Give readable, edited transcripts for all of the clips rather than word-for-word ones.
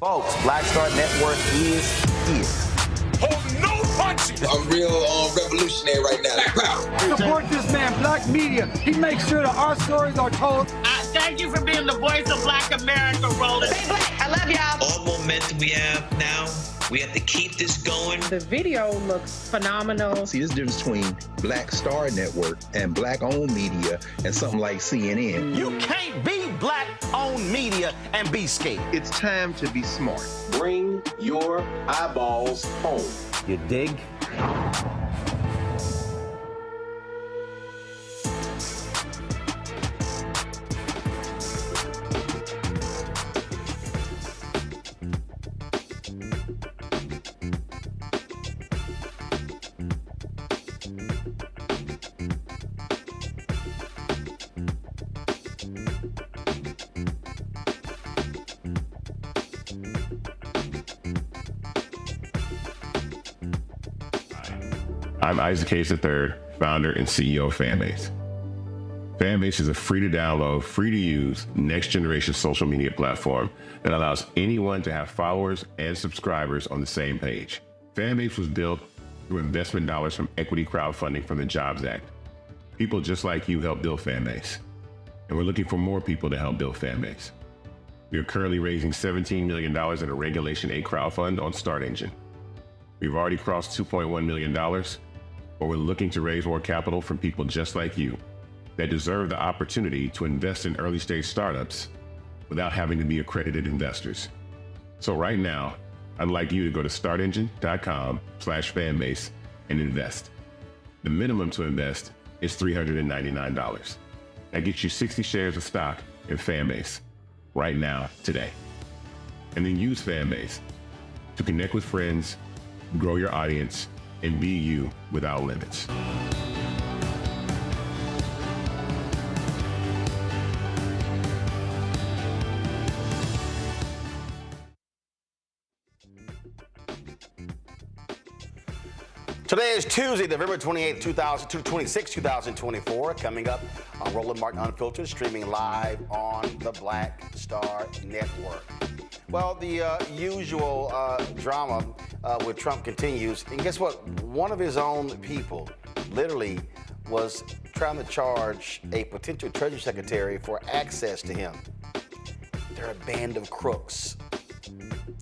Folks, Black Star Network is here. Hold no punches! I'm real revolutionary right now. Support this man, Black Media. He makes sure that our stories are told. Thank you for being the voice of Black America, Roland. Stay black. I love y'all. All momentum we have now, we have to keep this going. The video looks phenomenal. See, there's a difference between Black Star Network and Black-owned media and something like CNN. You can't be Black-owned media and be scared. It's time to be smart. Bring your eyeballs home. You dig? I'm Isaac Hayes III, founder and CEO of Fanbase. Fanbase is a free-to-download, free-to-use, next-generation social media platform that allows anyone to have followers and subscribers on the same page. Fanbase was built through investment dollars from equity crowdfunding from the Jobs Act. People just like you helped build Fanbase, and we're looking for more people to help build Fanbase. We are currently raising $17 million in a Regulation A crowdfund on Start Engine. We've already crossed $2.1 million, but we're looking to raise more capital from people just like you that deserve the opportunity to invest in early stage startups without having to be accredited investors. So right now, I'd like you to go to startengine.com/fanbase and invest. The minimum to invest is $399. That gets you 60 shares of stock in Fanbase right now, today. And then use Fanbase to connect with friends, grow your audience, and be you without limits. Today is Tuesday, November 28th, 2024. Coming up on Roland Martin Unfiltered, streaming live on the Black Star Network. Well, the usual drama with Trump continues. And guess what? One of his own people literally was trying to charge a potential Treasury Secretary for access to him. They're a band of crooks.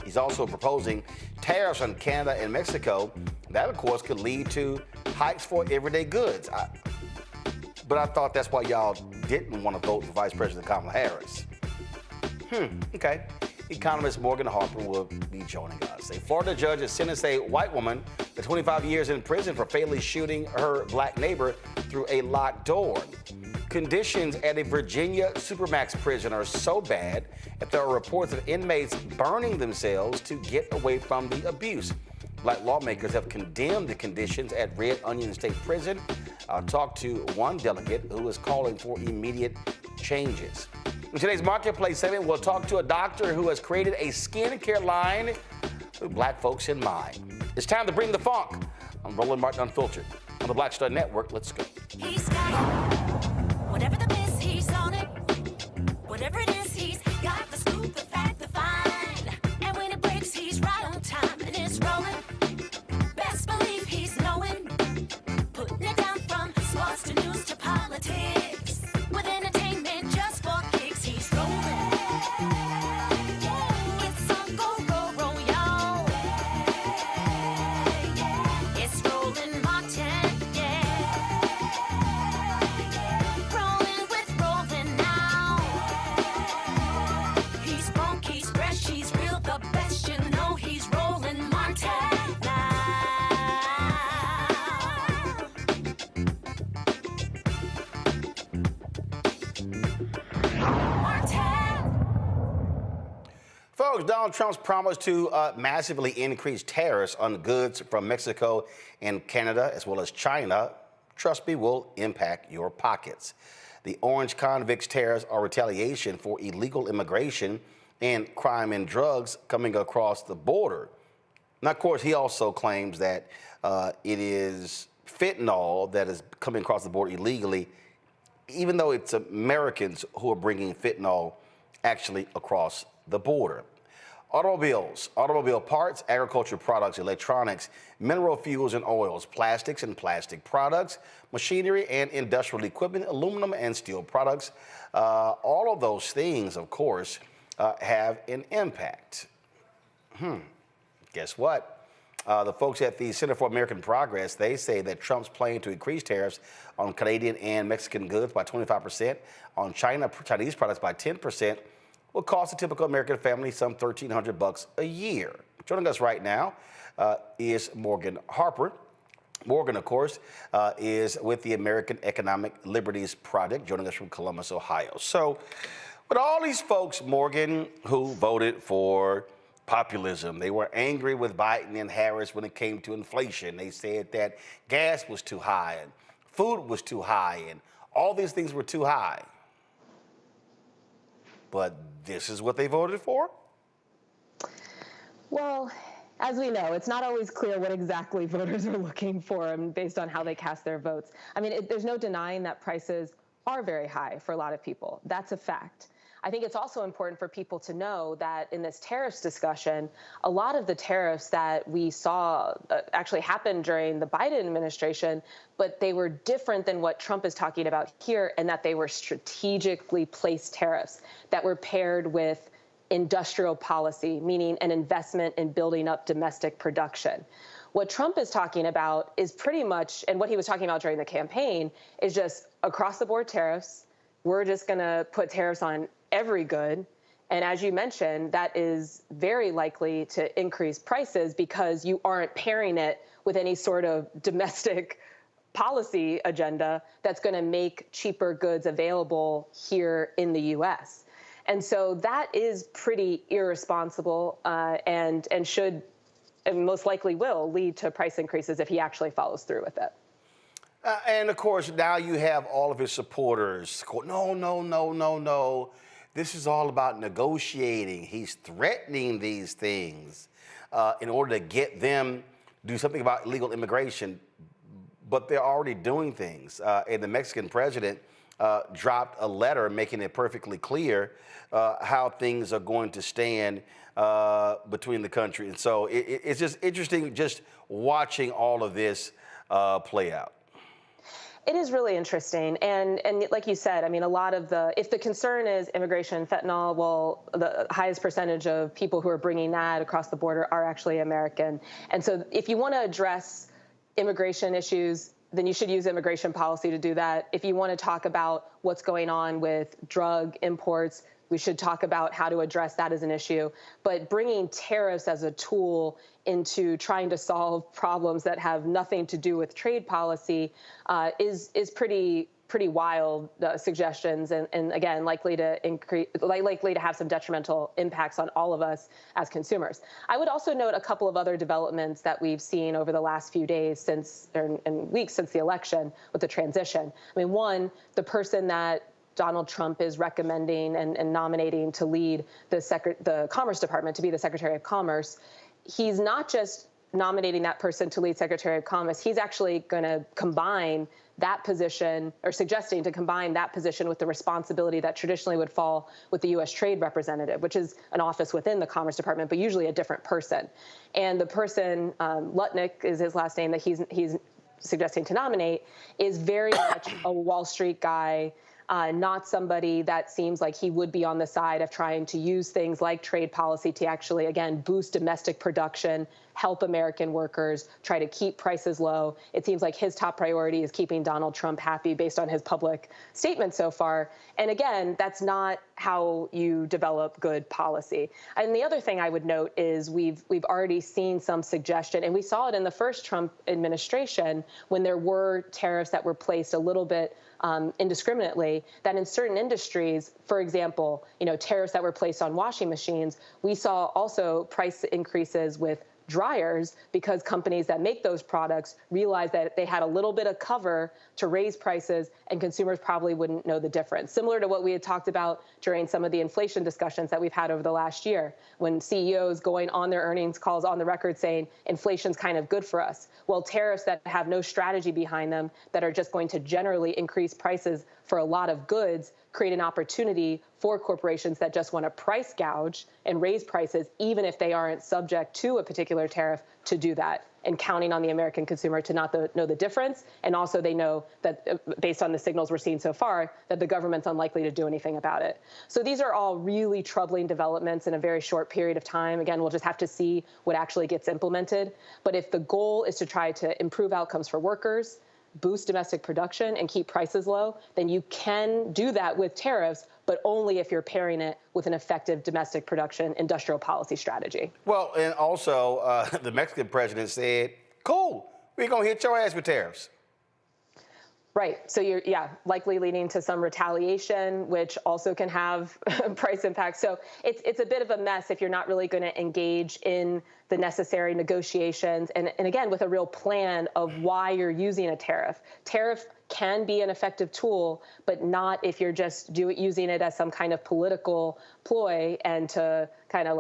He's also proposing tariffs on Canada and Mexico. That, of course, could lead to hikes for everyday goods. But I thought that's why y'all didn't want to vote for Vice President Kamala Harris. Okay. Economist Morgan Harper will be joining us. A Florida judge has sentenced a white woman to 25 years in prison for fatally shooting her black neighbor through a locked door. Conditions at a Virginia Supermax prison are so bad that there are reports of inmates burning themselves to get away from the abuse. Black lawmakers have condemned the conditions at Red Onion State Prison. I'll talk to one delegate who is calling for immediate changes. In today's Marketplace segment, we'll talk to a doctor who has created a skincare line with black folks in mind. It's time to bring the funk. I'm Roland Martin Unfiltered on the Black Star Network. Let's go. He's got it. Whatever the miss, he's on it. Whatever it is, he's got the scoop, the fact, the find. And when it breaks, he's right on time and it's rolling. Best believe he's knowing. Putting it down from sports to news to politics. With entertainment just for kicks, he's rolling. It's on go, roll, y'all. It's Roland Martin, rolling with Roland now. He's funky, he's fresh, he's real, the best, you know he's Roland Martin now. Folks, Donald Trump's promise to massively increase tariffs on goods from Mexico and Canada, as well as China, trust me, will impact your pockets. The orange convicts tariffs are retaliation for illegal immigration and crime and drugs coming across the border. Now, of course, he also claims that it is fentanyl that is coming across the border illegally, even though it's Americans who are bringing fentanyl actually across the border. Automobiles, automobile parts, agriculture products, electronics, mineral fuels and oils, plastics and plastic products, machinery and industrial equipment, aluminum and steel products. All of those things, of course, have an impact. Guess what? The folks at the Center for American Progress, they say that Trump's plan to increase tariffs on Canadian and Mexican goods by 25%, on Chinese products by 10%, will cost a typical American family some $1,300 a year. Joining us right now is Morgan Harper. Morgan, of course, is with the American Economic Liberties Project, joining us from Columbus, Ohio. So, with all these folks, Morgan, who voted for populism, they were angry with Biden and Harris when it came to inflation. They said that gas was too high and food was too high and all these things were too high. But this is what they voted for? Well, as we know, it's not always clear what exactly voters are looking for based on how they cast their votes. I mean, there's no denying that prices are very high for a lot of people. That's a fact. I think it's also important for people to know that in this tariffs discussion, a lot of the tariffs that we saw actually happened during the Biden administration, but they were different than what Trump is talking about here, and that they were strategically placed tariffs that were paired with industrial policy, meaning an investment in building up domestic production. What Trump is talking about is pretty much, and what he was talking about during the campaign, is just across the board tariffs. We're just going to put tariffs on every good. And as you mentioned, that is very likely to increase prices because you aren't pairing it with any sort of domestic policy agenda that's going to make cheaper goods available here in the U.S. And so that is pretty irresponsible and should, and most likely will, lead to price increases if he actually follows through with it. And of course, now you have all of his supporters go, no. This is all about negotiating. He's threatening these things in order to get them to do something about illegal immigration. But they're already doing things. And the Mexican president dropped a letter making it perfectly clear how things are going to stand between the country. And so it's just interesting just watching all of this play out. It is really interesting. And like you said, I mean, a lot of if the concern is immigration, fentanyl, well, the highest percentage of people who are bringing that across the border are actually American. And so if you want to address immigration issues, then you should use immigration policy to do that. If you want to talk about what's going on with drug imports, we should talk about how to address that as an issue. But bringing tariffs as a tool into trying to solve problems that have nothing to do with trade policy is pretty wild suggestions, and again likely to have some detrimental impacts on all of us as consumers. I would also note a couple of other developments that we've seen over the last few days and weeks since the election with the transition. I mean, one, the person that Donald Trump is recommending and nominating to lead the Commerce Department, to be the Secretary of Commerce, he's not just nominating that person to lead Secretary of Commerce, he's actually going to combine that position, or suggesting to combine that position with the responsibility that traditionally would fall with the U.S. Trade Representative, which is an office within the Commerce Department, but usually a different person. And the person, Lutnick is his last name, that he's suggesting to nominate, is very much a Wall Street guy, not somebody that seems like he would be on the side of trying to use things like trade policy to actually, again, boost domestic production, help American workers, try to keep prices low. It seems like his top priority is keeping Donald Trump happy based on his public statements so far. And again, that's not how you develop good policy. And the other thing I would note is we've already seen some suggestion, and we saw it in the first Trump administration when there were tariffs that were placed a little bit indiscriminately, that in certain industries, for example, tariffs that were placed on washing machines, we saw also price increases with dryers because companies that make those products realized that they had a little bit of cover to raise prices and consumers probably wouldn't know the difference. Similar to what we had talked about during some of the inflation discussions that we've had over the last year, when CEOs going on their earnings calls on the record saying inflation's kind of good for us. Well, tariffs that have no strategy behind them, that are just going to generally increase prices for a lot of goods create an opportunity for corporations that just want to price gouge and raise prices, even if they aren't subject to a particular tariff, to do that, and counting on the American consumer to not know the difference. And also they know that, based on the signals we're seeing so far, that the government's unlikely to do anything about it. So these are all really troubling developments in a very short period of time. Again, we'll just have to see what actually gets implemented. But if the goal is to try to improve outcomes for workers, boost domestic production, and keep prices low, then you can do that with tariffs, but only if you're pairing it with an effective domestic production industrial policy strategy. Well, and also the Mexican president said, cool, we're going to hit your ass with tariffs. Right. So you're, likely leading to some retaliation, which also can have price impact. So it's a bit of a mess if you're not really going to engage in the necessary negotiations. And again, with a real plan of why you're using a tariff. Tariff can be an effective tool, but not if you're just using it as some kind of political ploy and to kind of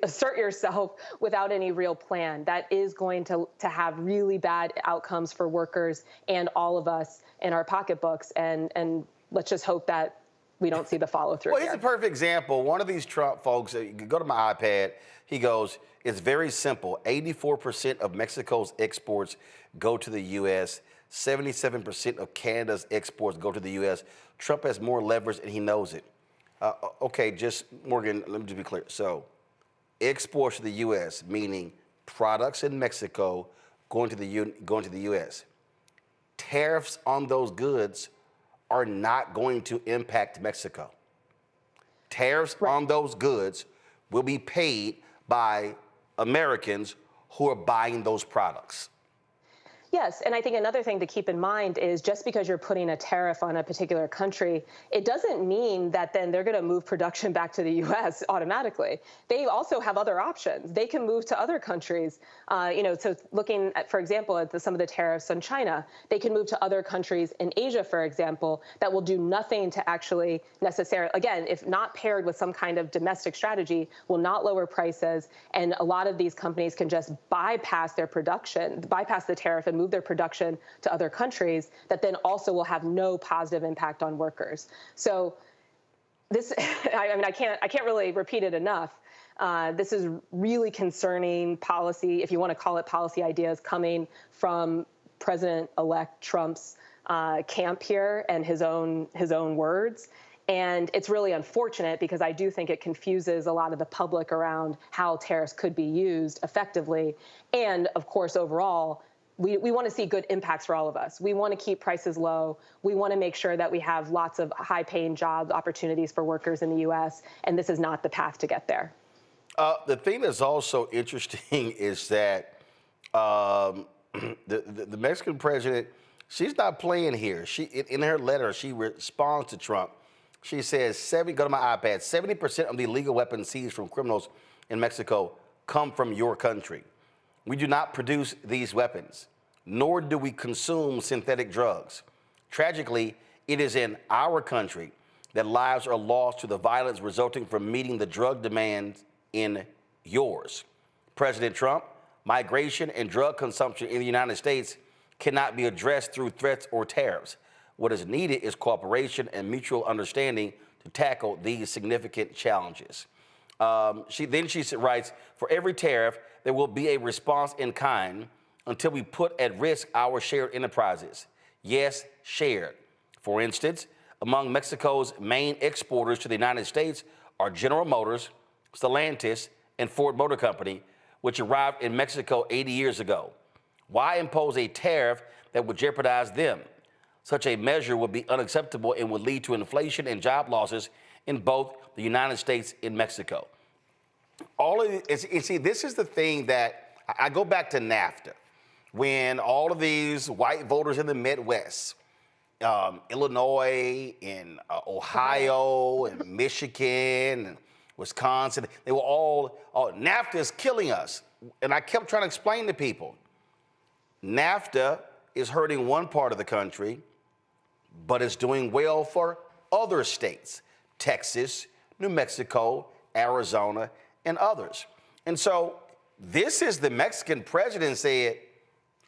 assert yourself without any real plan. That is going to have really bad outcomes for workers and all of us in our pocketbooks. And let's just hope that we don't see the follow through. Well, here's a perfect example. One of these Trump folks, you can go to my iPad, he goes, it's very simple. 84% of Mexico's exports go to the U.S. 77% of Canada's exports go to the U.S. Trump has more leverage and he knows it. Okay, Morgan, let me just be clear. So, exports to the U.S., meaning products in Mexico going to the U.S. Tariffs on those goods are not going to impact Mexico. Tariffs on those goods will be paid by Americans who are buying those products. Yes, and I think another thing to keep in mind is just because you're putting a tariff on a particular country, it doesn't mean that then they're going to move production back to the U.S. automatically. They also have other options. They can move to other countries. So looking at, for example, at some of the tariffs on China, they can move to other countries in Asia, for example, that will do nothing to actually necessarily, again, if not paired with some kind of domestic strategy, will not lower prices. And a lot of these companies can just bypass their production, bypass the tariff and move their production to other countries that then also will have no positive impact on workers. So this, I can't really repeat it enough. This is really concerning policy, if you want to call it policy ideas, coming from President-elect Trump's camp here and his own words. And it's really unfortunate because I do think it confuses a lot of the public around how tariffs could be used effectively. And of course, overall, we want to see good impacts for all of us. We want to keep prices low. We want to make sure that we have lots of high-paying job opportunities for workers in the U.S., and this is not the path to get there. The thing that's also interesting is that the Mexican president, she's not playing here. In her letter, she responds to Trump. She says, go to my iPad, 70% of the illegal weapons seized from criminals in Mexico come from your country. We do not produce these weapons, nor do we consume synthetic drugs. Tragically, it is in our country that lives are lost to the violence resulting from meeting the drug demands in yours. President Trump, migration and drug consumption in the United States cannot be addressed through threats or tariffs. What is needed is cooperation and mutual understanding to tackle these significant challenges. She writes, for every tariff, there will be a response in kind until we put at risk our shared enterprises. Yes, shared. For instance, among Mexico's main exporters to the United States are General Motors, Stellantis, and Ford Motor Company, which arrived in Mexico 80 years ago. Why impose a tariff that would jeopardize them? Such a measure would be unacceptable and would lead to inflation and job losses in both the United States and Mexico. All of it, you see, this is the thing that I go back to NAFTA, when all of these white voters in the Midwest, Illinois and Ohio and Michigan and Wisconsin, they were all, NAFTA is killing us. And I kept trying to explain to people, NAFTA is hurting one part of the country, but it's doing well for other states, Texas, New Mexico, Arizona, and others. And so this is the Mexican president said,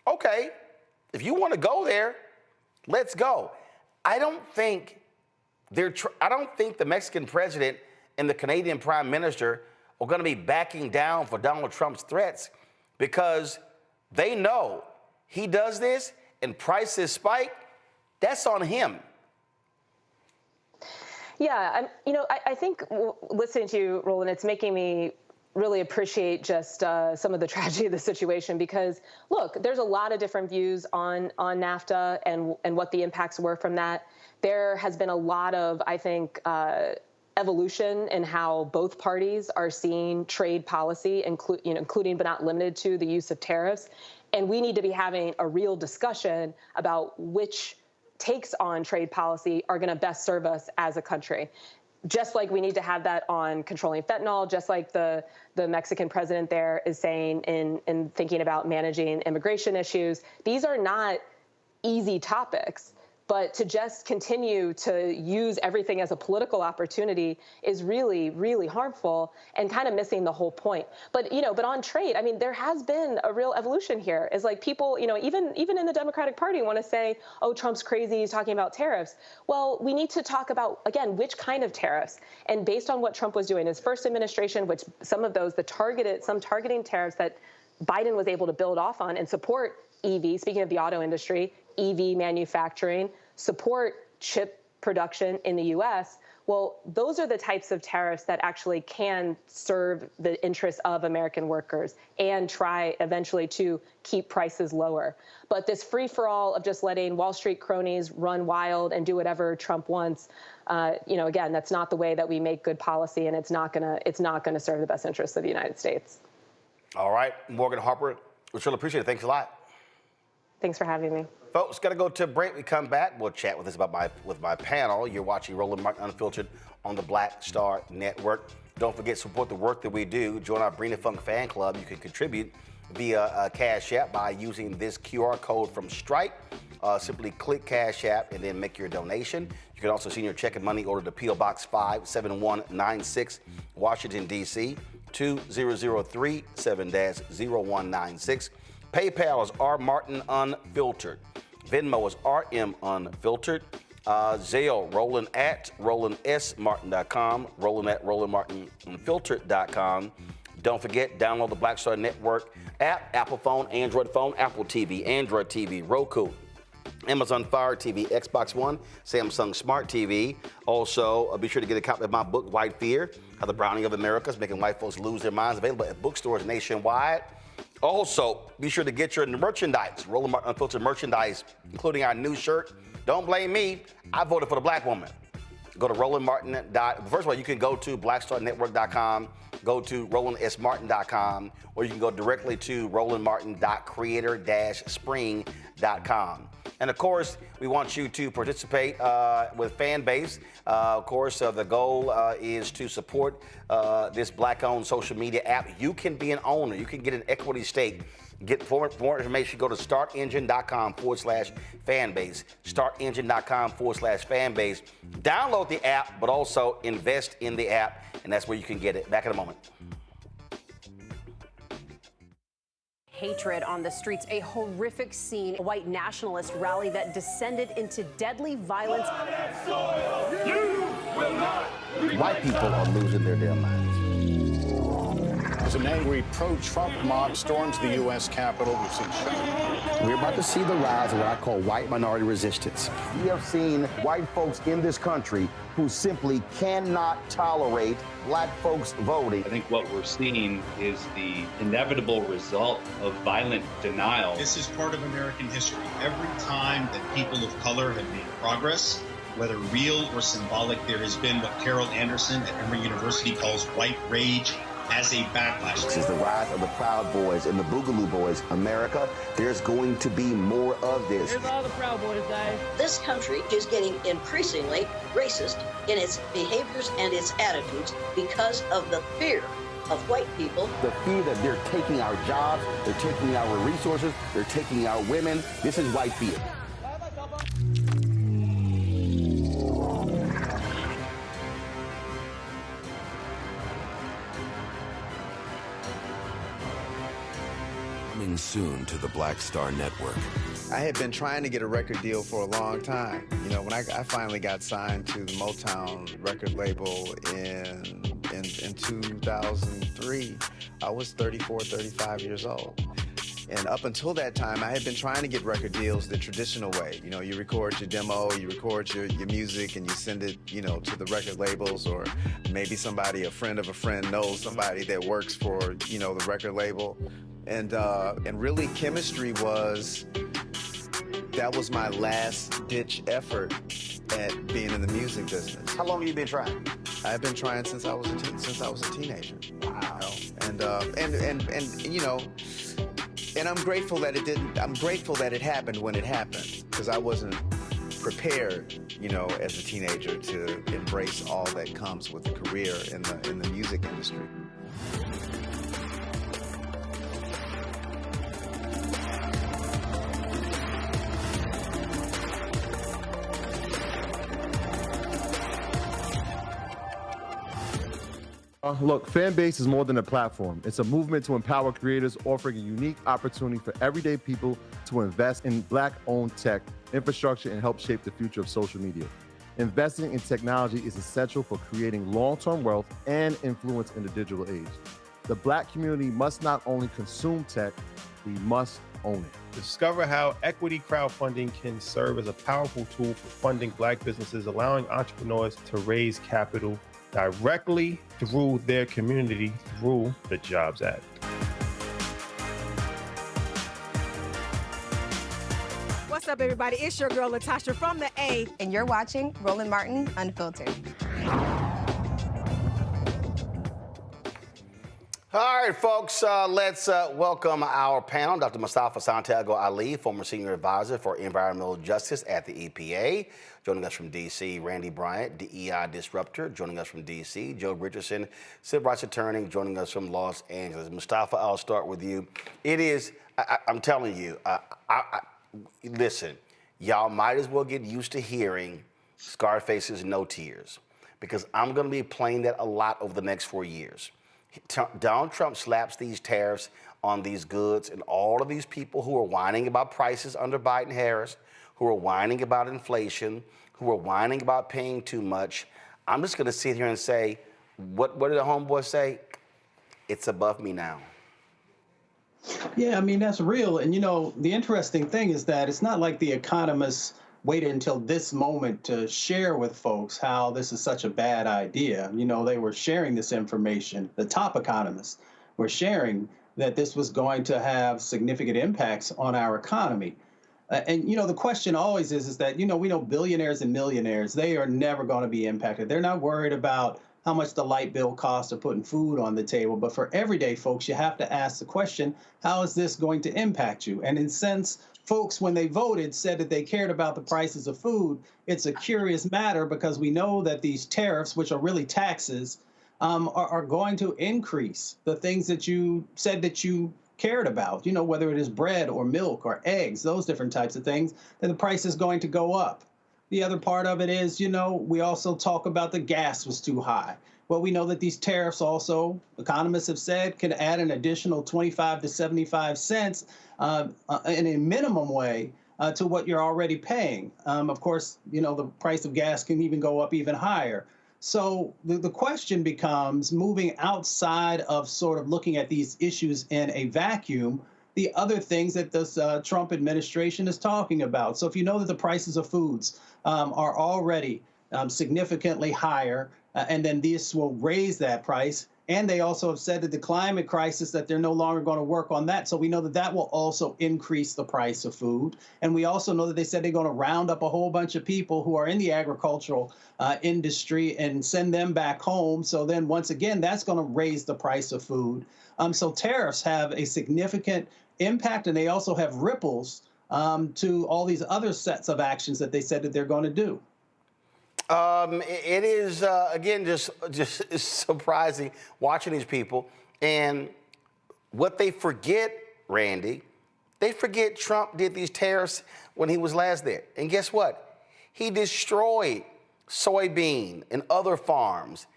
okay, if you want to go there, let's go. I don't think the Mexican president and the Canadian prime minister are going to be backing down for Donald Trump's threats, because they know he does this and prices spike. That's on him. Yeah, I think listening to you, Roland, it's making me really appreciate just some of the tragedy of the situation, because, look, there's a lot of different views on NAFTA and what the impacts were from that. There has been a lot of, I think, evolution in how both parties are seeing trade policy, including but not limited to the use of tariffs. And we need to be having a real discussion about which takes on trade policy are going to best serve us as a country. Just like we need to have that on controlling fentanyl, just like the Mexican president there is saying in thinking about managing immigration issues. These are not easy topics. But to just continue to use everything as a political opportunity is really, really harmful and kind of missing the whole point. But, but on trade, I mean, there has been a real evolution here. It's like people, even in the Democratic Party want to say, oh, Trump's crazy, he's talking about tariffs. Well, we need to talk about, again, which kind of tariffs. And based on what Trump was doing in his first administration, which some of those, some targeting tariffs that Biden was able to build off on and support EV, speaking of the auto industry, EV manufacturing, support chip production in the U.S., well, those are the types of tariffs that actually can serve the interests of American workers and try eventually to keep prices lower. But this free-for-all of just letting Wall Street cronies run wild and do whatever Trump wants, again, that's not the way that we make good policy, and it's not gonna serve the best interests of the United States. All right, Morgan Harper, we really appreciate it. Thanks a lot. Thanks for having me. Folks, got to go to a break. We come back, we'll chat with my panel. You're watching Roland Martin Unfiltered on the Black Star Network. Don't forget to support the work that we do. Join our Brina Funk fan club. You can contribute via Cash App by using this QR code from Stripe. Simply click Cash App and then make your donation. You can also send your check and money order to P.O. Box 57196, Washington, D.C., 20037 -0196. PayPal is R Martin Unfiltered. Venmo is RM Unfiltered. Zelle, Roland at RolandSMartin.com. Roland at RolandMartinUnfiltered.com. Don't forget, download the Black Star Network app, Apple phone, Android phone, Apple TV, Android TV, Roku, Amazon Fire TV, Xbox One, Samsung Smart TV. Also, be sure to get a copy of my book, White Fear, How the Browning of America is Making White Folks Lose Their Minds, available at bookstores nationwide. Also, be sure to get your merchandise, Roland Martin Unfiltered merchandise, including our new shirt. Don't blame me. I voted for the black woman. Go to First of all, you can go to blackstarnetwork.com, go to RolandSMartin.com, or you can go directly to RolandMartin.creator-spring.com. And of course, we want you to participate with Fanbase. Of course, the goal is to support this black-owned social media app. You can be an owner. You can get an equity stake. Get more information, go to startengine.com/fanbase. Startengine.com/fanbase. Download the app, but also invest in the app, and that's where you can get it. Back in a moment. Hatred on the streets, a horrific scene, a white nationalist rally that descended into deadly violence. White people are losing their damn minds. As an angry pro-Trump mob storms the U.S. Capitol, we've seen shooting. We're about to see the rise of what I call white minority resistance. We have seen white folks in this country who simply cannot tolerate black folks voting. I think what we're seeing is the inevitable result of violent denial. This is part of American history. Every time that people of color have made progress, whether real or symbolic, there has been what Carol Anderson at Emory University calls white rage as a backlash. This is the rise of the Proud Boys and the Boogaloo Boys. America, there's going to be more of this. Here's all the Proud Boys, guys. This country is getting increasingly racist in its behaviors and its attitudes because of the fear of white people. The fear that they're taking our jobs, they're taking our resources, they're taking our women. This is white fear. Coming soon to the Black Star Network. I had been trying to get a record deal for a long time. You know, when I finally got signed to the Motown record label in 2003, I was 34, 35 years old. And up until that time, I had been trying to get record deals the traditional way. You know, you record your demo, you record your music, and you send it, you know, to the record labels, or maybe somebody, a friend of a friend, knows somebody that works for, you know, the record label. And really, chemistry was, that was my last-ditch effort at being in the music business. How long have you been trying? I've been trying since I was a teenager. Wow. And you know. And I'm grateful that it didn't. I'm grateful that it happened when it happened, because I wasn't prepared, you know, as a teenager to embrace all that comes with a career in the music industry. Look, Fanbase is more than a platform. It's a movement to empower creators, offering a unique opportunity for everyday people to invest in Black-owned tech, infrastructure, and help shape the future of social media. Investing in technology is essential for creating long-term wealth and influence in the digital age. The Black community must not only consume tech, we must own it. Discover how equity crowdfunding can serve as a powerful tool for funding Black businesses, allowing entrepreneurs to raise capital directly through their community through the Jobs Act. What's up, everybody? It's your girl, Latasha from the A. And you're watching Roland Martin Unfiltered. All right, folks, let's welcome our panel. Dr. Mustafa Santiago Ali, former senior advisor for environmental justice at the EPA. Joining us from D.C., Randy Bryant, DEI disruptor. Joining us from D.C., Joe Richardson, civil rights attorney. Joining us from Los Angeles. Mustafa, I'll start with you. It is, I'm telling you, listen, y'all might as well get used to hearing Scarface's No Tears, because I'm going to be playing that a lot over the next 4 years. Donald Trump slaps these tariffs on these goods, and all of these people who are whining about prices under Biden-Harris, who are whining about inflation, who are whining about paying too much, I'm just going to sit here and say, what did the homeboy say? It's above me now. Yeah, I mean, that's real. And, you know, the interesting thing is that it's not like the economists waited until this moment to share with folks how this is such a bad idea. You know, they were sharing this information. The top economists were sharing that this was going to have significant impacts on our economy. And, you know, the question always is that, you know, we know billionaires and millionaires, they are never going to be impacted. They're not worried about how much the light bill costs of putting food on the table. But for everyday folks, you have to ask the question, how is this going to impact you? And in a sense, folks, when they voted, said that they cared about the prices of food. It's a curious matter because we know that these tariffs, which are really taxes, are going to increase the things that you said that you cared about, you know, whether it is bread or milk or eggs, those different types of things, then the price is going to go up. The other part of it is, you know, we also talk about the gas was too high. Well, we know that these tariffs also, economists have said, can add an additional 25 to 75 cents in a minimum way to what you're already paying. Of course, you know, the price of gas can even go up even higher. So the question becomes, moving outside of sort of looking at these issues in a vacuum, the other things that this Trump administration is talking about. So if you know that the prices of foods are already significantly higher, and then this will raise that price. And they also have said that the climate crisis, that they're no longer going to work on that. So we know that that will also increase the price of food. And we also know that they said they're going to round up a whole bunch of people who are in the agricultural industry and send them back home. So then once again, that's going to raise the price of food. So tariffs have a significant impact, and they also have ripples to all these other sets of actions that they said that they're going to do. It is, again, just surprising watching these people. And what they forget, Randy, they forget Trump did these tariffs when he was last there. And guess what? He destroyed soybean and other farms.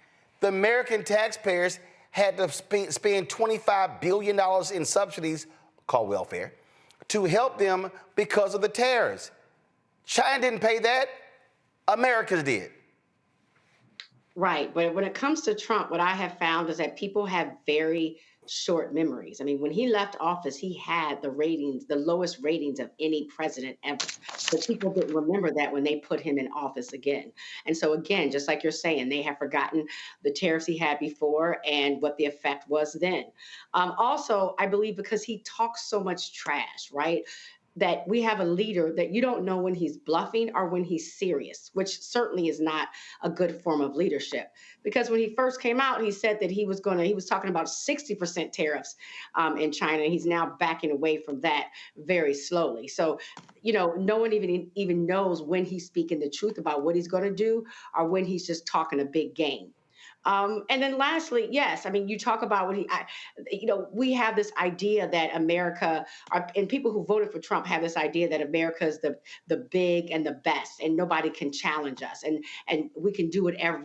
The American taxpayers had to spend $25 billion in subsidies called welfare, to help them because of the tariffs. China didn't pay that. Americans did. Right. But when it comes to Trump, what I have found is that people have very short memories. I mean, when he left office, he had the ratings, the lowest ratings of any president ever. But people didn't remember that when they put him in office again. And so again, just like you're saying, they have forgotten the tariffs he had before and what the effect was then. Also, I believe because he talks so much trash, right? That we have a leader that you don't know when he's bluffing or when he's serious, which certainly is not a good form of leadership. Because when he first came out, he said that he was talking about 60% tariffs in China, and he's now backing away from that very slowly. So, you know, no one even knows when he's speaking the truth about what he's going to do or when he's just talking a big game. And then lastly, yes, I mean, you talk about we have this idea that America, and people who voted for Trump have this idea that America is the big and the best, and nobody can challenge us, and we can do whatever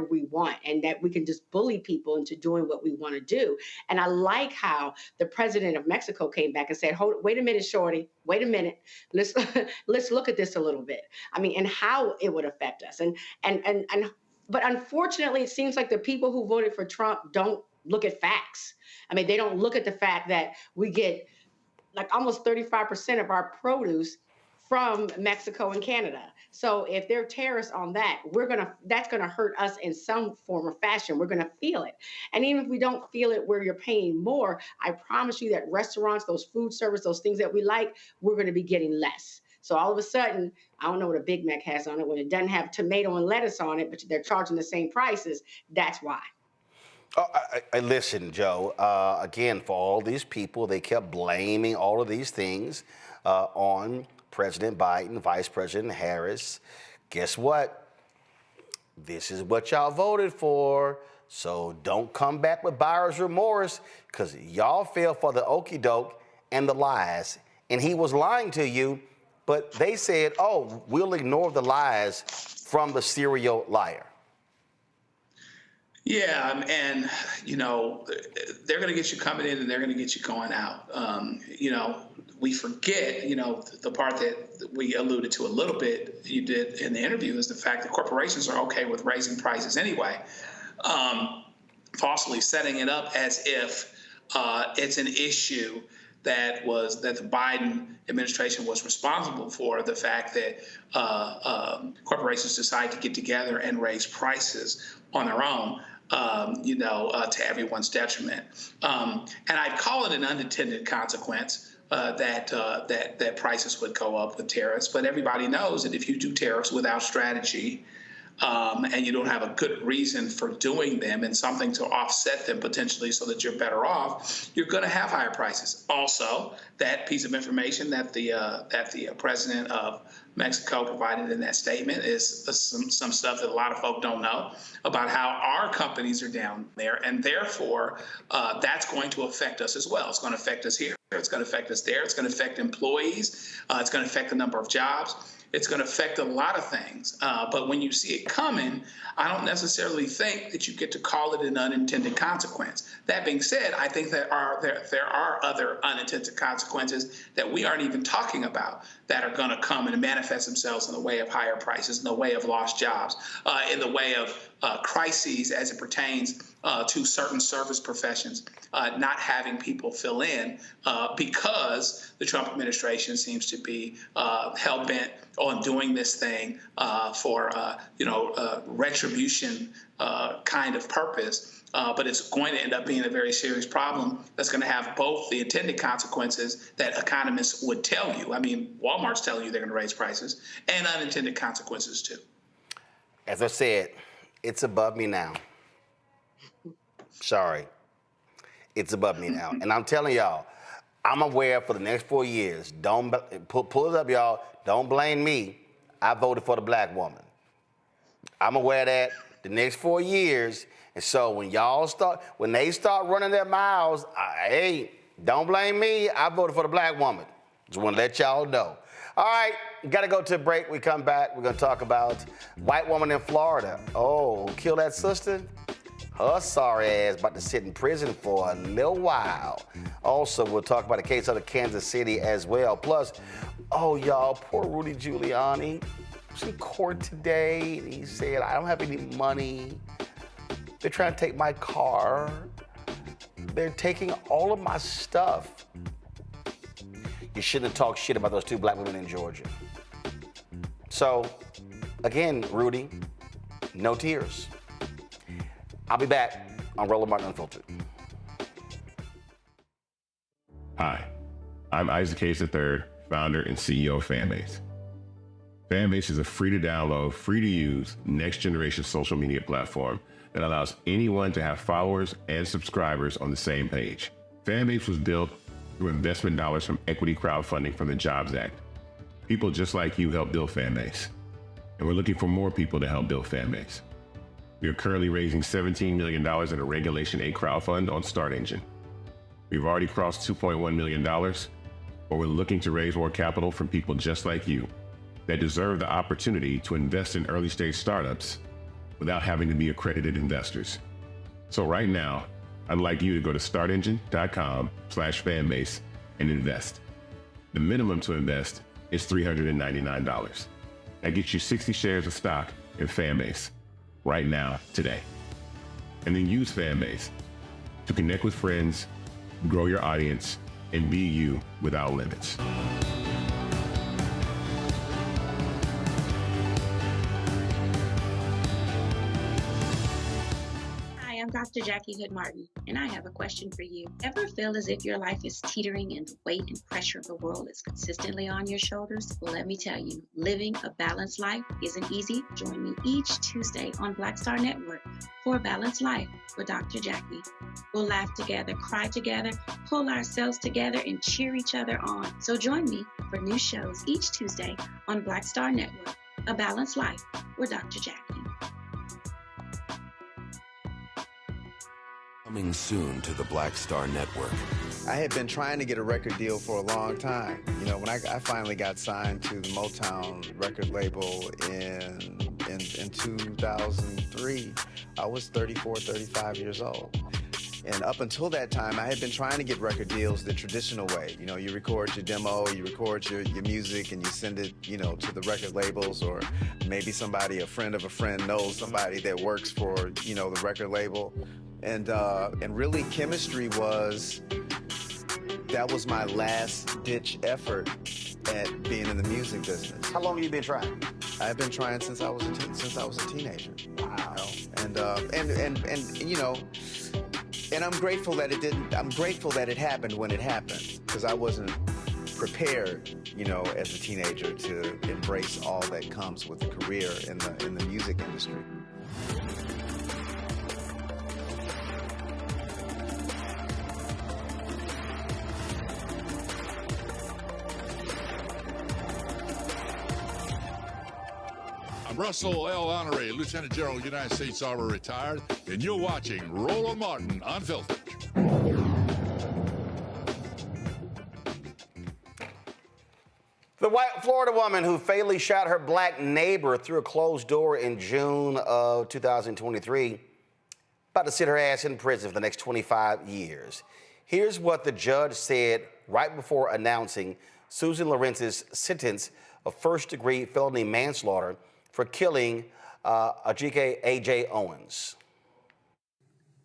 we want, and that we can just bully people into doing what we want to do. And I like how the president of Mexico came back and said, wait a minute, shorty, wait a minute, let's look at this a little bit. I mean, and how it would affect us, But unfortunately, it seems like the people who voted for Trump don't look at facts. I mean, they don't look at the fact that we get like almost 35% of our produce from Mexico and Canada. So if there are tariffs on that, that's gonna hurt us in some form or fashion. We're gonna feel it. And even if we don't feel it where you're paying more, I promise you that restaurants, those food service, those things that we like, we're gonna be getting less. So all of a sudden, I don't know what a Big Mac has on it. When it doesn't have tomato and lettuce on it, but they're charging the same prices, that's why. Oh, listen, Joe, again, for all these people, they kept blaming all of these things on President Biden, Vice President Harris. Guess what? This is what y'all voted for. So don't come back with buyer's remorse, because y'all fell for the okie doke and the lies. And he was lying to you. But they said, oh, we'll ignore the lies from the serial liar. Yeah, and, you know, they're going to get you coming in and they're going to get you going out. You know, we forget, you know, the part that we alluded to a little bit, you did in the interview, is the fact that corporations are okay with raising prices anyway, falsely setting it up as if it's an issue that the Biden administration was responsible for, the fact that corporations decide to get together and raise prices on their own, to everyone's detriment. And I'd call it an unintended consequence that prices would go up with tariffs. But everybody knows that if you do tariffs without strategy, and you don't have a good reason for doing them and something to offset them potentially so that you're better off, you're going to have higher prices. Also, that piece of information that the president of Mexico provided in that statement is some stuff that a lot of folk don't know about how our companies are down there, and therefore that's going to affect us as well. It's going to affect us here. It's going to affect us there. It's going to affect employees. It's going to affect the number of jobs. It's going to affect a lot of things. But when you see it coming, I don't necessarily think that you get to call it an unintended consequence. That being said, I think there are other unintended consequences that we aren't even talking about that are going to come and manifest themselves in the way of higher prices, in the way of lost jobs, in the way of crises as it pertains to certain service professions, not having people fill in because the Trump administration seems to be hell-bent on doing this thing for retribution kind of purpose. But it's going to end up being a very serious problem that's going to have both the intended consequences that economists would tell you. I mean, Walmart's telling you they're going to raise prices, and unintended consequences too. As I said, it's above me now. Sorry. It's above me now. And I'm telling y'all, I'm aware for the next 4 years, don't pull it up, y'all. Don't blame me. I voted for the black woman. I'm aware of that the next 4 years. And so when they start running their mouths, hey, don't blame me. I voted for the black woman. Just want to let y'all know. All right, got to go to a break. We come back. We're going to talk about white woman in Florida. Oh, kill that sister? Her sorry ass about to sit in prison for a little while. Also, we'll talk about the case out of Kansas City as well. Plus, oh, y'all, poor Rudy Giuliani. He was in court today, and he said, I don't have any money. They're trying to take my car. They're taking all of my stuff. You shouldn't have talked shit about those two black women in Georgia. So, again, Rudy, no tears. I'll be back on Roland Martin Unfiltered. Hi, I'm Isaac Hayes III, founder and CEO of Fanbase. Fanbase is a free-to-download, free-to-use, next-generation social media platform that allows anyone to have followers and subscribers on the same page. Fanbase was built through investment dollars from equity crowdfunding from the Jobs Act. People just like you help build Fanbase, and we're looking for more people to help build Fanbase. We are currently raising $17 million in a Regulation A crowdfund on Start Engine. We've already crossed $2.1 million, but we're looking to raise more capital from people just like you that deserve the opportunity to invest in early-stage startups without having to be accredited investors. So right now, I'd like you to go to startengine.com/fanbase and invest. The minimum to invest is $399. That gets you 60 shares of stock in Fanbase right now, today. And then use Fanbase to connect with friends, grow your audience, and be you without limits. I'm Dr. Jackie Hood Martin, and I have a question for you. Ever feel as if your life is teetering and the weight and pressure of the world is consistently on your shoulders? Well, let me tell you, living a balanced life isn't easy. Join me each Tuesday on Black Star Network for A Balanced Life with Dr. Jackie. We'll laugh together, cry together, pull ourselves together, and cheer each other on. So join me for new shows each Tuesday on Black Star Network, A Balanced Life with Dr. Jackie. Coming soon to the Black Star Network. I had been trying to get a record deal for a long time. You know, when I finally got signed to the Motown record label in 2003, I was 34, 35 years old. And up until that time, I had been trying to get record deals the traditional way. You know, you record your demo, you record your music, and you send it, you know, to the record labels, or maybe somebody, a friend of a friend, knows somebody that works for, you know, the record label. And really, chemistry was my last-ditch effort at being in the music business. How long have you been trying? I've been trying since I was a teenager. Wow. You know? And you know, and I'm grateful that it didn't. I'm grateful that it happened when it happened, because I wasn't prepared, you know, as a teenager to embrace all that comes with a career in the music industry. Russell L. Honoré, Lieutenant General, United States Army, retired, and you're watching Roland Martin Unfiltered. The white Florida woman who fatally shot her black neighbor through a closed door in June of 2023, about to sit her ass in prison for the next 25 years. Here's what the judge said right before announcing Susan Lawrence's sentence of first-degree felony manslaughter for killing Ajike A.J. Owens.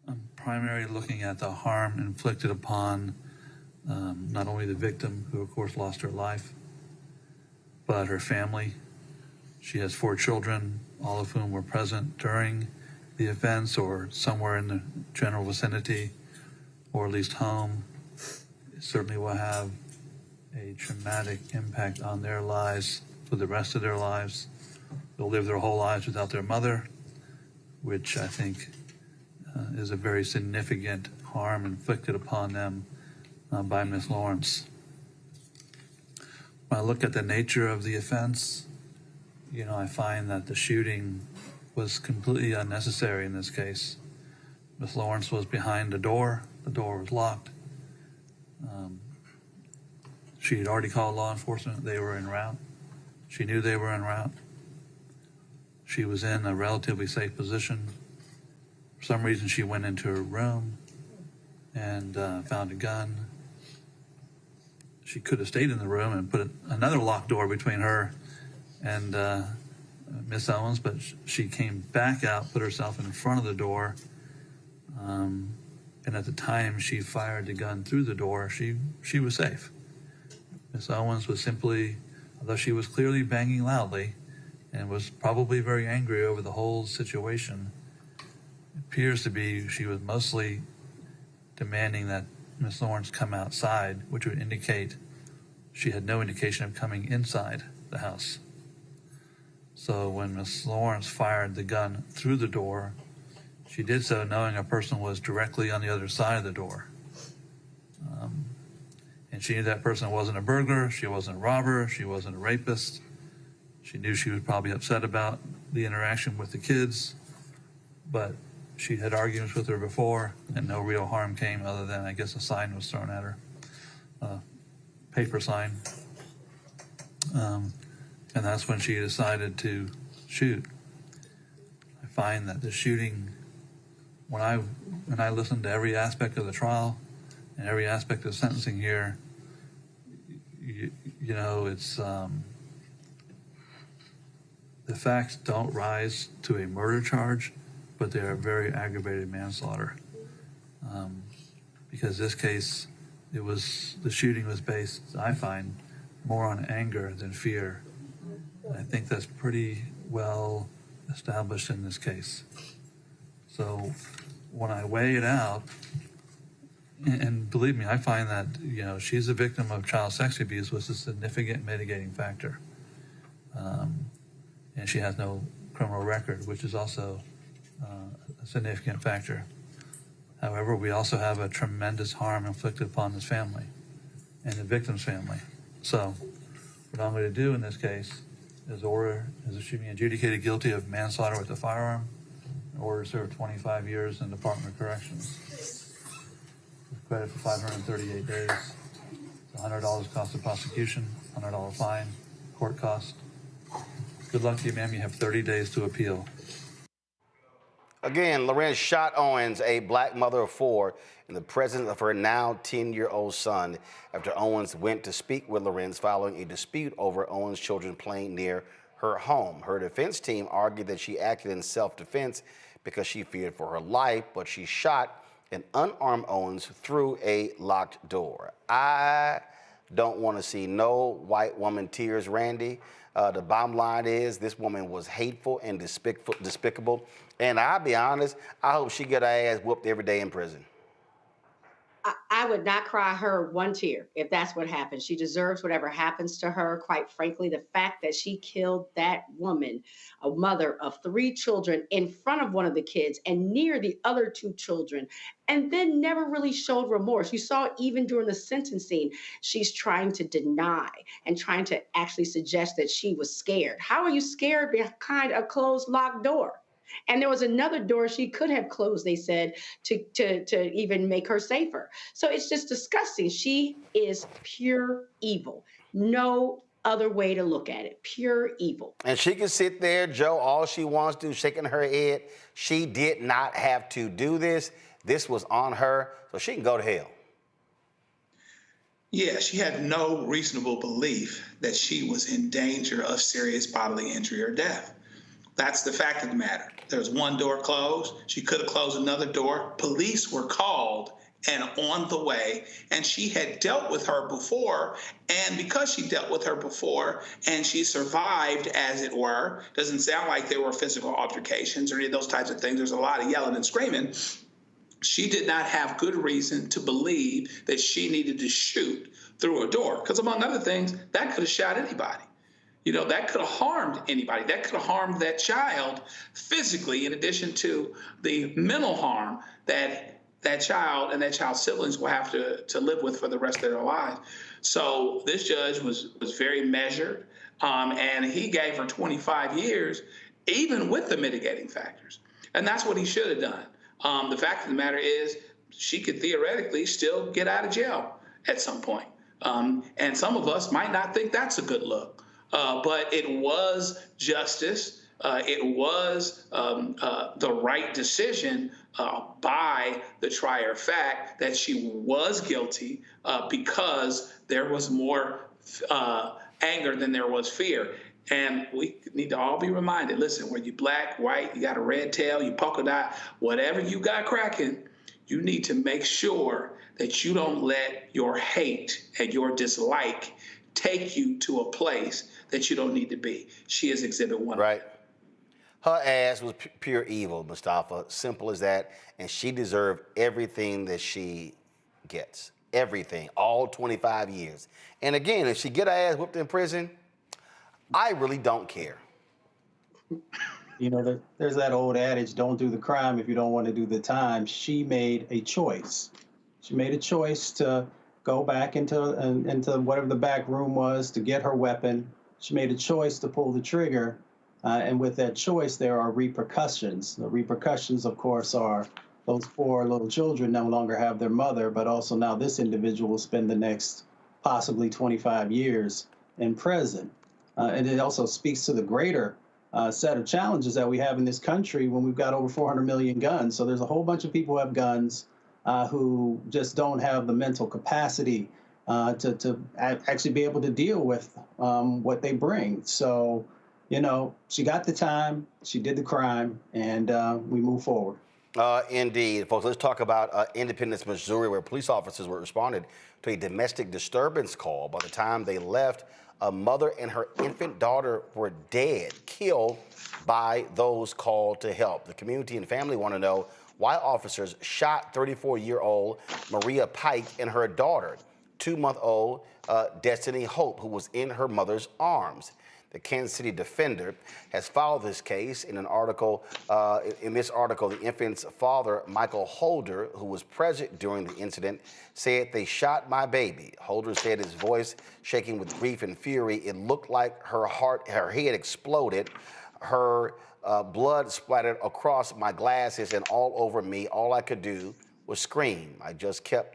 I'm primarily looking at the harm inflicted upon not only the victim, who of course lost her life, but her family. She has 4 children, all of whom were present during the offense or somewhere in the general vicinity, or at least home. It certainly will have a traumatic impact on their lives for the rest of their lives. They'll live their whole lives without their mother, which I think is a very significant harm inflicted upon them by Ms. Lawrence. When I look at the nature of the offense, you know, I find that the shooting was completely unnecessary in this case. Ms. Lawrence was behind the door was locked. She had already called law enforcement. They were en route. She knew they were en route. She was in a relatively safe position. For some reason, she went into her room and found a gun. She could have stayed in the room and put another locked door between her and Miss Owens, but she came back out, put herself in front of the door, and at the time she fired the gun through the door, she was safe. Miss Owens was simply, although she was clearly banging loudly and was probably very angry over the whole situation, it appears to be she was mostly demanding that Miss Lawrence come outside, which would indicate she had no indication of coming inside the house. So when Miss Lawrence fired the gun through the door, she did so knowing a person was directly on the other side of the door. And she knew that person wasn't a burglar, she wasn't a robber, she wasn't a rapist. She knew she was probably upset about the interaction with the kids, but she had arguments with her before, and no real harm came other than, I guess, a sign was thrown at her, a paper sign. And that's when she decided to shoot. I find that the shooting, when I listened to every aspect of the trial and every aspect of sentencing here, you know, it's the facts don't rise to a murder charge, but they are very aggravated manslaughter. Because this case, the shooting was based, I find, more on anger than fear. I think that's pretty well established in this case. So when I weigh it out, and believe me, I find that, you know, she's a victim of child sex abuse was a significant mitigating factor. And she has no criminal record, which is also a significant factor. However, we also have a tremendous harm inflicted upon this family and the victim's family. So what I'm going to do in this case is she being adjudicated guilty of manslaughter with a firearm, in order to serve 25 years in the Department of Corrections. With credit for 538 days, $100 cost of prosecution, $100 fine, court cost. Good luck to you, ma'am. You have 30 days to appeal. Again, Lorenz shot Owens, a black mother of 4, in the presence of her now 10-year-old son after Owens went to speak with Lorenz following a dispute over Owens' children playing near her home. Her defense team argued that she acted in self-defense because she feared for her life, but she shot an unarmed Owens through a locked door. I don't want to see no white woman tears, Randy. The bottom line is this woman was hateful and despicable. And I'll be honest, I hope she get her ass whooped every day in prison. I would not cry her one tear if that's what happened. She deserves whatever happens to her. Quite frankly, the fact that she killed that woman, a mother of 3 children, in front of one of the kids and near the other 2 children, and then never really showed remorse. You saw even during the sentencing, she's trying to deny and trying to actually suggest that she was scared. How are you scared behind a closed, locked door? And there was another door she could have closed, they said, to even make her safer. So it's just disgusting. She is pure evil. No other way to look at it. Pure evil. And she can sit there, Joe, all she wants to do, shaking her head. She did not have to do this. This was on her, so she can go to hell. Yeah, she had no reasonable belief that she was in danger of serious bodily injury or death. That's the fact of the matter. There was one door closed. She could have closed another door. Police were called and on the way, and she had dealt with her before. And because she dealt with her before and she survived, as it were, doesn't sound like there were physical altercations or any of those types of things. There's a lot of yelling and screaming. She did not have good reason to believe that she needed to shoot through a door, because among other things, that could have shot anybody. You know, that could have harmed anybody. That could have harmed that child physically, in addition to the mental harm that that child and that child's siblings will have to live with for the rest of their lives. So this judge was very measured, and he gave her 25 years, even with the mitigating factors. And that's what he should have done. The fact of the matter is she could theoretically still get out of jail at some point. And some of us might not think that's a good look. But it was justice it was the right decision by the trier fact that she was guilty because there was more anger than there was fear. And we need to all be reminded, listen, whether you black, white, you got a red tail, you polka dot, whatever you got cracking, you need to make sure that you don't let your hate and your dislike take you to a place that you don't need to be. She is Exhibit 1. Right. Her ass was pure evil, Mustafa. Simple as that. And she deserved everything that she gets. Everything. All 25 years. And again, if she get her ass whipped in prison, I really don't care. You know, there's that old adage, don't do the crime if you don't want to do the time. She made a choice. She made a choice to go back into whatever the back room was to get her weapon. She made a choice to pull the trigger. And with that choice, there are repercussions. The repercussions, of course, are those poor little children no longer have their mother, but also now this individual will spend the next possibly 25 years in prison. And it also speaks to the greater set of challenges that we have in this country when we've got over 400 million guns. So there's a whole bunch of people who have guns who just don't have the mental capacity to actually be able to deal with what they bring. So, you know, she got the time, she did the crime, and we move forward. Indeed. Folks, let's talk about Independence, Missouri, where police officers were responded to a domestic disturbance call. By the time they left, a mother and her infant daughter were dead, killed by those called to help. The community and family want to know why officers shot 34-year-old Maria Pike and her daughter, 2-month-old Destiny Hope, who was in her mother's arms. The Kansas City Defender has followed this case. In an article, in this article, the infant's father, Michael Holder, who was present during the incident, said, "They shot my baby." Holder said, his voice shaking with grief and fury, "It looked like her head exploded. Her blood splattered across my glasses and all over me. All I could do was scream. I just kept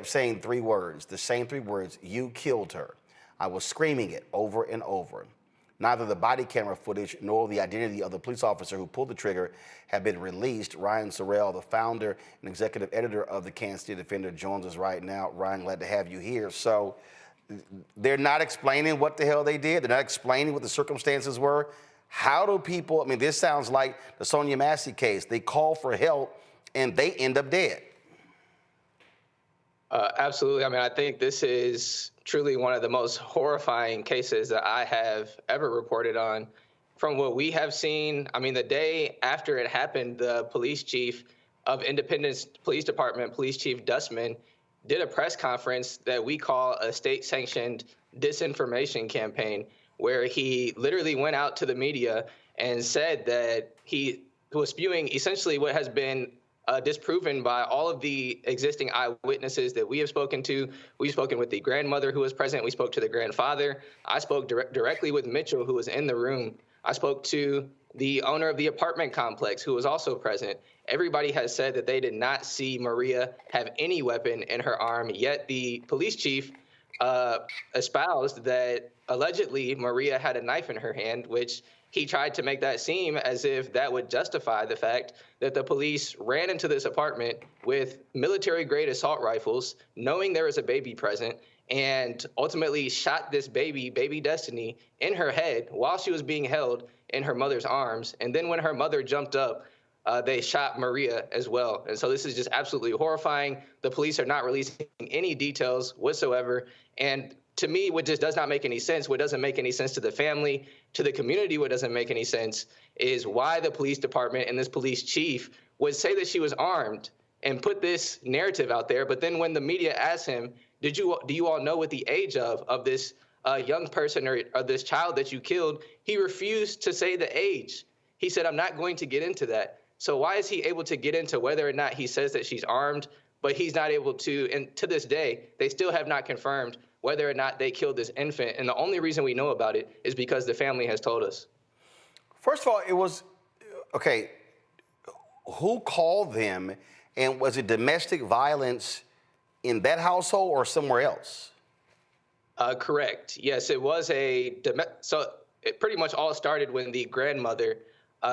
saying 3 words, the same 3 words, you killed her. I was screaming it over and over." Neither the body camera footage nor the identity of the police officer who pulled the trigger have been released. Ryan Sorrell, the founder and executive editor of the Kansas City Defender, joins us right now. Ryan, glad to have you here. So they're not explaining what the hell they did. They're not explaining what the circumstances were. How do people, I mean, this sounds like the Sonia Massey case. They call for help and they end up dead. Absolutely. I mean, I think this is truly one of the most horrifying cases that I have ever reported on. From what we have seen, I mean, the day after it happened, the police chief of Independence Police Department, Police Chief Dustman, did a press conference that we call a state-sanctioned disinformation campaign, where he literally went out to the media and said that he was spewing essentially what has been disproven by all of the existing eyewitnesses that we have spoken to. We've spoken with the grandmother who was present. We spoke to the grandfather. I spoke directly with Mitchell, who was in the room. I spoke to the owner of the apartment complex, who was also present. Everybody has said that they did not see Maria have any weapon in her arm, yet the police chief espoused that allegedly Maria had a knife in her hand, which he tried to make that seem as if that would justify the fact that the police ran into this apartment with military-grade assault rifles, knowing there was a baby present, and ultimately shot this baby Destiny, in her head while she was being held in her mother's arms. And then when her mother jumped up, they shot Maria as well. And so this is just absolutely horrifying. The police are not releasing any details whatsoever. And to me, what just does not make any sense, what doesn't make any sense to the family, to the community, what doesn't make any sense is why the police department and this police chief would say that she was armed and put this narrative out there. But then when the media asked him, do you all know what the age of this young person or this child that you killed, he refused to say the age. He said, I'm not going to get into that. So why is he able to get into whether or not he says that she's armed, but he's not able to, and to this day, they still have not confirmed whether or not they killed this infant. And the only reason we know about it is because the family has told us. First of all, it was, okay, who called them, and was it domestic violence in that household or somewhere else? Correct. Yes, it was so it pretty much all started when the grandmother,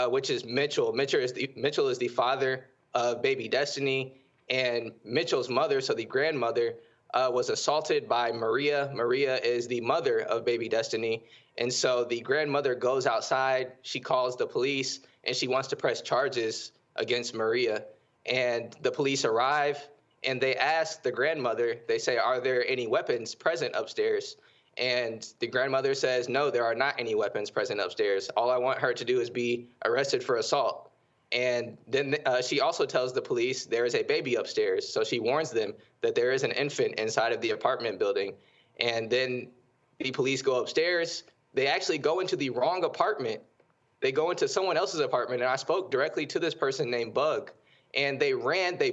which is Mitchell. Mitchell is the father of baby Destiny, and Mitchell's mother, so the grandmother, was assaulted by Maria. Maria is the mother of baby Destiny. And so the grandmother goes outside, she calls the police, and she wants to press charges against Maria. And the police arrive, and they ask the grandmother, they say, are there any weapons present upstairs? And the grandmother says, no, there are not any weapons present upstairs. All I want her to do is be arrested for assault. And then she also tells the police there is a baby upstairs. So she warns them that there is an infant inside of the apartment building. And then the police go upstairs. They actually go into the wrong apartment. They go into someone else's apartment. And I spoke directly to this person named Bug. And they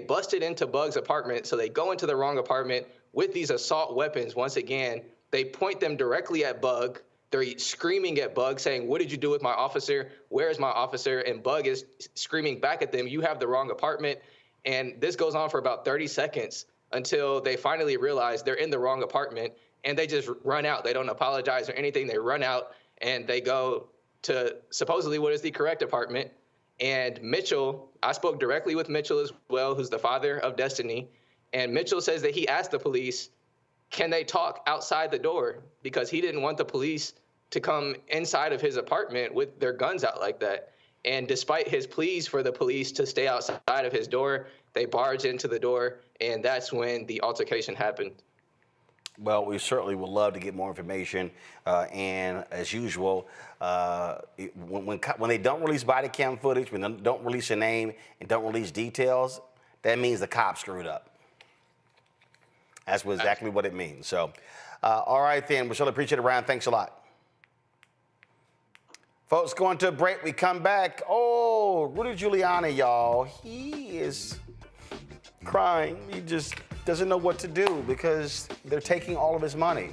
busted into Bug's apartment. So they go into the wrong apartment with these assault weapons. Once again, they point them directly at Bug. They're screaming at Bug, saying, what did you do with my officer? Where is my officer? And Bug is screaming back at them, you have the wrong apartment. And this goes on for about 30 seconds until they finally realize they're in the wrong apartment, and they just run out. They don't apologize or anything. They run out, and they go to supposedly what is the correct apartment. And Mitchell, I spoke directly with Mitchell as well, who's the father of Destiny. And Mitchell says that he asked the police, can they talk outside the door? Because he didn't want the police to come inside of his apartment with their guns out like that. And despite his pleas for the police to stay outside of his door, they barge into the door, and that's when the altercation happened. Well, we certainly would love to get more information. And as usual, when they don't release body cam footage, when they don't release a name and don't release details, that means the cops screwed up. That's exactly what it means. So, all right, then. We certainly appreciate it, Ryan. Thanks a lot. Folks, going to a break. We come back. Oh, Rudy Giuliani, y'all. He is crying. He just doesn't know what to do because they're taking all of his money.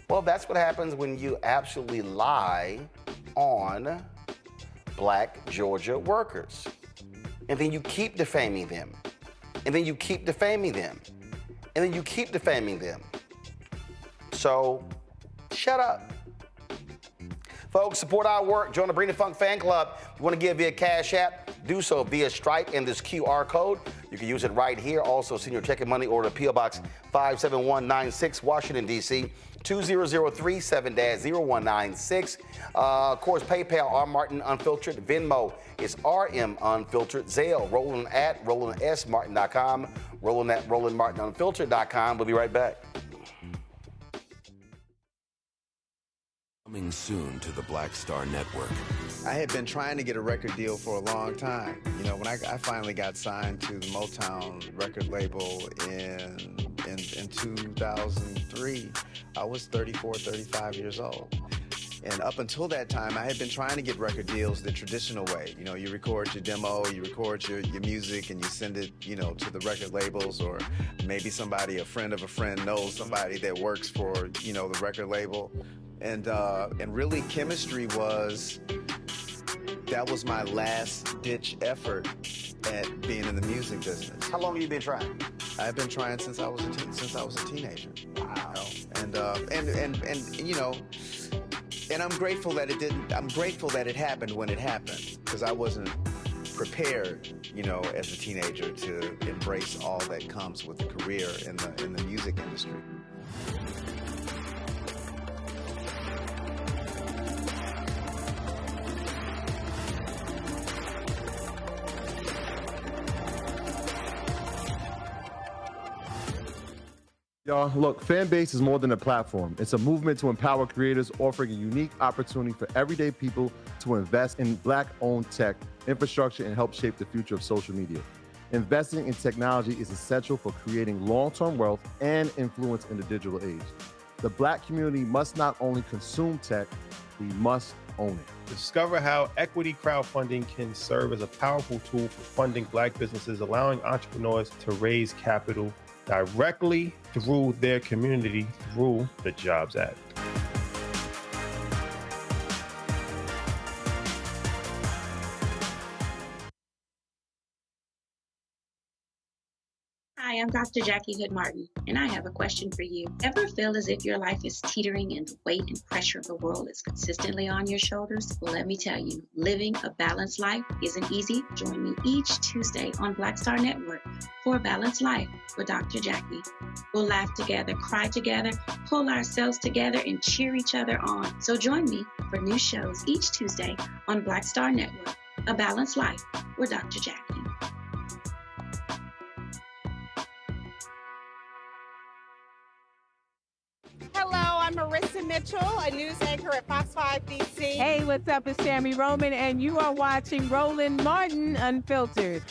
Well, that's what happens when you absolutely lie on Black Georgia workers. And then you keep defaming them. And then you keep defaming them. And then you keep defaming them. So, shut up. Folks, support our work. Join the Bring the Funk fan club. If you want to give via Cash App, do so via Stripe and this QR code. You can use it right here. Also, send your check and money order to P.O. Box 57196, Washington, D.C. 20037-0196. Of course, PayPal, R. Martin Unfiltered. Venmo is RM Unfiltered. Zelle, Roland at RolandSMartin.com. Roland at RolandMartinUnfiltered.com. We'll be right back. Coming soon to the Black Star Network. I had been trying to get a record deal for a long time. You know, when I finally got signed to the Motown record label in 2003, I was 34, 35 years old. And up until that time, I had been trying to get record deals the traditional way. You know, you record your demo, you record your music, and you send it, you know, to the record labels, or maybe somebody, a friend of a friend, knows somebody that works for, you know, the record label. And really, chemistry was my last ditch effort at being in the music business. How long have you been trying? I've been trying since I was a teenager. Wow. And you know, and I'm grateful that it didn't. I'm grateful that it happened when it happened, because I wasn't prepared, you know, as a teenager to embrace all that comes with a career in the music industry. Y'all, look, Fanbase is more than a platform. It's a movement to empower creators, offering a unique opportunity for everyday people to invest in Black-owned tech, infrastructure, and help shape the future of social media. Investing in technology is essential for creating long-term wealth and influence in the digital age. The Black community must not only consume tech, we must own it. Discover how equity crowdfunding can serve as a powerful tool for funding Black businesses, allowing entrepreneurs to raise capital directly through their community through the Jobs Act. Hi, I'm Dr. Jackie Hood Martin, and I have a question for you. Ever feel as if your life is teetering and the weight and pressure of the world is consistently on your shoulders? Well, let me tell you, living a balanced life isn't easy. Join me each Tuesday on Black Star Network for A Balanced Life with Dr. Jackie. We'll laugh together, cry together, pull ourselves together, and cheer each other on. So join me for new shows each Tuesday on Black Star Network, A Balanced Life with Dr. Jackie. Hello, I'm Marissa Mitchell, a news anchor at Fox 5 DC. Hey, what's up? It's Tammy Roman, and you are watching Roland Martin Unfiltered.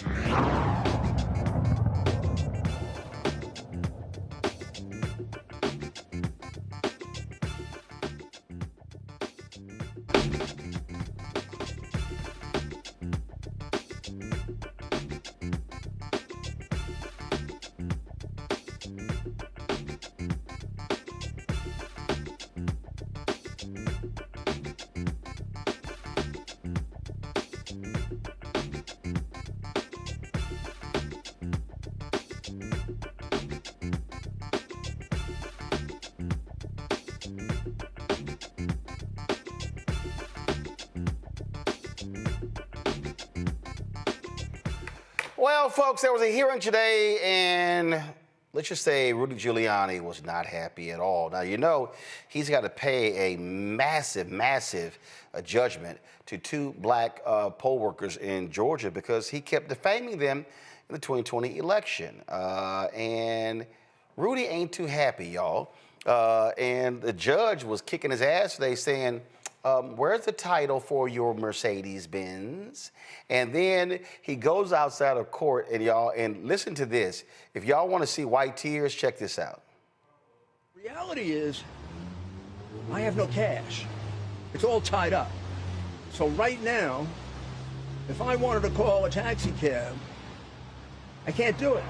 Well, folks, there was a hearing today, and let's just say Rudy Giuliani was not happy at all. Now, you know, he's got to pay a massive judgment to two black poll workers in Georgia because he kept defaming them in the 2020 election. And Rudy ain't too happy, y'all. And the judge was kicking his ass today saying, where's the title for your Mercedes-Benz? And then he goes outside of court, and y'all, and listen to this. If y'all want to see white tears, check this out. Reality is, I have no cash. It's all tied up. So right now, if I wanted to call a taxi cab, I can't do it.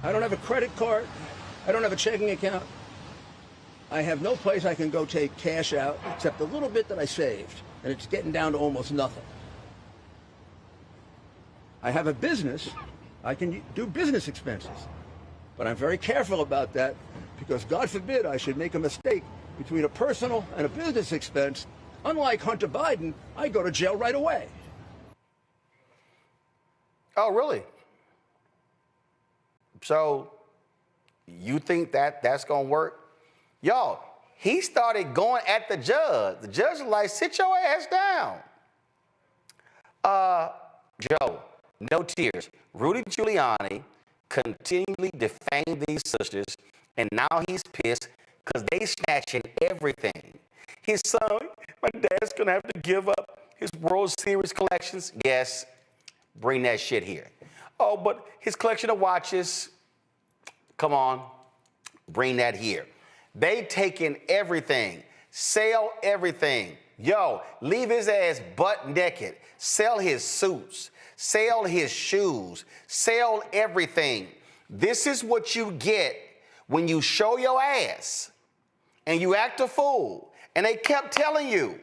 I don't have a credit card. I don't have a checking account. I have no place I can go take cash out except the little bit that I saved, and it's getting down to almost nothing. I have a business. I can do business expenses, but I'm very careful about that because God forbid I should make a mistake between a personal and a business expense. Unlike Hunter Biden, I go to jail right away. Oh, really? So you think that that's going to work? Y'all, he started going at the judge. The judge was like, sit your ass down. Joe, no tears. Rudy Giuliani continually defamed these sisters, and now he's pissed because they snatching everything. His son, my dad's going to have to give up his World Series collections. Yes, bring that shit here. Oh, but his collection of watches, come on, bring that here. They taking everything, sell everything. Yo, leave his ass butt naked. Sell his suits, sell his shoes, sell everything. This is what you get when you show your ass and you act a fool. And they kept telling you,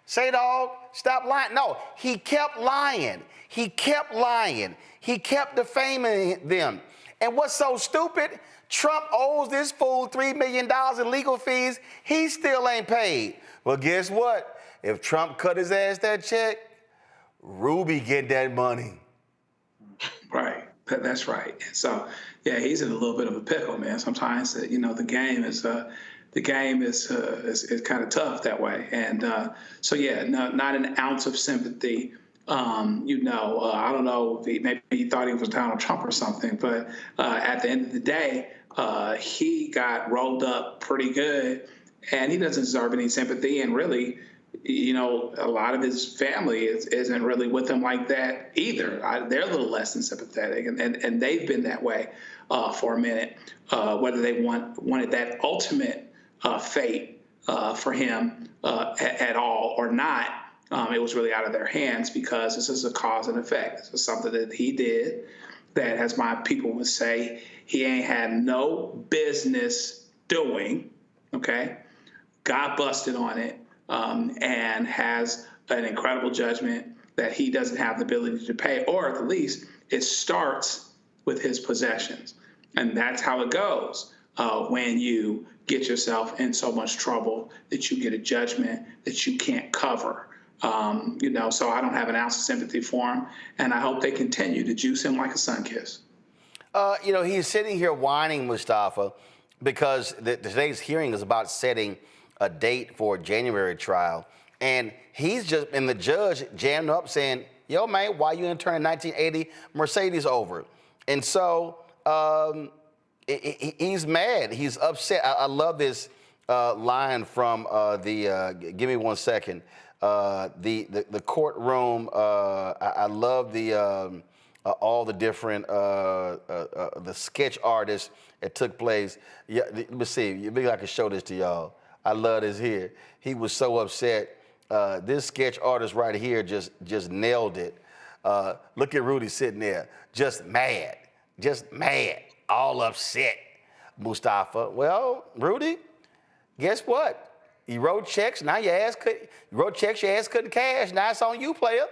say, dog, stop lying. No, he kept lying. He kept lying. He kept defaming them. And what's so stupid? Trump owes this fool $3 million in legal fees. He still ain't paid. Well, guess what? If Trump cut his ass that check, Ruby get that money. Right. That's right. And so, yeah, he's in a little bit of a pickle, man. Sometimes, you know, the game is kind of tough that way. And so, yeah, no, not an ounce of sympathy. I don't know, maybe he thought he was Donald Trump or something, but at the end of the day, he got rolled up pretty good, and he doesn't deserve any sympathy. And really, you know, a lot of his family isn't really with him like that either. They're a little less than sympathetic, and they've been that way for a minute. Whether they wanted that ultimate fate for him at all or not, it was really out of their hands because this is a cause and effect. This is something that he did that, as my people would say, he ain't had no business doing, okay? Got busted on it and has an incredible judgment that he doesn't have the ability to pay, or at the least it starts with his possessions. And that's how it goes when you get yourself in so much trouble that you get a judgment that you can't cover. So I don't have an ounce of sympathy for him, and I hope they continue to juice him like a sun kiss. He's sitting here whining, Mustafa, because today's hearing is about setting a date for a January trial. And the judge jammed up saying, yo, man, why you didn't turn a 1980 Mercedes over? And so he's mad. He's upset. I love this line from give me 1 second. The courtroom. I love all the different the sketch artists that took place. Yeah, let me see. Maybe I can show this to y'all. I love this here. He was so upset. This sketch artist right here just nailed it. Look at Rudy sitting there, just mad, all upset. Mustafa. Well, Rudy, guess what? You wrote checks. Now your ass couldn't cash. Now it's on you, player.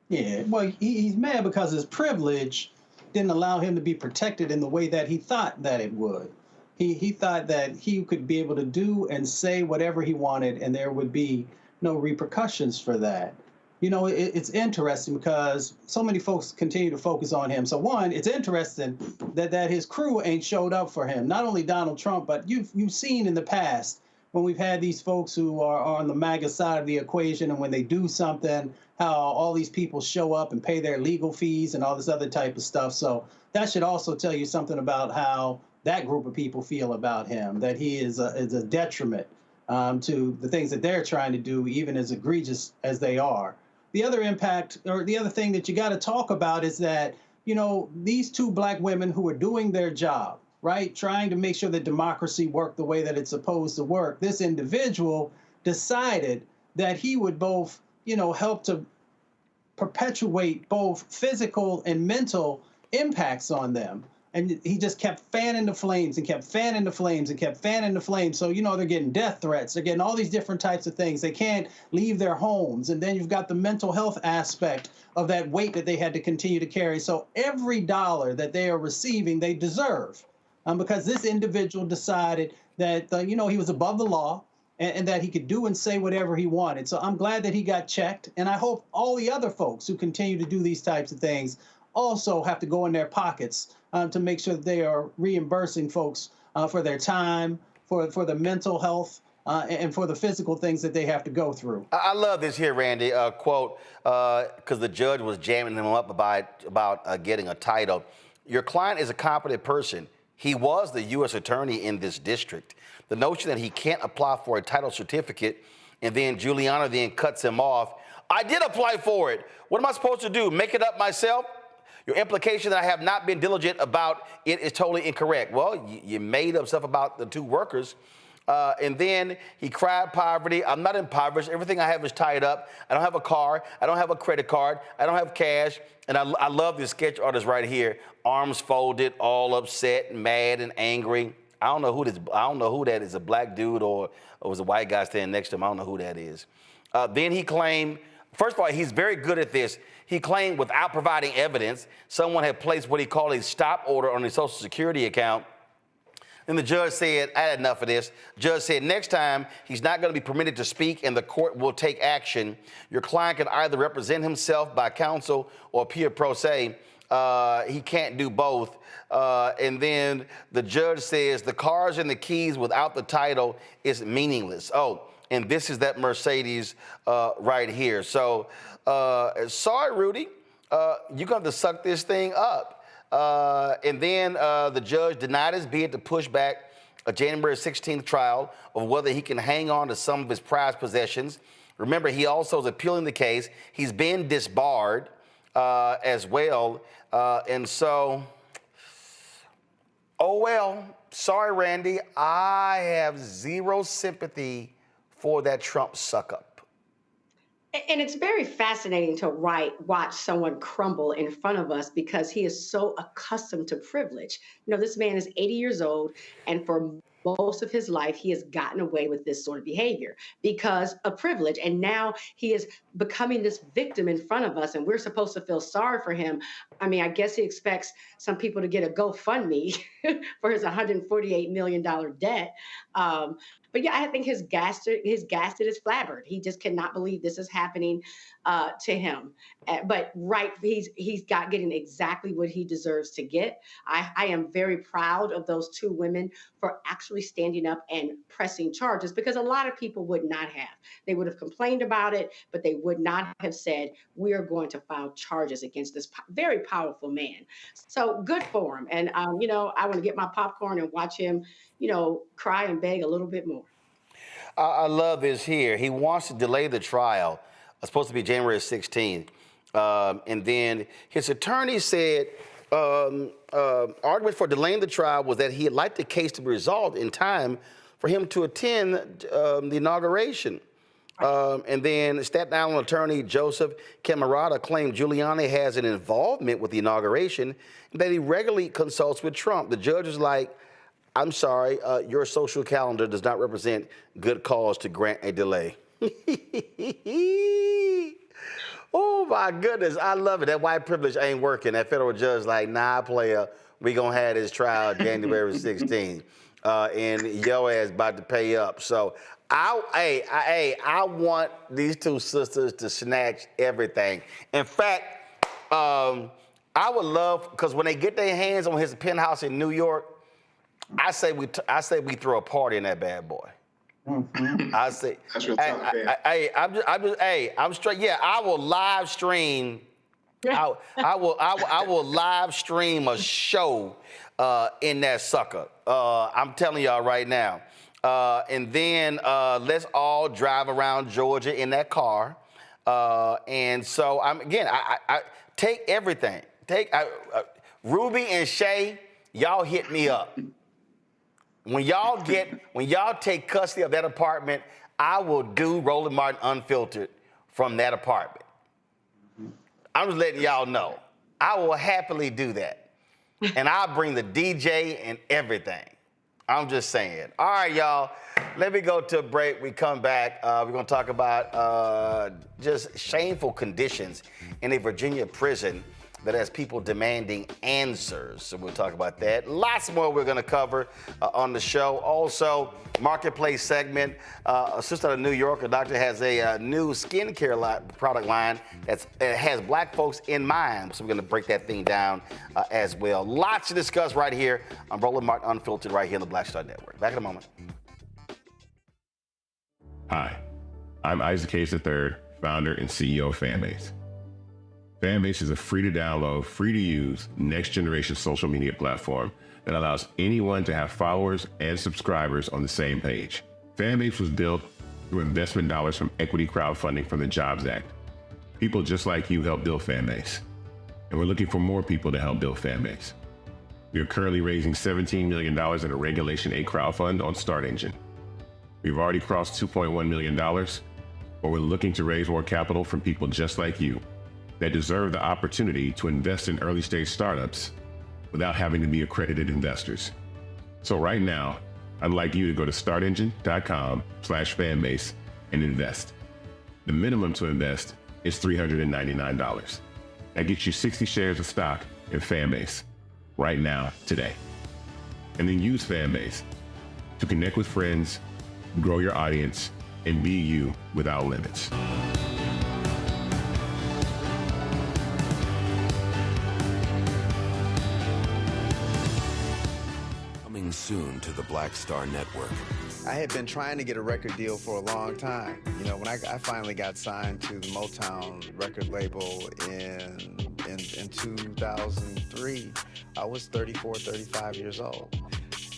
Yeah, well, he's mad because his privilege didn't allow him to be protected in the way that he thought that it would. He thought that he could be able to do and say whatever he wanted, and there would be no repercussions for that. It's interesting because so many folks continue to focus on him. So one, it's interesting that his crew ain't showed up for him. Not only Donald Trump, but you've seen in the past when we've had these folks who are on the MAGA side of the equation, and when they do something, how all these people show up and pay their legal fees and all this other type of stuff. So that should also tell you something about how that group of people feel about him, that he is a detriment to the things that they're trying to do, even as egregious as they are. The other impact, or the other thing that you got to talk about, is that, these two black women who are doing their job, right, trying to make sure that democracy worked the way that it's supposed to work, this individual decided that he would both, help to perpetuate both physical and mental impacts on them. And he just kept fanning the flames and kept fanning the flames and kept fanning the flames. So, they're getting death threats. They're getting all these different types of things. They can't leave their homes. And then you've got the mental health aspect of that weight that they had to continue to carry. So every dollar that they are receiving, they deserve. Because this individual decided that, he was above the law and that he could do and say whatever he wanted. So I'm glad that he got checked. And I hope all the other folks who continue to do these types of things also have to go in their pockets to make sure that they are reimbursing folks for their time, for the mental health, and for the physical things that they have to go through. I love this here, Randy, quote, because the judge was jamming him up about getting a title. Your client is a competent person. He was the U.S. attorney in this district. The notion that he can't apply for a title certificate and then Giuliani then cuts him off. I did apply for it. What am I supposed to do? Make it up myself? Your implication that I have not been diligent about it is totally incorrect. Well, you made up stuff about the two workers. And then he cried poverty. I'm not impoverished. Everything I have is tied up. I don't have a car. I don't have a credit card. I don't have cash. And I love this sketch artist right here. Arms folded, all upset, mad, and angry. I don't know who that is, a black dude or was a white guy standing next to him. I don't know who that is. Then he claimed, first of all, he's very good at this. He claimed without providing evidence, someone had placed what he called a stop order on his Social Security account. And the judge said, I had enough of this. Judge said, next time, he's not going to be permitted to speak and the court will take action. Your client can either represent himself by counsel or appear pro se. He can't do both. And then the judge says the cars and the keys without the title is meaningless. Oh, and this is that Mercedes right here. So sorry, Rudy, you're going to have to suck this thing up. And then the judge denied his bid to push back a January 16th trial of whether he can hang on to some of his prized possessions. Remember, he also is appealing the case. He's been disbarred as well. And so, oh well, sorry, Randy. I have zero sympathy for that Trump suck-up. And it's very fascinating to watch someone crumble in front of us because he is so accustomed to privilege. This man is 80 years old, and for most of his life, he has gotten away with this sort of behavior because of privilege. And now he is becoming this victim in front of us, and we're supposed to feel sorry for him. I mean, I guess he expects some people to get a GoFundMe for his $148 million debt. But yeah, I think his gasket is flabbered. He just cannot believe this is happening to him. But he's getting exactly what he deserves to get. I am very proud of those two women for actually standing up and pressing charges, because a lot of people would not have. They would have complained about it, but they would not have said, we are going to file charges against this very powerful man. So good for him. And, I want to get my popcorn and watch him, cry and beg a little bit more. I love this here. He wants to delay the trial. It's supposed to be January 16th. And then his attorney said argument for delaying the trial was that he'd like the case to be resolved in time for him to attend the inauguration. And then Staten Island attorney Joseph Camarata claimed Giuliani has an involvement with the inauguration and that he regularly consults with Trump. The judge was like, I'm sorry, your social calendar does not represent good cause to grant a delay. Oh my goodness, I love it. That white privilege ain't working. That federal judge like, nah, player, we gonna have this trial January 16th. And your ass about to pay up. So I want these two sisters to snatch everything. In fact, I would love, because when they get their hands on his penthouse in New York, I say we throw a party in that bad boy. Mm-hmm. I say, that's real tough, I'm straight. Yeah, I will live stream. I will live stream a show in that sucker. I'm telling y'all right now. And then let's all drive around Georgia in that car. And so I take everything. Ruby and Shay, y'all hit me up. When y'all take custody of that apartment, I will do Roland Martin Unfiltered from that apartment. I'm just letting y'all know. I will happily do that. And I'll bring the DJ and everything. I'm just saying. All right, y'all. Let me go to a break. We come back. We're going to talk about just shameful conditions in a Virginia prison that has people demanding answers. So we'll talk about that. Lots more we're going to cover on the show. Also, marketplace segment. A sister out of New York, a doctor, has a new skincare product line that has black folks in mind. So we're going to break that thing down as well. Lots to discuss right here on Roland Martin Unfiltered right here on the Black Star Network. Back in a moment. Hi, I'm Isaac Hayes III, founder and CEO of Fanbase. Fanbase is a free-to-download, free-to-use, next-generation social media platform that allows anyone to have followers and subscribers on the same page. Fanbase was built through investment dollars from equity crowdfunding from the Jobs Act. People just like you helped build Fanbase, and we're looking for more people to help build Fanbase. We are currently raising $17 million in a Regulation A crowdfund on Start Engine. We've already crossed $2.1 million, but we're looking to raise more capital from people just like you that deserve the opportunity to invest in early-stage startups without having to be accredited investors. So right now, I'd like you to go to startengine.com/fanbase and invest. The minimum to invest is $399. That gets you 60 shares of stock in Fanbase right now, today. And then use Fanbase to connect with friends, grow your audience, and be you without limits. Soon to the Black Star Network. I had been trying to get a record deal for a long time. You know, when I finally got signed to the Motown record label in 2003, I was 34, 35 years old.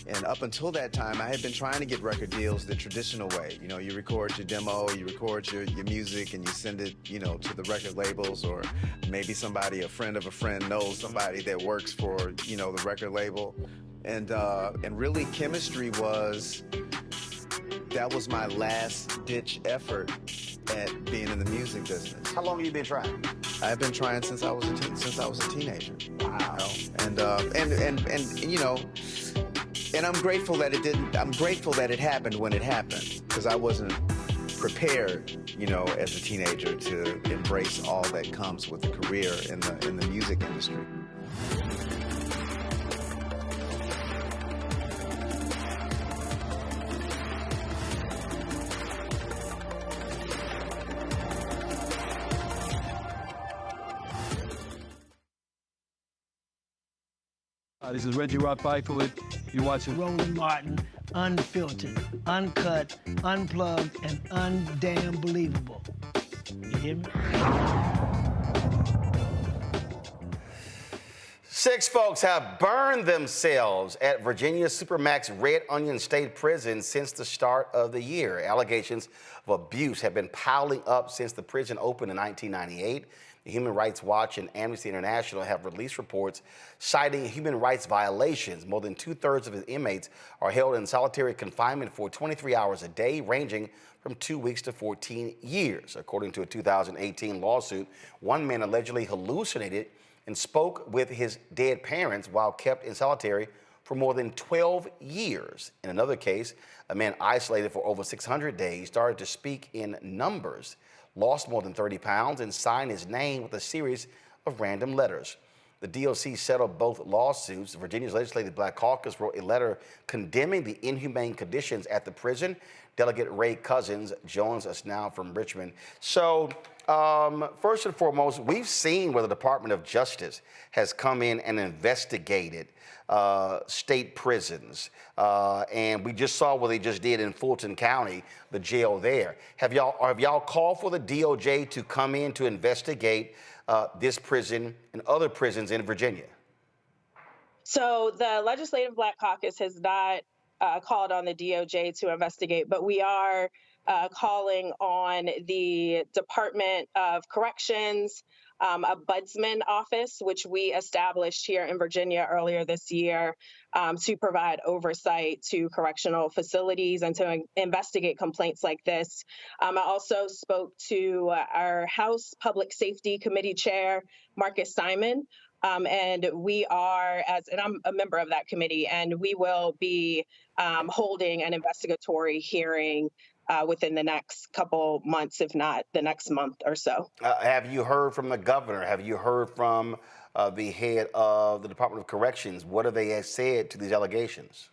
And up until that time, I had been trying to get record deals the traditional way. You know, you record your demo, you record your music, and you send it, to the record labels, or maybe somebody, a friend of a friend, knows somebody that works for, the record label. And really, chemistry was my last-ditch effort at being in the music business. How long have you been trying? I've been trying since I was a teenager. Wow. And And I'm grateful that it didn't. I'm grateful that it happened when it happened, because I wasn't prepared, you know, as a teenager to embrace all that comes with a career in the music industry. This is Reggie Rock Byford. You're watching Roland Martin, unfiltered, uncut, unplugged, and undamn believable. You hear me? 6 folks have burned themselves at Virginia's Supermax Red Onion State Prison since the start of the year. Allegations of abuse have been piling up since the prison opened in 1998. The Human Rights Watch and Amnesty International have released reports citing human rights violations. More than 2/3 of the inmates are held in solitary confinement for 23 hours a day, ranging from 2 weeks to 14 years. According to a 2018 lawsuit, one man allegedly hallucinated and spoke with his dead parents while kept in solitary for more than 12 years. In another case, a man isolated for over 600 days started to speak in numbers, lost more than 30 pounds, and signed his name with a series of random letters. The DOC settled both lawsuits. Virginia's Legislative Black Caucus wrote a letter condemning the inhumane conditions at the prison. Delegate Ray Cousins joins us now from Richmond. So, first and foremost, we've seen where the Department of Justice has come in and investigated state prisons. And we just saw what they just did in Fulton County, the jail there. Have y'all called for the DOJ to come in to investigate this prison and other prisons in Virginia? So the Legislative Black Caucus has not called on the DOJ to investigate, but we are calling on the Department of Corrections, a Budsman office, which we established here in Virginia earlier this year, to provide oversight to correctional facilities and to investigate complaints like this. I also spoke to our House Public Safety Committee Chair, Marcus Simon, and we are, and I'm a member of that committee, and we will be holding an investigatory hearing within the next couple months, if not the next month or so. Have you heard from the governor? Have you heard from the head of the Department of Corrections? What have they said to these allegations?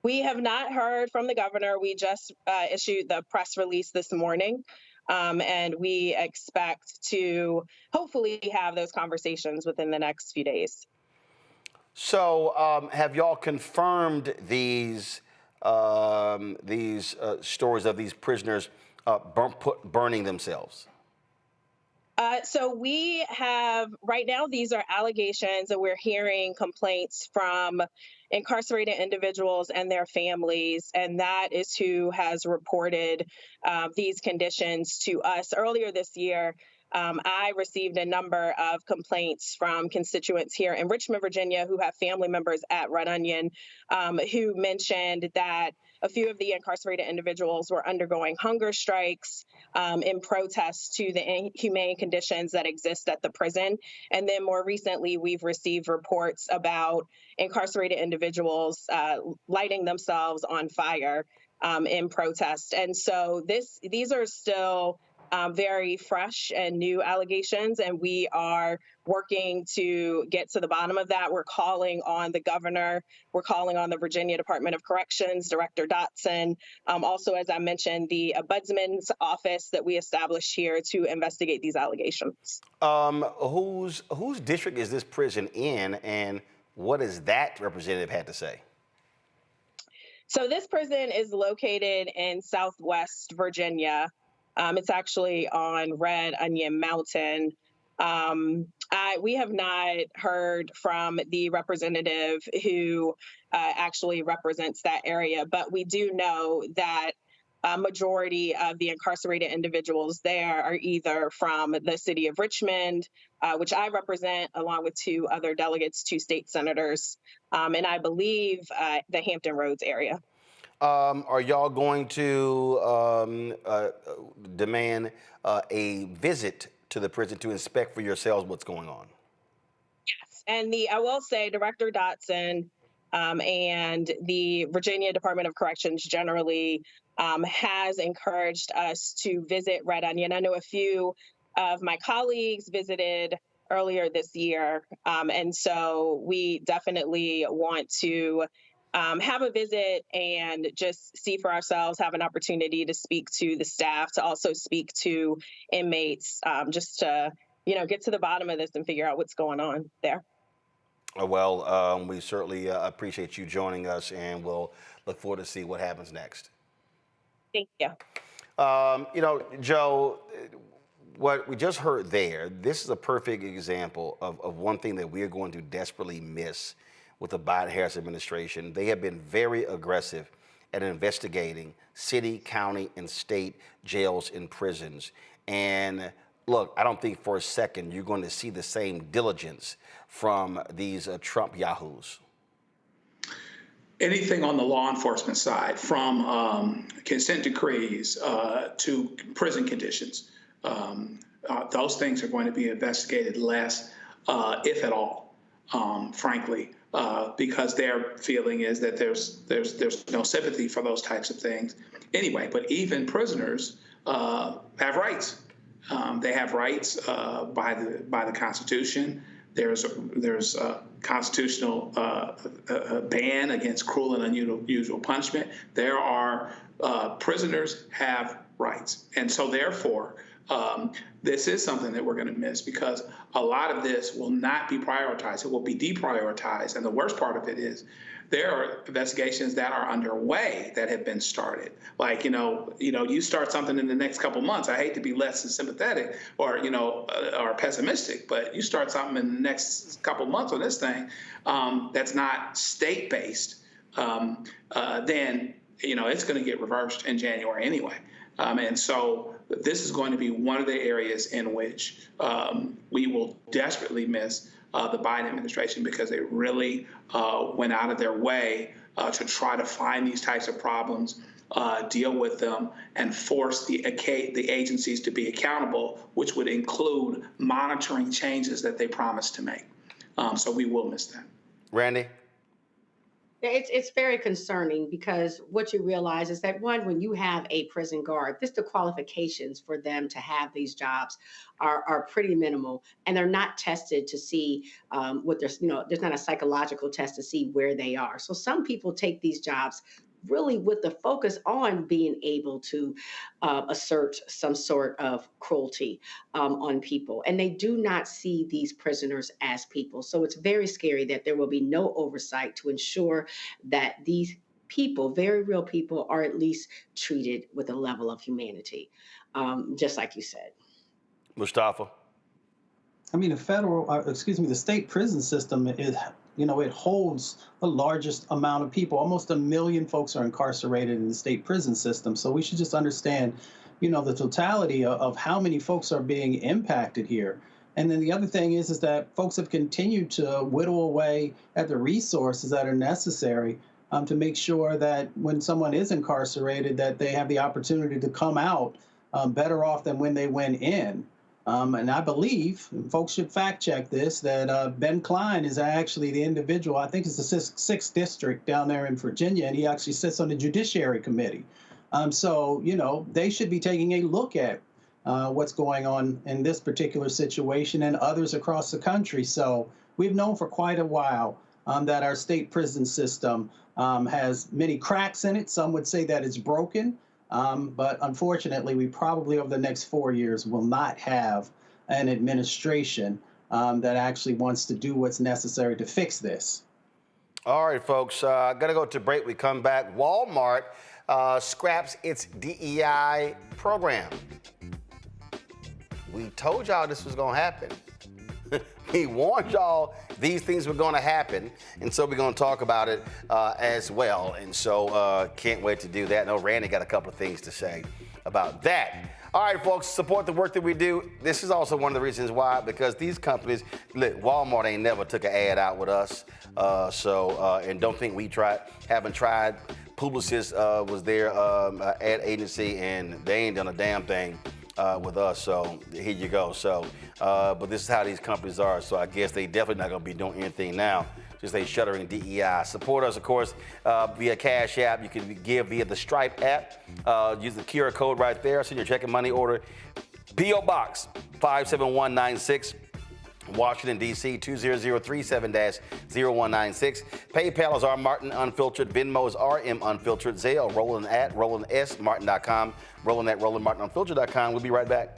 We have not heard from the governor. We just issued the press release this morning, and we expect to hopefully have those conversations within the next few days. So have y'all confirmed these stories of these prisoners burning themselves? So we have, right now, these are allegations, and we're hearing complaints from incarcerated individuals and their families, and that is who has reported these conditions to us. Earlier this year, I received a number of complaints from constituents here in Richmond, Virginia, who have family members at Red Onion, who mentioned that a few of the incarcerated individuals were undergoing hunger strikes in protest to the inhumane conditions that exist at the prison. And then more recently, we've received reports about incarcerated individuals lighting themselves on fire in protest. And so these are still very fresh and new allegations, and we are working to get to the bottom of that. We're calling on the governor. We're calling on the Virginia Department of Corrections, Director Dotson. Also, as I mentioned, the Ombudsman's office that we established here to investigate these allegations. Whose district is this prison in, and what has that representative had to say? So this prison is located in Southwest Virginia. It's actually on Red Onion Mountain. We have not heard from the representative who actually represents that area, but we do know that a majority of the incarcerated individuals there are either from the city of Richmond, which I represent, along with 2 other delegates, 2 state senators, and I believe the Hampton Roads area. Are y'all going to demand a visit to the prison to inspect for yourselves what's going on? Yes, and I will say Director Dotson And the Virginia Department of Corrections generally has encouraged us to visit Red Onion. I know a few of my colleagues visited earlier this year. And so we definitely want to have a visit and just see for ourselves, have an opportunity to speak to the staff, to also speak to inmates, just to, get to the bottom of this and figure out what's going on there. Well, we certainly appreciate you joining us, and we'll look forward to see what happens next. Thank you. Joe, what we just heard there, this is a perfect example of one thing that we are going to desperately miss with the Biden-Harris administration. They have been very aggressive at investigating city, county, and state jails and prisons. And look, I don't think for a second you're going to see the same diligence from these Trump yahoos. Anything on the law enforcement side, from consent decrees to prison conditions, those things are going to be investigated less, if at all, frankly, because their feeling is that there's no sympathy for those types of things anyway. But even prisoners have rights. They have rights by the Constitution. There's a constitutional ban against cruel and unusual punishment. There are prisoners have rights, and so therefore this is something that we're going to miss, because a lot of this will not be prioritized. It will be deprioritized, and the worst part of it is there are investigations that are underway that have been started. Like, you start something in the next couple months. I hate to be less than sympathetic or pessimistic, but you start something in the next couple months on this thing that's not state-based, then, it's going to get reversed in January anyway. And so this is going to be one of the areas in which we will desperately miss the Biden administration, because they really went out of their way to try to find these types of problems, deal with them, and force the agencies to be accountable, which would include monitoring changes that they promised to make. So we will miss that. Randy? It's very concerning, because what you realize is that, one, when you have a prison guard, the qualifications for them to have these jobs are pretty minimal, and they're not tested to see what there's not a psychological test to see where they are. So some people take these jobs really with the focus on being able to assert some sort of cruelty on people. And they do not see these prisoners as people. So it's very scary that there will be no oversight to ensure that these people, very real people, are at least treated with a level of humanity, just like you said. Mustafa? I mean, the state prison system is, it holds the largest amount of people. Almost 1 million folks are incarcerated in the state prison system. So we should just understand, the totality of how many folks are being impacted here. And then the other thing is that folks have continued to whittle away at the resources that are necessary to make sure that when someone is incarcerated, that they have the opportunity to come out better off than when they went in. And I believe, and folks should fact check this, that Ben Klein is actually the individual, I think it's the 6th district down there in Virginia, and he actually sits on the Judiciary Committee. So, they should be taking a look at what's going on in this particular situation and others across the country. So we've known for quite a while that our state prison system has many cracks in it. Some would say that it's broken. But unfortunately, we probably over the next 4 years will not have an administration that actually wants to do what's necessary to fix this. All right, folks, got to go to break. We come back. Walmart scraps its DEI program. We told y'all this was going to happen. We warned y'all these things were going to happen, and so we're going to talk about it as well. And so can't wait to do that. I know Randy got a couple of things to say about that. All right, folks, support the work that we do. This is also one of the reasons why, because these companies, look, Walmart ain't never took an ad out with us. And don't think we haven't tried. Publicis was their ad agency, and they ain't done a damn thing with us. So here you go. So, but this is how these companies are. So I guess they definitely not going to be doing anything now. just say Shuttering DEI. Support us, of course, via Cash App. You can give via the Stripe app. Use the QR code right there. Send your check and money order. P.O. Box 57196. Washington, D.C. 20037-0196. PayPal is R Martin Unfiltered. Venmo is RM Unfiltered. Zelle, Roland at RolandSMartin.com. Roland at RolandMartinUnfiltered.com. We'll be right back.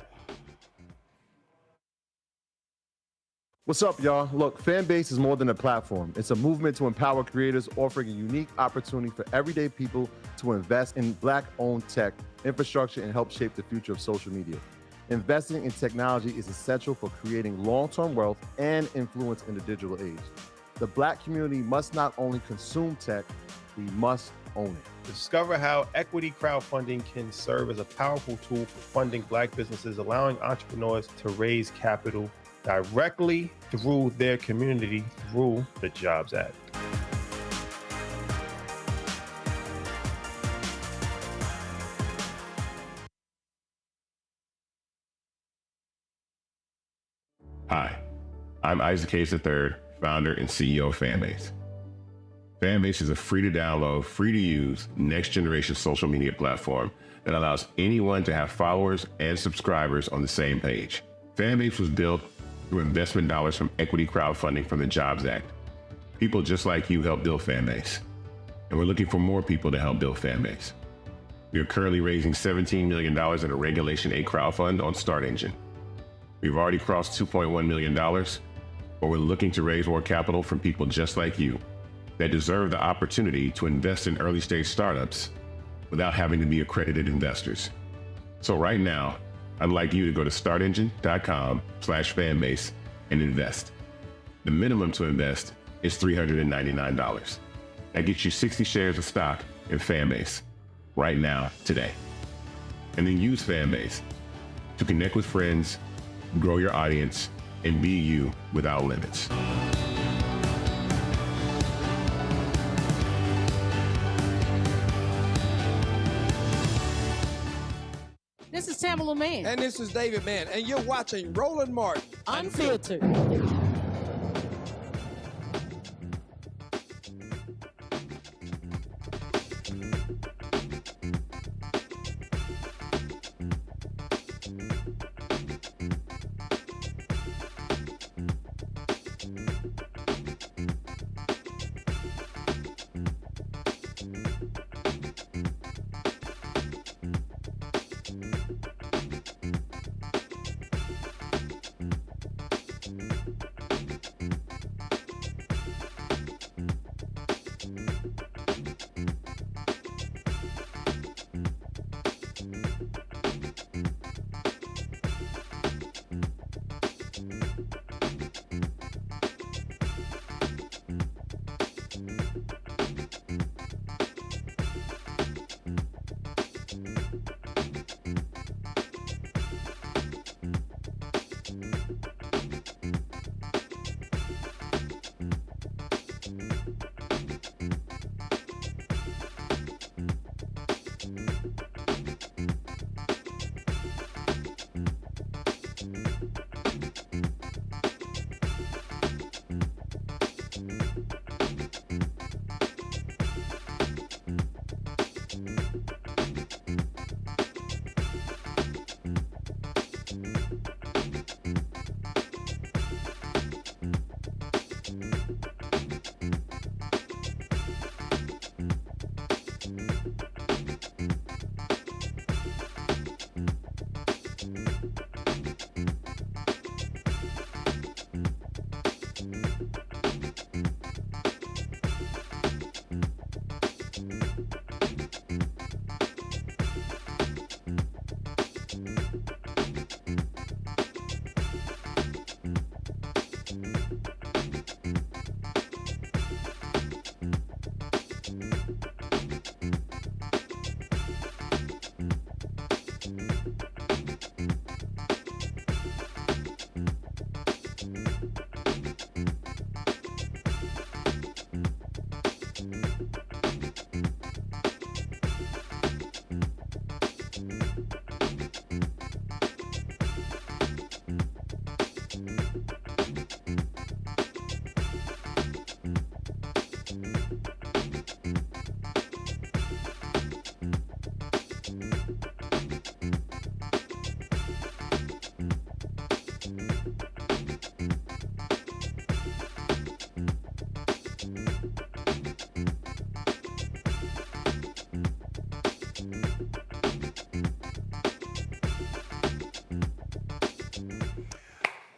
What's up, y'all? Look, Fanbase is more than a platform. It's a movement to empower creators, offering a unique opportunity for everyday people to invest in Black-owned tech, infrastructure, and help shape the future of social media. Investing in technology is essential for creating long-term wealth and influence in the digital age. The Black community must not only consume tech, we must own it. Discover how equity crowdfunding can serve as a powerful tool for funding Black businesses, allowing entrepreneurs to raise capital directly through their community through the Jobs Act. Hi, I'm Isaac Hayes III, founder and CEO of Fanbase. Fanbase is a free-to-download, free-to-use, next-generation social media platform that allows anyone to have followers and subscribers on the same page. Fanbase was built through investment dollars from equity crowdfunding from the Jobs Act. People just like you helped build Fanbase, and we're looking for more people to help build Fanbase. We are currently raising $17 million in a Regulation A crowdfund on Start Engine. We've already crossed $2.1 million, but we're looking to raise more capital from people just like you that deserve the opportunity to invest in early-stage startups without having to be accredited investors. So right now, I'd like you to go to startengine.com/fanbase and invest. The minimum to invest is $399. That gets you 60 shares of stock in Fanbase right now, today. And then use Fanbase to connect with friends, grow your audience, and be you without limits. This is Tamala Mann. And this is David Mann. And you're watching Roland Martin Unfiltered.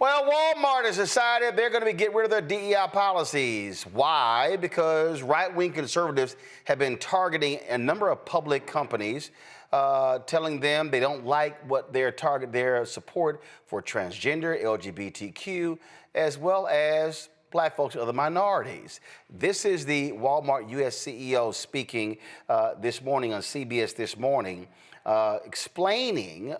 Well, Walmart has decided they're going to get rid of their DEI policies. Why? Because right-wing conservatives have been targeting a number of public companies, telling them they don't like what their support for transgender, LGBTQ, as well as Black folks and other minorities. This is the Walmart U.S. CEO speaking this morning on CBS This Morning, explaining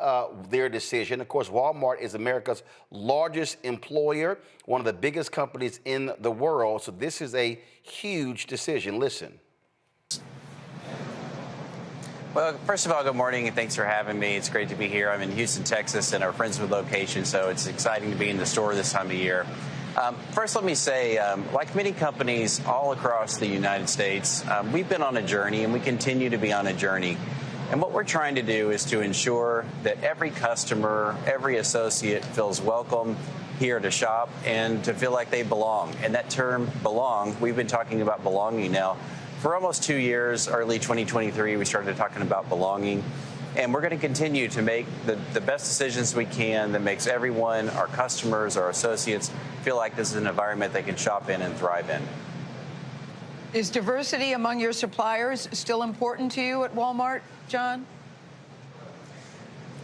their decision. Of course, Walmart is America's largest employer, one of the biggest companies in the world. So this is a huge decision. Listen. Well, first of all, good morning and thanks for having me. It's great to be here. I'm in Houston, Texas, in our Friendswood location, so it's exciting to be in the store this time of year. First, let me say, like many companies all across the United States, we've been on a journey and we continue to be on a journey. And what we're trying to do is to ensure that every customer, every associate feels welcome here to shop and to feel like they belong. And that term belong, we've been talking about belonging now for almost 2 years. Early 2023, we started talking about belonging. And we're going to continue to make the best decisions we can that makes everyone, our customers, our associates, feel like this is an environment they can shop in and thrive in. Is diversity among your suppliers still important to you at Walmart, John?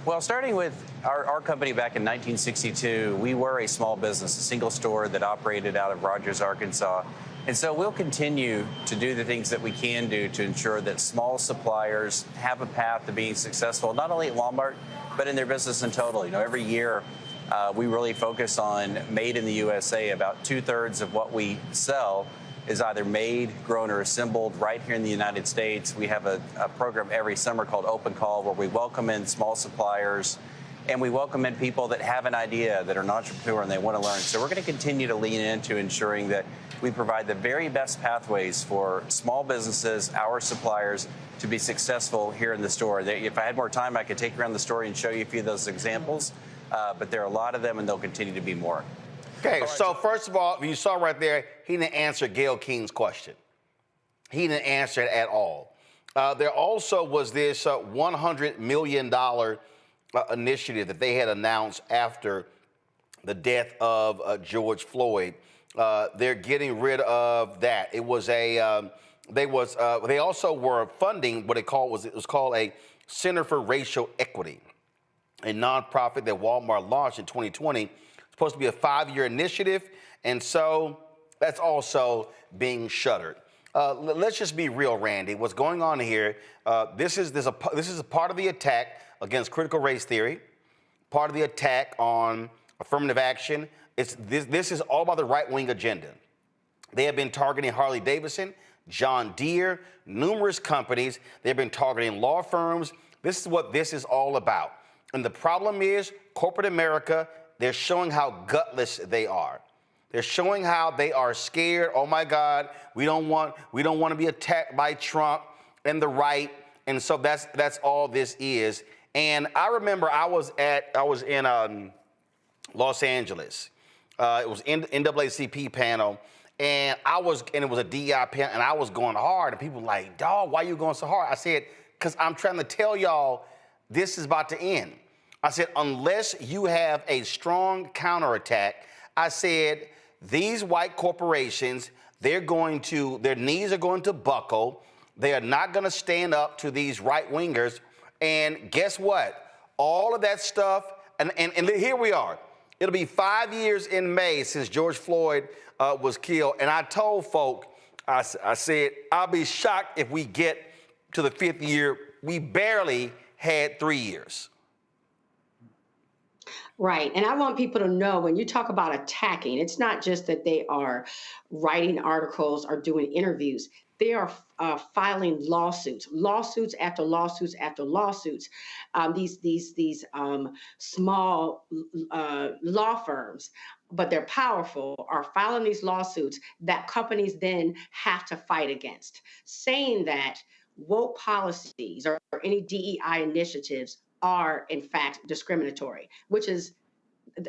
Well, starting with our company back in 1962, we were a small business, a single store that operated out of Rogers, Arkansas. And so we'll continue to do the things that we can do to ensure that small suppliers have a path to being successful, not only at Walmart, but in their business in total. You know, every year we really focus on made in the USA. About 2/3 of what we sell is either made, grown, or assembled right here in the United States. We have a program every summer called Open Call, where we welcome in small suppliers and we welcome in people that have an idea, that are an entrepreneur and they want to learn. So we're going to continue to lean into ensuring that we provide the very best pathways for small businesses, our suppliers, to be successful here in the store. If I had more time, I could take you around the store and show you a few of those examples, but there are a lot of them and there'll continue to be more. Okay, so first of all, you saw right there, he didn't answer Gayle King's question. He didn't answer it at all. There also was this $100 million initiative that they had announced after the death of George Floyd. They're getting rid of that. It was they also were funding what it was called a Center for Racial Equity, a nonprofit that Walmart launched in 2020. Supposed to be a 5-year initiative, and so that's also being shuttered. Let's just be real, Randy. What's going on here? This is a part of the attack against critical race theory, part of the attack on affirmative action. This is all about the right-wing agenda. They have been targeting Harley-Davidson, John Deere, numerous companies. They've been targeting law firms. This is what this is all about. And the problem is corporate America. They're showing how gutless they are. They're showing how they are scared. Oh my God, we don't want to be attacked by Trump and the right. And so that's all this is. And I remember I was in Los Angeles. It was NAACP panel, and it was a DEI panel, and I was going hard. And people were like, dog, why are you going so hard? I said, because I'm trying to tell y'all this is about to end. I said, unless you have a strong counterattack, I said, these white corporations, their knees are going to buckle. They are not going to stand up to these right-wingers. And guess what? All of that stuff, and here we are. It'll be 5 years in May since George Floyd was killed. And I told folk, I said, I'll be shocked if we get to the 5th year. We barely had 3 years. Right. And I want people to know, when you talk about attacking, it's not just that they are writing articles or doing interviews. They are filing lawsuits after lawsuits after lawsuits. These small law firms, but they're powerful, are filing these lawsuits that companies then have to fight against, saying that woke policies or any DEI initiatives are in fact discriminatory, which is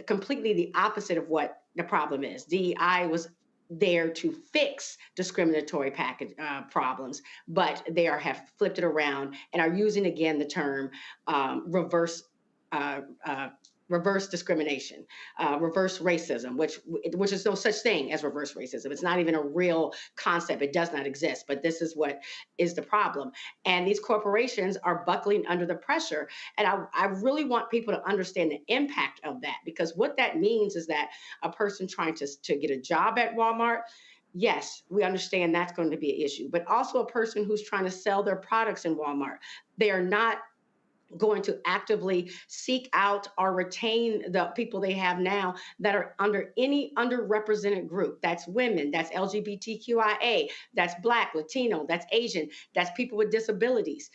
completely the opposite of what the problem is. DEI was there to fix discriminatory problems, but they have flipped it around and are using again the term reverse reverse discrimination, reverse racism, which is no such thing as reverse racism. It's not even a real concept. It does not exist, but this is what is the problem. And these corporations are buckling under the pressure. And I really want people to understand the impact of that, because what that means is that a person trying to get a job at Walmart, yes, we understand that's going to be an issue, but also a person who's trying to sell their products in Walmart, they are not going to actively seek out or retain the people they have now that are under any underrepresented group. That's women, that's LGBTQIA, that's Black, Latino, that's Asian, that's people with disabilities,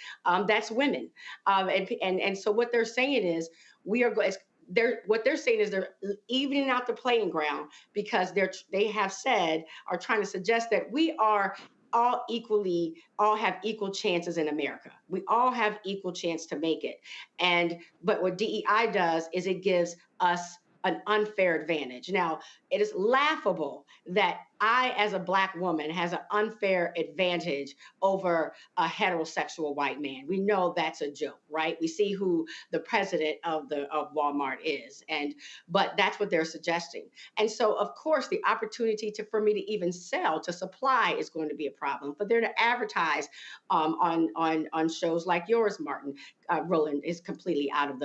that's women. And so what they're saying is what they're saying is they're evening out the playing ground, because they have said, are trying to suggest that we are all have equal chances in America. We all have equal chance to make it. But what DEI does is it gives us an unfair advantage. Now, it is laughable that I, as a Black woman, has an unfair advantage over a heterosexual white man. We know that's a joke, right? We see who the president of Walmart is, but that's what they're suggesting. And so, of course, the opportunity for me to even sell, to supply, is going to be a problem. But they're to advertise on shows like yours, Martin, Roland, is completely not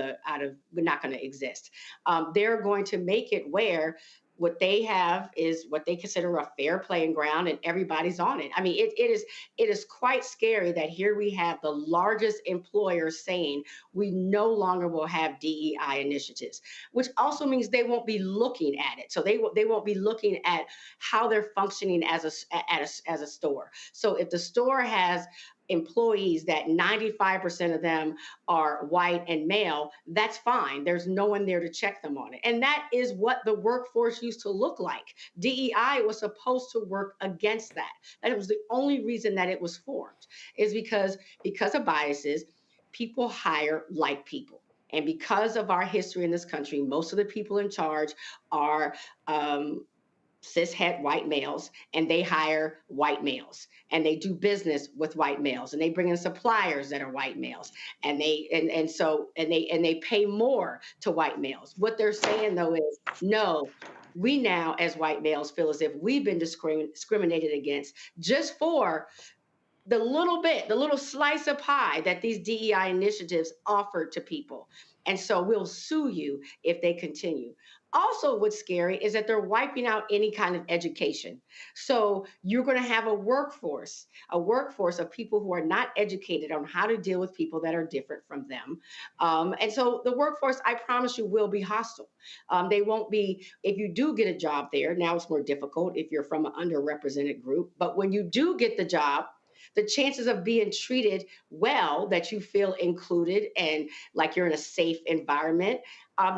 going to exist. They're going to make it where what they have is what they consider a fair playing ground, and everybody's on it. I mean, it is quite scary that here we have the largest employer saying we no longer will have DEI initiatives, which also means they won't be looking at it. So they won't be looking at how they're functioning as a store. So if the store has employees that 95% of them are white and male, that's fine. There's no one there to check them on it. And that is what the workforce used to look like. DEI was supposed to work against that. That was the only reason that it was formed, is because of biases, people hire like people. And because of our history in this country, most of the people in charge are cishet white males, and they hire white males, and they do business with white males, and they bring in suppliers that are white males, and they pay more to white males. What they're saying though is, no, we now as white males feel as if we've been discriminated against just for the little slice of pie that these DEI initiatives offered to people. And so we'll sue you if they continue. Also, what's scary is that they're wiping out any kind of education. So you're going to have a workforce of people who are not educated on how to deal with people that are different from them. And so the workforce, I promise you, will be hostile. They won't be, if you do get a job there, now it's more difficult if you're from an underrepresented group. But when you do get the job, the chances of being treated well, that you feel included and like you're in a safe environment,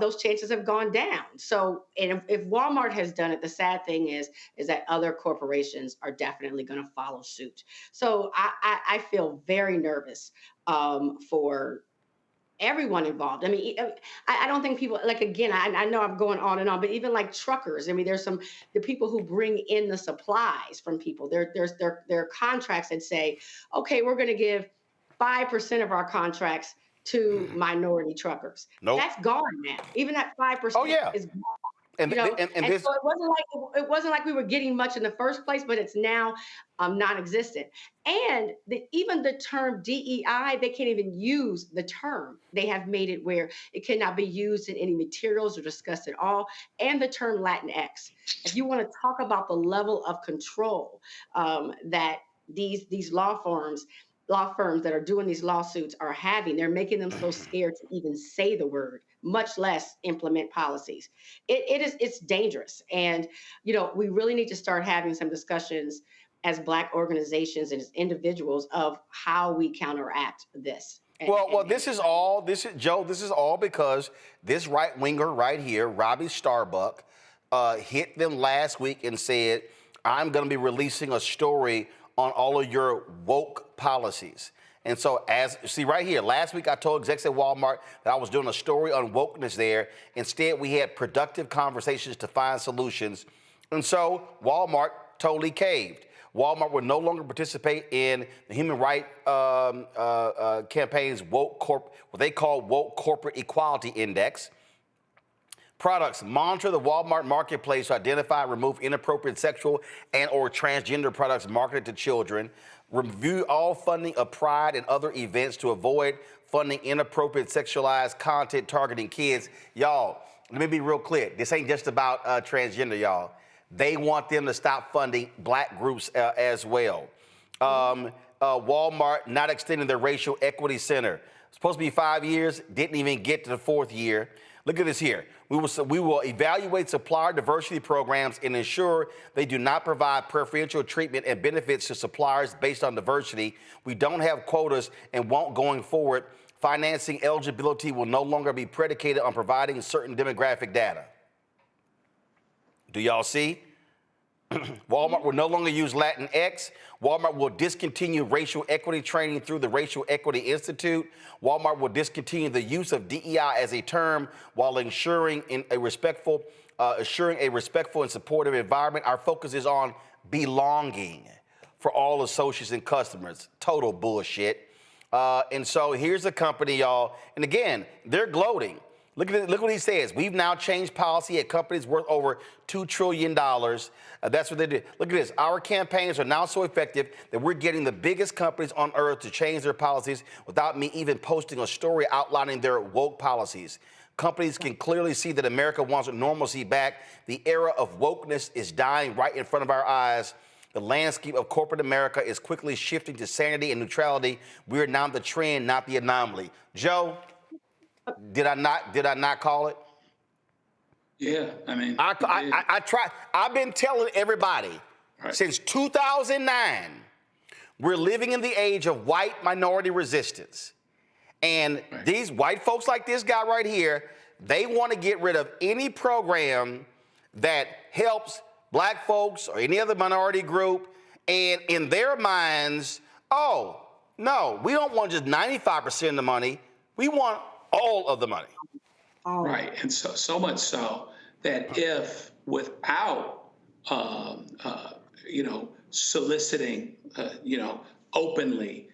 those chances have gone down. So, and if Walmart has done it, the sad thing is that other corporations are definitely going to follow suit. So I feel very nervous for everyone involved. I mean, I don't think people, like, again, I know I'm going on and on, but even like truckers, I mean, there's the people who bring in the supplies from people. There are contracts that say, okay, we're going to give 5% of our contracts to minority truckers. Nope. That's gone now. Even that 5% is gone. And so it wasn't like we were getting much in the first place, but it's now non-existent. And even the term DEI, they can't even use the term. They have made it where it cannot be used in any materials or discussed at all. And the term Latinx. If you want to talk about the level of control that these law firms that are doing these lawsuits are having, they're making them so scared to even say the word, much less implement policies. It's dangerous. And, we really need to start having some discussions as Black organizations and as individuals of how we counteract this. This is all because this right-winger right here, Robbie Starbuck, hit them last week and said, I'm going to be releasing a story on all of your woke policies. And so right here, last week I told execs at Walmart that I was doing a story on wokeness there. Instead, we had productive conversations to find solutions. And so Walmart totally caved. Walmart will no longer participate in the human rights campaign's what they call woke corporate equality index. Products, monitor the Walmart marketplace to identify and remove inappropriate sexual and or transgender products marketed to children. Review all funding of Pride and other events to avoid funding inappropriate sexualized content targeting kids. Y'all, let me be real clear. This ain't just about transgender, y'all. They want them to stop funding black groups as well. Walmart not extending their racial equity center. Supposed to be 5 years, didn't even get to the 4th year. Look at this here. We will evaluate supplier diversity programs and ensure they do not provide preferential treatment and benefits to suppliers based on diversity. We don't have quotas and won't going forward. Financing eligibility will no longer be predicated on providing certain demographic data. Do y'all see? Walmart will no longer use Latinx. Walmart will discontinue racial equity training through the Racial Equity Institute. Walmart will discontinue the use of DEI as a term while ensuring a respectful and supportive environment. Our focus is on belonging for all associates and customers. Total bullshit. And so here's a company, y'all. And again, they're gloating. Look what he says. We've now changed policy at companies worth over $2 trillion. That's what they did. Look at this. Our campaigns are now so effective that we're getting the biggest companies on earth to change their policies without me even posting a story outlining their woke policies. Companies can clearly see that America wants normalcy back. The era of wokeness is dying right in front of our eyes. The landscape of corporate America is quickly shifting to sanity and neutrality. We're now the trend, not the anomaly. Joe, did I not call it? Yeah, I mean, I try. I've been telling everybody since 2009, we're living in the age of white minority resistance. And these white folks like this guy right here, they want to get rid of any program that helps black folks or any other minority group. And in their minds, oh, no, we don't want just 95% of the money. We want all of the money. Right, and so much so that if without, soliciting, openly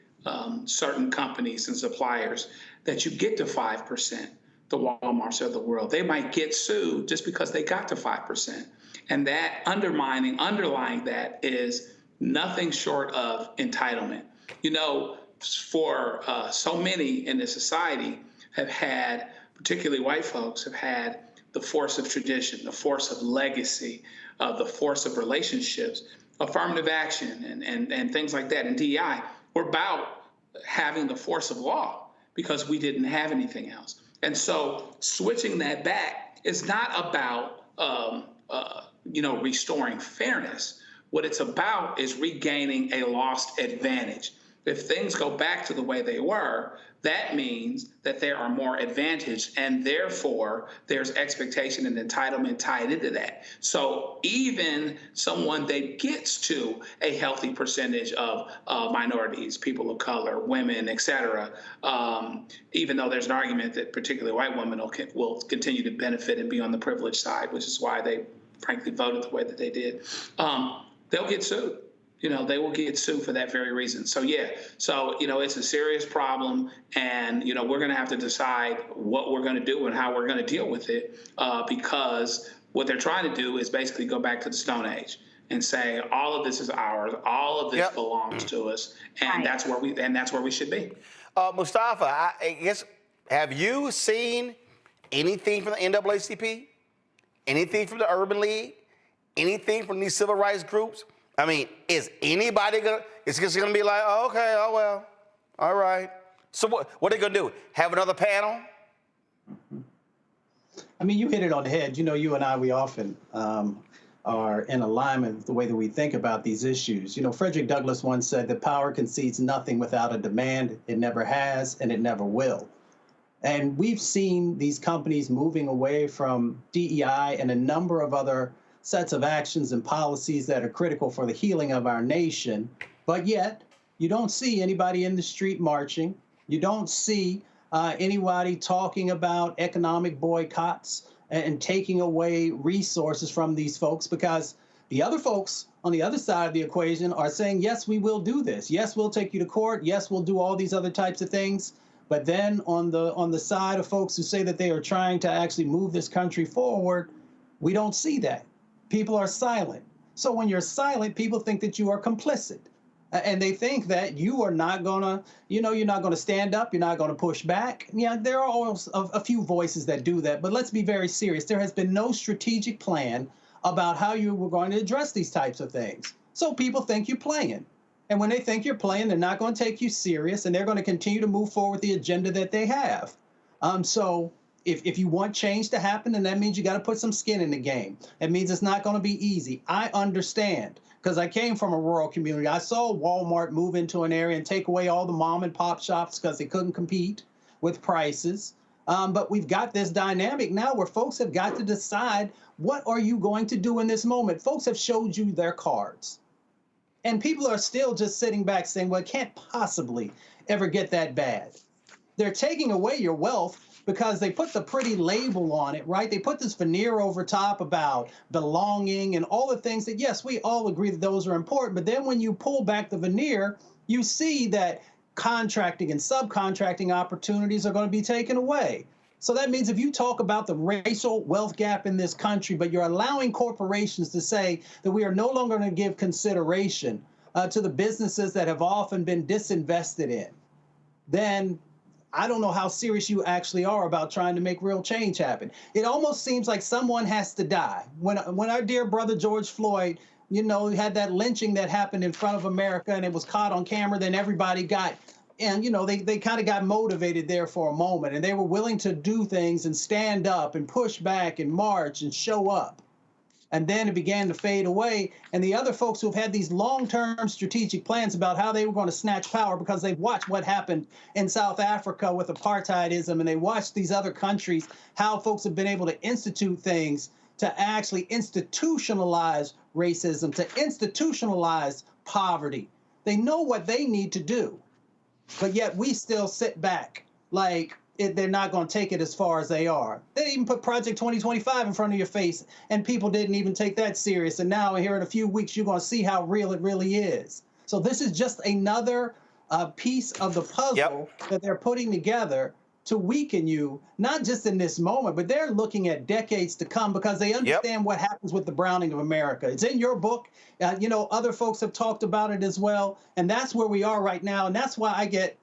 certain companies and suppliers, that you get to 5%, the Walmarts of the world, they might get sued just because they got to 5%. And that underlying that is nothing short of entitlement. For so many in this society have had, particularly white folks, have had the force of tradition, the force of legacy, the force of relationships, affirmative action, and things like that. And DEI, we're about having the force of law because we didn't have anything else. And so switching that back is not about, restoring fairness. What it's about is regaining a lost advantage. If things go back to the way they were, that means that there are more advantaged, and therefore there's expectation and entitlement tied into that. So even someone that gets to a healthy percentage of minorities, people of color, women, et cetera, even though there's an argument that particularly white women will continue to benefit and be on the privileged side, which is why they frankly voted the way that they did, they'll get sued. They will get sued for that very reason. So, it's a serious problem. And, we're going to have to decide what we're going to do and how we're going to deal with it, because what they're trying to do is basically go back to the Stone Age and say, all of this is ours. All of this belongs to us. And that's where we should be. Mustafa, I guess, have you seen anything from the NAACP? Anything from the Urban League? Anything from these civil rights groups? I mean, is anybody it's just gonna be like, oh, okay, oh well, all right. So what are they gonna do? Have another panel? I mean, you hit it on the head. You and I, we often are in alignment with the way that we think about these issues. Frederick Douglass once said that power concedes nothing without a demand. It never has, and it never will. And we've seen these companies moving away from DEI and a number of other sets of actions and policies that are critical for the healing of our nation. But yet, you don't see anybody in the street marching. You don't see anybody talking about economic boycotts and taking away resources from these folks, because the other folks on the other side of the equation are saying, yes, we will do this. Yes, we'll take you to court. Yes, we'll do all these other types of things. But then on the side of folks who say that they are trying to actually move this country forward, we don't see that. People are silent. So when you're silent, people think that you are complicit. And they think that you are not gonna, you're not gonna stand up, you're not gonna push back. Yeah, there are always a few voices that do that, but let's be very serious. There has been no strategic plan about how you were going to address these types of things. So people think you're playing. And when they think you're playing, they're not going to take you serious, and they're going to continue to move forward with the agenda that they have. So if you want change to happen, then that means you got to put some skin in the game. It means it's not going to be easy. I understand, because I came from a rural community. I saw Walmart move into an area and take away all the mom and pop shops because they couldn't compete with prices. But we've got this dynamic now where folks have got to decide, what are you going to do in this moment? Folks have showed you their cards. And people are still just sitting back saying, well, it can't possibly ever get that bad. They're taking away your wealth because they put the pretty label on it, right? They put this veneer over top about belonging and all the things that, yes, we all agree that those are important. But then when you pull back the veneer, you see that contracting and subcontracting opportunities are going to be taken away. So that means if you talk about the racial wealth gap in this country, but you're allowing corporations to say that we are no longer going to give consideration to the businesses that have often been disinvested in, then I don't know how serious you actually are about trying to make real change happen. It almost seems like someone has to die. When our dear brother George Floyd, had that lynching that happened in front of America and it was caught on camera, then everybody got, and they kind of got motivated there for a moment, and they were willing to do things and stand up and push back and march and show up. And then it began to fade away. And the other folks who've had these long-term strategic plans about how they were going to snatch power, because they've watched what happened in South Africa with apartheidism, and they watched these other countries, how folks have been able to institute things to actually institutionalize racism, to institutionalize poverty. They know what they need to do. But yet we still sit back like they're not going to take it as far as they are. They even put Project 2025 in front of your face, and people didn't even take that serious. And now here in a few weeks, you're going to see how real it really is. So this is just another piece of the puzzle that they're putting together to weaken you, not just in this moment, but they're looking at decades to come, because they understand what happens with the browning of America. It's in your book. Other folks have talked about it as well. And that's where we are right now. And that's why I get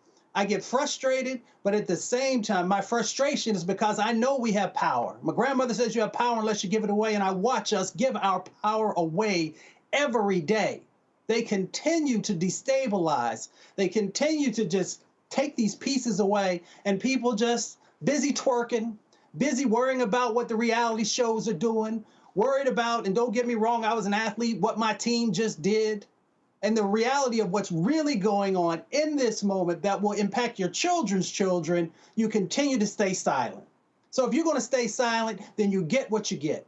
frustrated, but at the same time, my frustration is because I know we have power. My grandmother says you have power unless you give it away, and I watch us give our power away every day. They continue to destabilize. They continue to just take these pieces away, and people just busy twerking, busy worrying about what the reality shows are doing, worried about, and don't get me wrong, I was an athlete, what my team just did. And the reality of what's really going on in this moment that will impact your children's children, you continue to stay silent. So if you're going to stay silent, then you get what you get.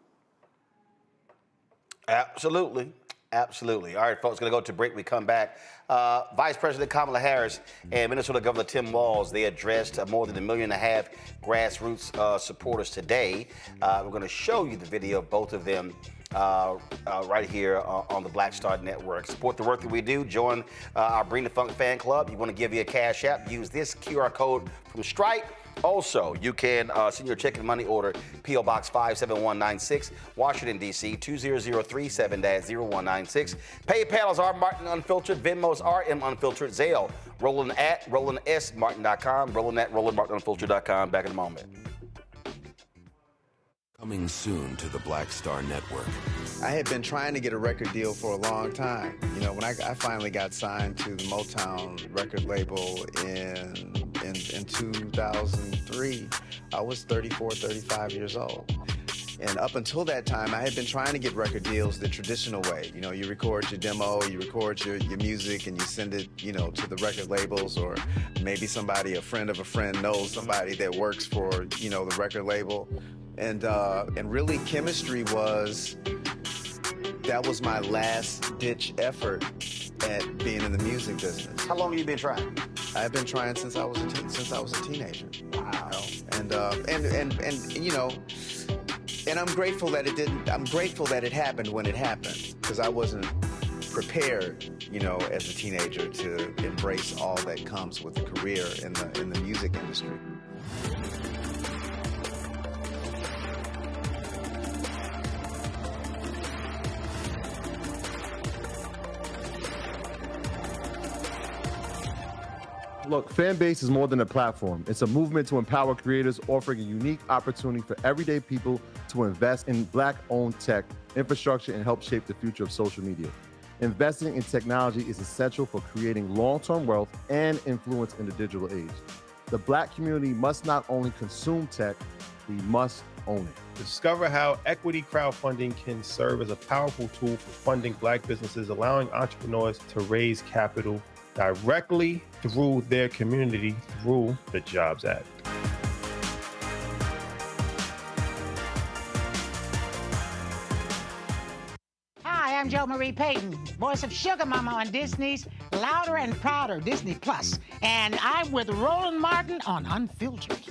Absolutely. Absolutely. All right, folks, going to go to break. We come back. Vice President Kamala Harris and Minnesota Governor Tim Walz, they addressed more than 1.5 million grassroots supporters today. We're going to show you the video of both of them right here on the Black Star Network. Support the work that we do. Join our Bring the Funk fan club. You want to give you a cash app, use this QR code from Stripe. Also, you can send your check and money order, P.O. Box 57196, Washington, D.C., 20037-0196. PayPal is R. Martin Unfiltered. Venmo is RM Unfiltered. Zelle, Roland at RolandSMartin.com. Roland at RolandMartinUnfiltered.com. Back in a moment. Coming soon to the Black Star Network. I had been trying to get a record deal for a long time. When I finally got signed to the Motown record label in 2003, I was 34, 35 years old. And up until that time, I had been trying to get record deals the traditional way. You record your demo, you record your music, and you send it, to the record labels, or maybe a friend of a friend knows somebody that works for, the record label. And really, chemistry was my last ditch effort at being in the music business. How long have you been trying? I've been trying since I was a teenager. Wow. And I'm grateful that it didn't. I'm grateful that it happened when it happened, because I wasn't prepared, as a teenager to embrace all that comes with a career in the music industry. Look, Fanbase is more than a platform. It's a movement to empower creators, offering a unique opportunity for everyday people to invest in Black-owned tech, infrastructure, and help shape the future of social media. Investing in technology is essential for creating long-term wealth and influence in the digital age. The Black community must not only consume tech, we must own it. Discover how equity crowdfunding can serve as a powerful tool for funding Black businesses, allowing entrepreneurs to raise capital directly through their community through the Jobs Act. Hi, I'm Jo Marie Payton, voice of Sugar Mama on Disney's Louder and Prouder Disney Plus, and I'm with Roland Martin on Unfiltered.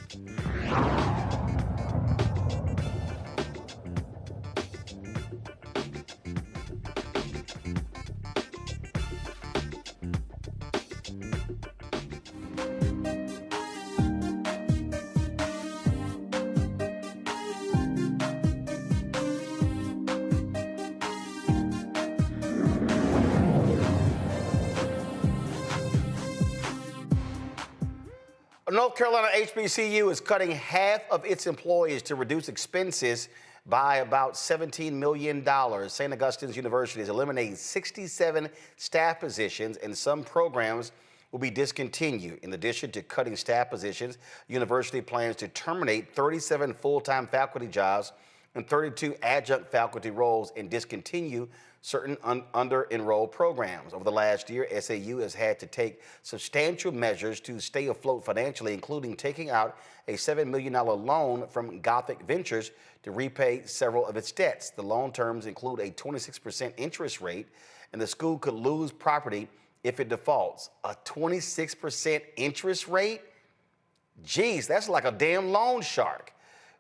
North Carolina HBCU is cutting half of its employees to reduce expenses by about $17 million. St. Augustine's University is eliminating 67 staff positions, and some programs will be discontinued. In addition to cutting staff positions, the university plans to terminate 37 full-time faculty jobs and 32 adjunct faculty roles and discontinue certain under-enrolled programs. Over the last year, SAU has had to take substantial measures to stay afloat financially, including taking out a $7 million loan from Gothic Ventures to repay several of its debts. The loan terms include a 26% interest rate, and the school could lose property if it defaults. A 26% interest rate? Geez, that's like a damn loan shark.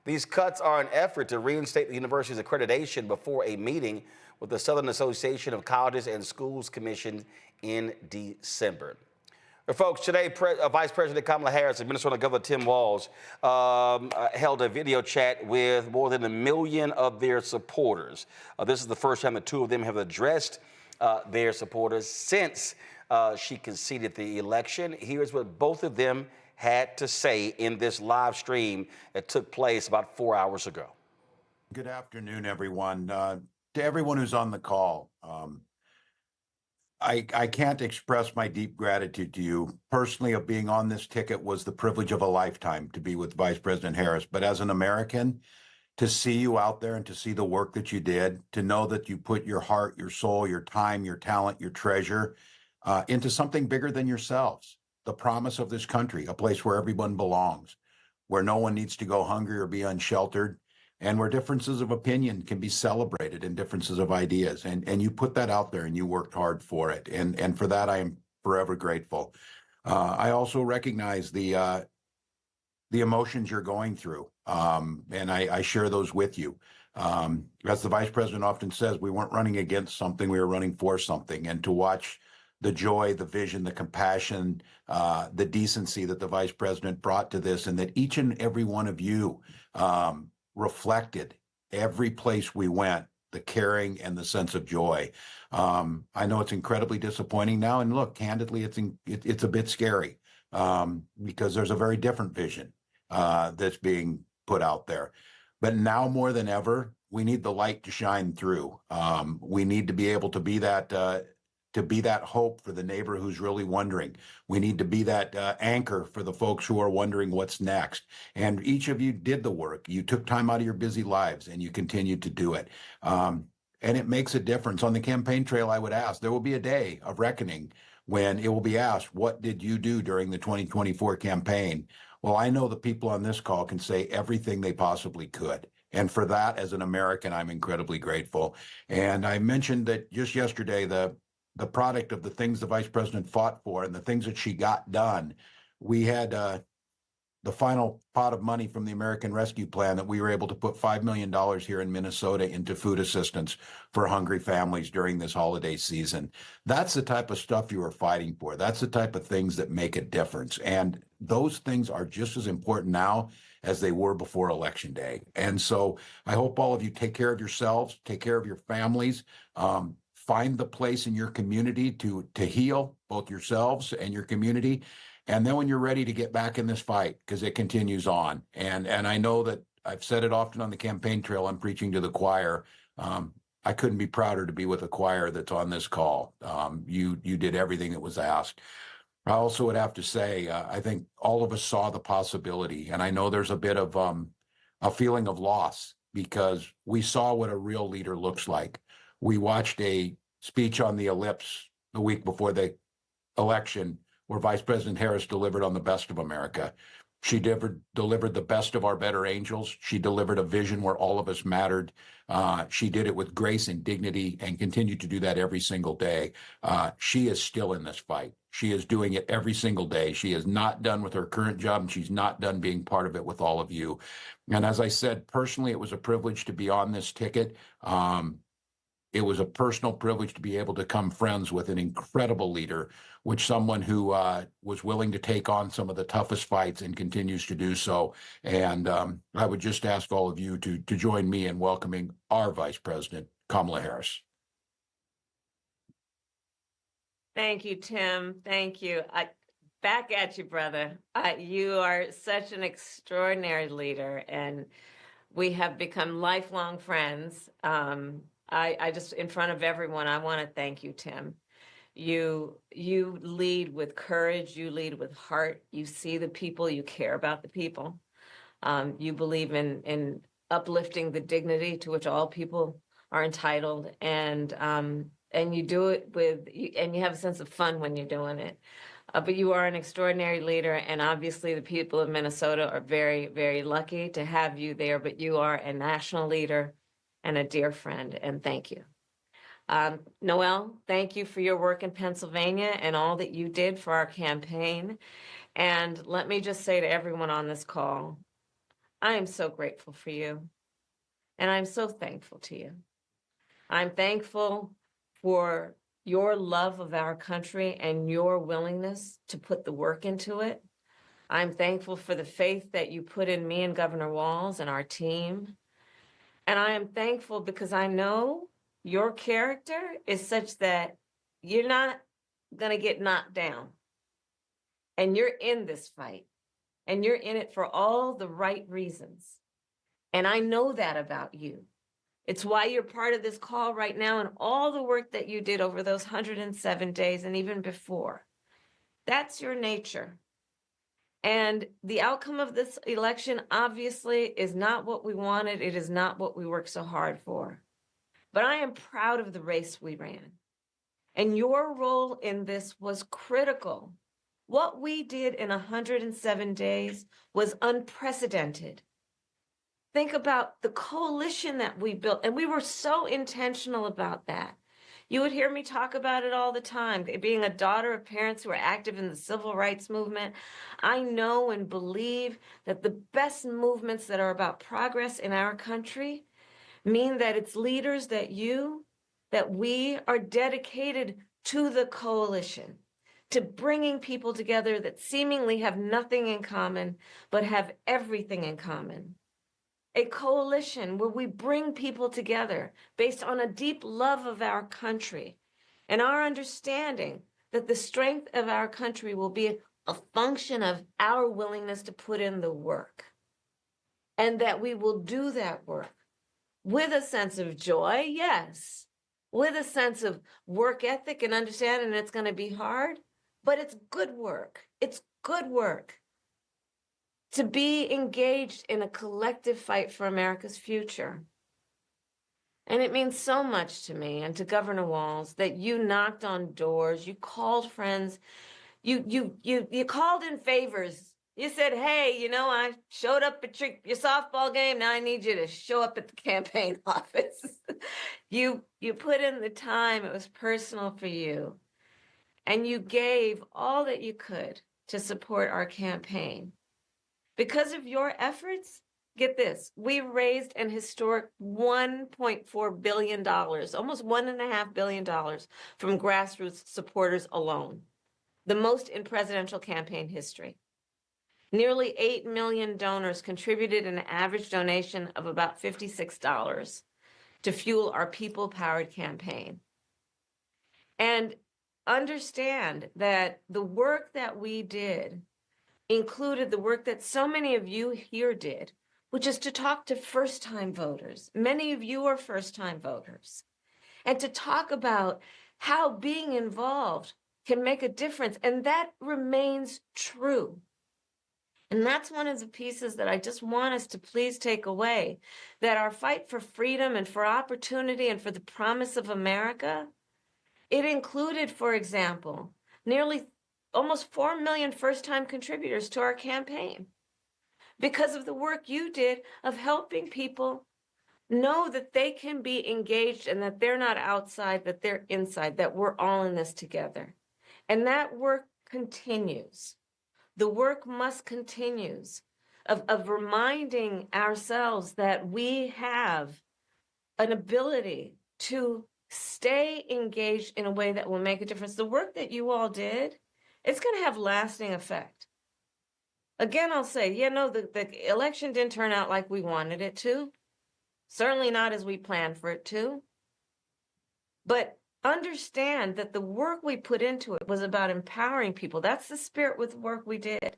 These cuts are an effort to reinstate the university's accreditation before a meeting with the Southern Association of Colleges and Schools Commission in December. Folks, today, Vice President Kamala Harris and Minnesota Governor Tim Walz held a video chat with more than 1 million of their supporters. This is the first time the two of them have addressed their supporters since she conceded the election. Here's what both of them had to say in this live stream that took place about 4 hours ago. Good afternoon, everyone. To everyone who's on the call, I can't express my deep gratitude to you. Personally, of being on this ticket was the privilege of a lifetime to be with Vice President Harris. But as an American, to see you out there and to see the work that you did, to know that you put your heart, your soul, your time, your talent, your treasure into something bigger than yourselves, the promise of this country, a place where everyone belongs, where no one needs to go hungry or be unsheltered, and where differences of opinion can be celebrated and differences of ideas. And you put that out there and you worked hard for it. And for that, I am forever grateful. I also recognize the emotions you're going through. And I share those with you. As the Vice President often says, we weren't running against something, we were running for something. And to watch the joy, the vision, the compassion, the decency that the Vice President brought to this, and that each and every one of you reflected every place we went, the caring and the sense of joy. I know it's incredibly disappointing now, and look, candidly, it's a bit scary because there's a very different vision that's being put out there. But now more than ever, we need the light to shine through. We need to be able to be that hope for the neighbor who's really wondering. We need to be that anchor for the folks who are wondering what's next. And each of you did the work. You took time out of your busy lives and you continued to do it. And it makes a difference. On the campaign trail, I would ask, there will be a day of reckoning when it will be asked, what did you do during the 2024 campaign? Well, I know the people on this call can say everything they possibly could. And for that, as an American, I'm incredibly grateful. And I mentioned that just yesterday, the product of the things the Vice President fought for and the things that she got done. We had the final pot of money from the American Rescue Plan that we were able to put $5 million here in Minnesota into food assistance for hungry families during this holiday season. That's the type of stuff you are fighting for. That's the type of things that make a difference. And those things are just as important now as they were before Election Day. And so I hope all of you take care of yourselves, take care of your families, find the place in your community to heal both yourselves and your community. And then when you're ready to get back in this fight, because it continues on. And I know that I've said it often on the campaign trail, I'm preaching to the choir. I couldn't be prouder to be with a choir that's on this call. You did everything that was asked. I also would have to say, I think all of us saw the possibility. And I know there's a bit of a feeling of loss because we saw what a real leader looks like. We watched a speech on the Ellipse the week before the election where Vice President Harris delivered on the best of America. She delivered the best of our better angels. She delivered a vision where all of us mattered. She did it with grace and dignity and continued to do that every single day. She is still in this fight. She is doing it every single day. She is not done with her current job, and she's not done being part of it with all of you. And as I said, personally, it was a privilege to be on this ticket. It was a personal privilege to be able to become friends with an incredible leader, which someone who was willing to take on some of the toughest fights and continues to do so. And I would just ask all of you to join me in welcoming our Vice President, Kamala Harris. Thank you, Tim. Thank you. Back at you, brother. You are such an extraordinary leader, and we have become lifelong friends. I just, in front of everyone, I want to thank you, Tim. You lead with courage. You lead with heart. You see the people. You care about the people. You believe in uplifting the dignity to which all people are entitled, and you do it and you have a sense of fun when you're doing it. But you are an extraordinary leader, and obviously the people of Minnesota are very, very lucky to have you there. But you are a national leader and a dear friend, and thank you. Noel, thank you for your work in Pennsylvania and all that you did for our campaign. And let me just say to everyone on this call, I am so grateful for you, and I'm so thankful to you. I'm thankful for your love of our country and your willingness to put the work into it. I'm thankful for the faith that you put in me and Governor Walz and our team. And I am thankful because I know your character is such that you're not going to get knocked down. And you're in this fight. And you're in it for all the right reasons. And I know that about you. It's why you're part of this call right now and all the work that you did over those 107 days and even before. That's your nature. And the outcome of this election obviously is not what we wanted. It is not what we worked so hard for. But I am proud of the race we ran. And your role in this was critical. What we did in 107 days was unprecedented. Think about the coalition that we built, and we were so intentional about that. You would hear me talk about it all the time. Being a daughter of parents who are active in the civil rights movement, I know and believe that the best movements that are about progress in our country mean that it's leaders that we are dedicated to the coalition, to bringing people together that seemingly have nothing in common, but have everything in common. A coalition where we bring people together based on a deep love of our country and our understanding that the strength of our country will be a function of our willingness to put in the work, and that we will do that work with a sense of joy, yes, with a sense of work ethic and understanding it's going to be hard, but it's good work. It's good work. To be engaged in a collective fight for America's future. And it means so much to me and to Governor Walz that you knocked on doors, you called friends, you called in favors. You said, hey, I showed up at your softball game. Now I need you to show up at the campaign office. You put in the time. It was personal for you. And you gave all that you could to support our campaign. Because of your efforts, get this, we raised an historic $1.4 billion, almost $1.5 billion from grassroots supporters alone, the most in presidential campaign history. Nearly 8 million donors contributed an average donation of about $56 to fuel our people-powered campaign. And understand that the work that we did included the work that so many of you here did, which is to talk to first-time voters. Many of you are first-time voters. And to talk about how being involved can make a difference. And that remains true. And that's one of the pieces that I just want us to please take away, that our fight for freedom and for opportunity and for the promise of America, it included, for example, nearly almost 4 million first-time contributors to our campaign because of the work you did of helping people know that they can be engaged and that they're not outside, that they're inside, that we're all in this together. And that work continues. The work must continue of reminding ourselves that we have an ability to stay engaged in a way that will make a difference. The work that you all did, it's going to have lasting effect. Again, I'll say, the election didn't turn out like we wanted it to. Certainly not as we planned for it to. But understand that the work we put into it was about empowering people. That's the spirit with the work we did.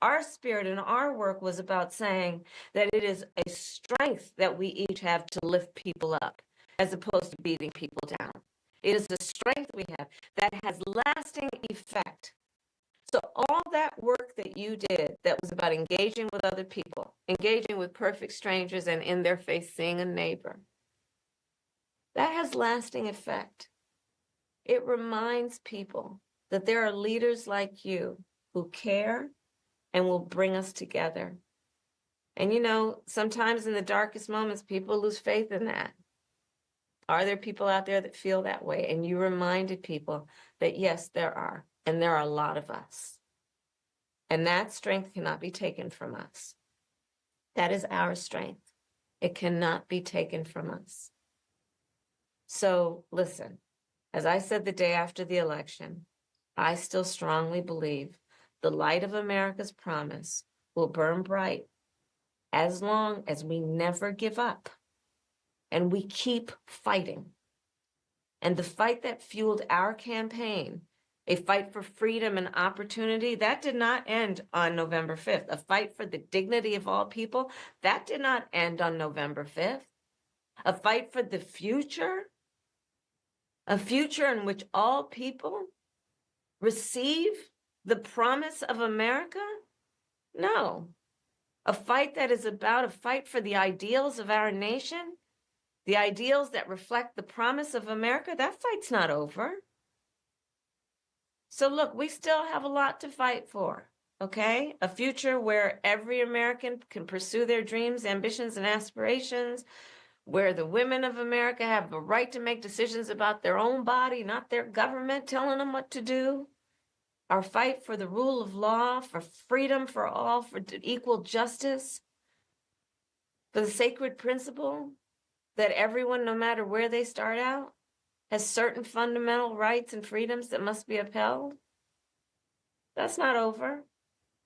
Our spirit and our work was about saying that it is a strength that we each have to lift people up, as opposed to beating people down. It is the strength we have that has lasting effect. So all that work that you did that was about engaging with other people, engaging with perfect strangers and in their face seeing a neighbor, that has lasting effect. It reminds people that there are leaders like you who care and will bring us together. And sometimes in the darkest moments, people lose faith in that. Are there people out there that feel that way? And you reminded people that yes, there are. And there are a lot of us. And that strength cannot be taken from us. That is our strength. It cannot be taken from us. So listen, as I said the day after the election, I still strongly believe the light of America's promise will burn bright as long as we never give up and we keep fighting. And the fight that fueled our campaign, a fight for freedom and opportunity, that did not end on November 5th. A fight for the dignity of all people, that did not end on November 5th. A fight for the future, a future in which all people receive the promise of America? No. A fight that is about a fight for the ideals of our nation, the ideals that reflect the promise of America, that fight's not over. So look, we still have a lot to fight for, okay? A future where every American can pursue their dreams, ambitions, and aspirations, where the women of America have the right to make decisions about their own body, not their government telling them what to do. Our fight for the rule of law, for freedom for all, for equal justice, for the sacred principle that everyone, no matter where they start out, has certain fundamental rights and freedoms that must be upheld. That's not over.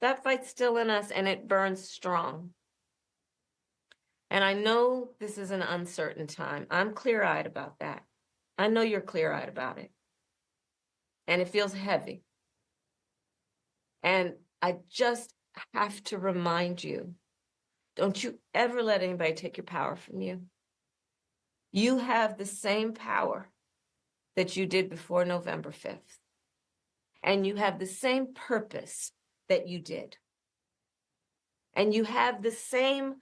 That fight's still in us, and it burns strong. And I know this is an uncertain time. I'm clear-eyed about that. I know you're clear-eyed about it. And it feels heavy. And I just have to remind you, don't you ever let anybody take your power from you. You have the same power that you did before November 5th. And you have the same purpose that you did. And you have the same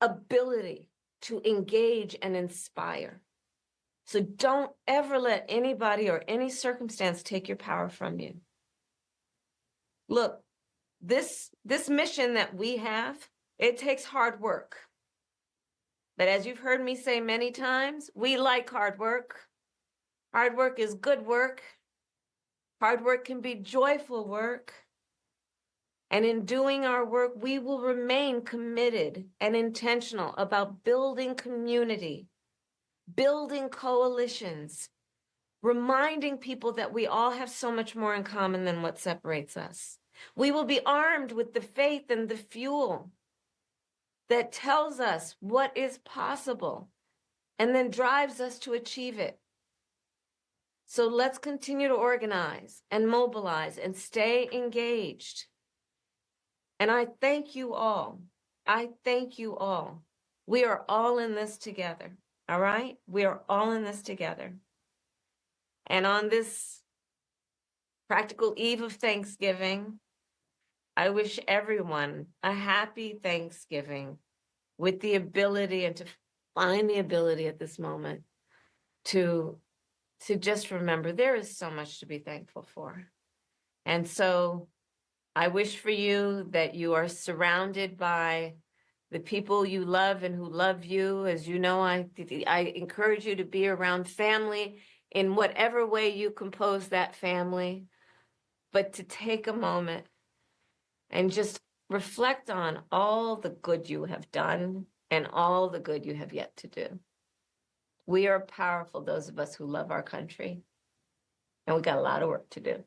ability to engage and inspire. So don't ever let anybody or any circumstance take your power from you. Look, this mission that we have, it takes hard work. But as you've heard me say many times, we like hard work. Hard work is good work. Hard work can be joyful work. And in doing our work, we will remain committed and intentional about building community, building coalitions, reminding people that we all have so much more in common than what separates us. We will be armed with the faith and the fuel that tells us what is possible and then drives us to achieve it. So let's continue to organize and mobilize and stay engaged. And I thank you all. I thank you all. We are all in this together, all right? We are all in this together. And on this practical eve of Thanksgiving, I wish everyone a happy Thanksgiving with the ability and to find the ability at this moment to just remember there is so much to be thankful for. And so I wish for you that you are surrounded by the people you love and who love you. As you know, I encourage you to be around family in whatever way you compose that family, but to take a moment and just reflect on all the good you have done and all the good you have yet to do. We are powerful, those of us who love our country, and we got a lot of work to do.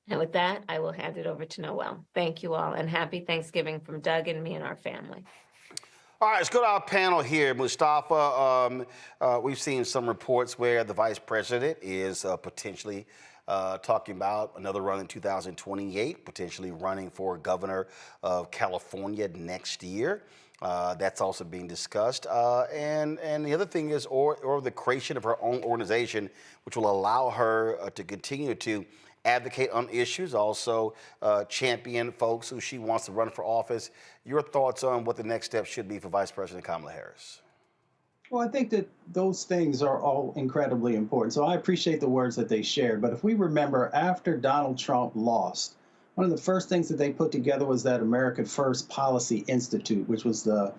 And with that, I will hand it over to Noel. Thank you all, and happy Thanksgiving from Doug and me and our family. All right, let's go to our panel here. Mustafa, we've seen some reports where the vice president is potentially talking about another run in 2028, potentially running for governor of California next year. That's also being discussed. And the other thing is, or the creation of her own organization, which will allow her to continue to advocate on issues, also champion folks who she wants to run for office. Your thoughts on what the next step should be for Vice President Kamala Harris? Well, I think that those things are all incredibly important. So I appreciate the words that they shared. But if we remember, after Donald Trump lost, one of the first things that they put together was that America First Policy Institute, which was the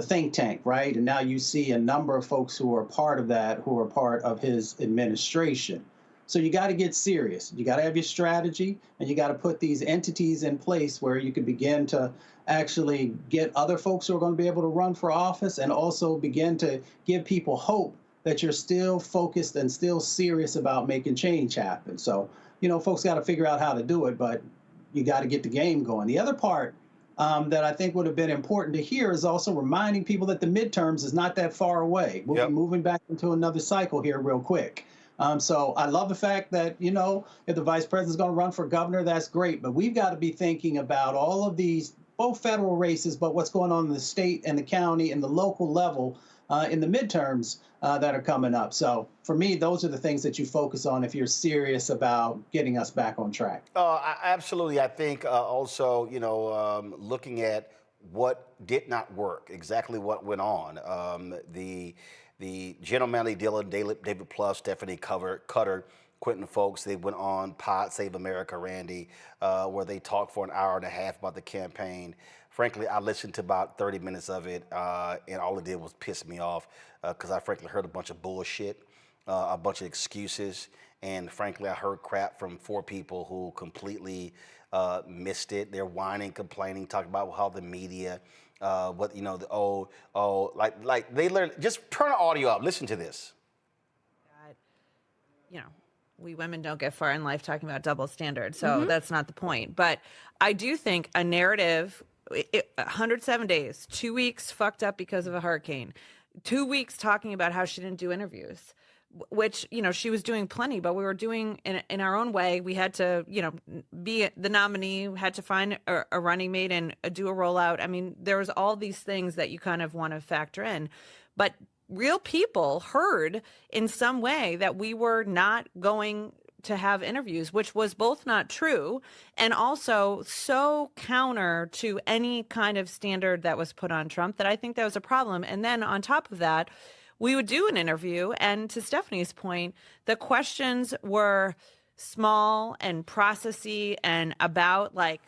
think tank, right? And now you see a number of folks who are part of that, who are part of his administration. So you got to get serious. You got to have your strategy, and you got to put these entities in place where you can begin to actually get other folks who are going to be able to run for office, and also begin to give people hope that you're still focused and still serious about making change happen. So, folks got to figure out how to do it, but you got to get the game going. The other part that I think would have been important to hear is also reminding people that the midterms is not that far away. We'll be moving back into another cycle here real quick. So I love the fact that, if the vice president's going to run for governor, that's great. But we've got to be thinking about all of these, both federal races, but what's going on in the state and the county and the local level in the midterms that are coming up. So for me, those are the things that you focus on if you're serious about getting us back on track. Absolutely. I think also, looking at what did not work, exactly what went on. The General Manley Dillon, David Plouffe, Stephanie Cutter, Quentin Folks, they went on Pod Save America, Randy, where they talked for an hour and a half about the campaign. Frankly, I listened to about 30 minutes of it, and all it did was piss me off because I frankly heard a bunch of bullshit, a bunch of excuses, and frankly, I heard crap from 4 people who completely missed it. They're whining, complaining, talking about how the media, like they learn. Just turn the audio up. Listen to this. We women don't get far in life talking about double standards, so that's not the point. But I do think a narrative, 107 days, 2 weeks fucked up because of a hurricane, 2 weeks talking about how she didn't do interviews, which, she was doing plenty, but we were doing in our own way. We had to, be the nominee, had to find a running mate and do a rollout. I mean, there was all these things that you kind of want to factor in, but real people heard in some way that we were not going to have interviews, which was both not true and also so counter to any kind of standard that was put on Trump that I think that was a problem. And then on top of that, we would do an interview, and to Stephanie's point, the questions were small and processy and about like...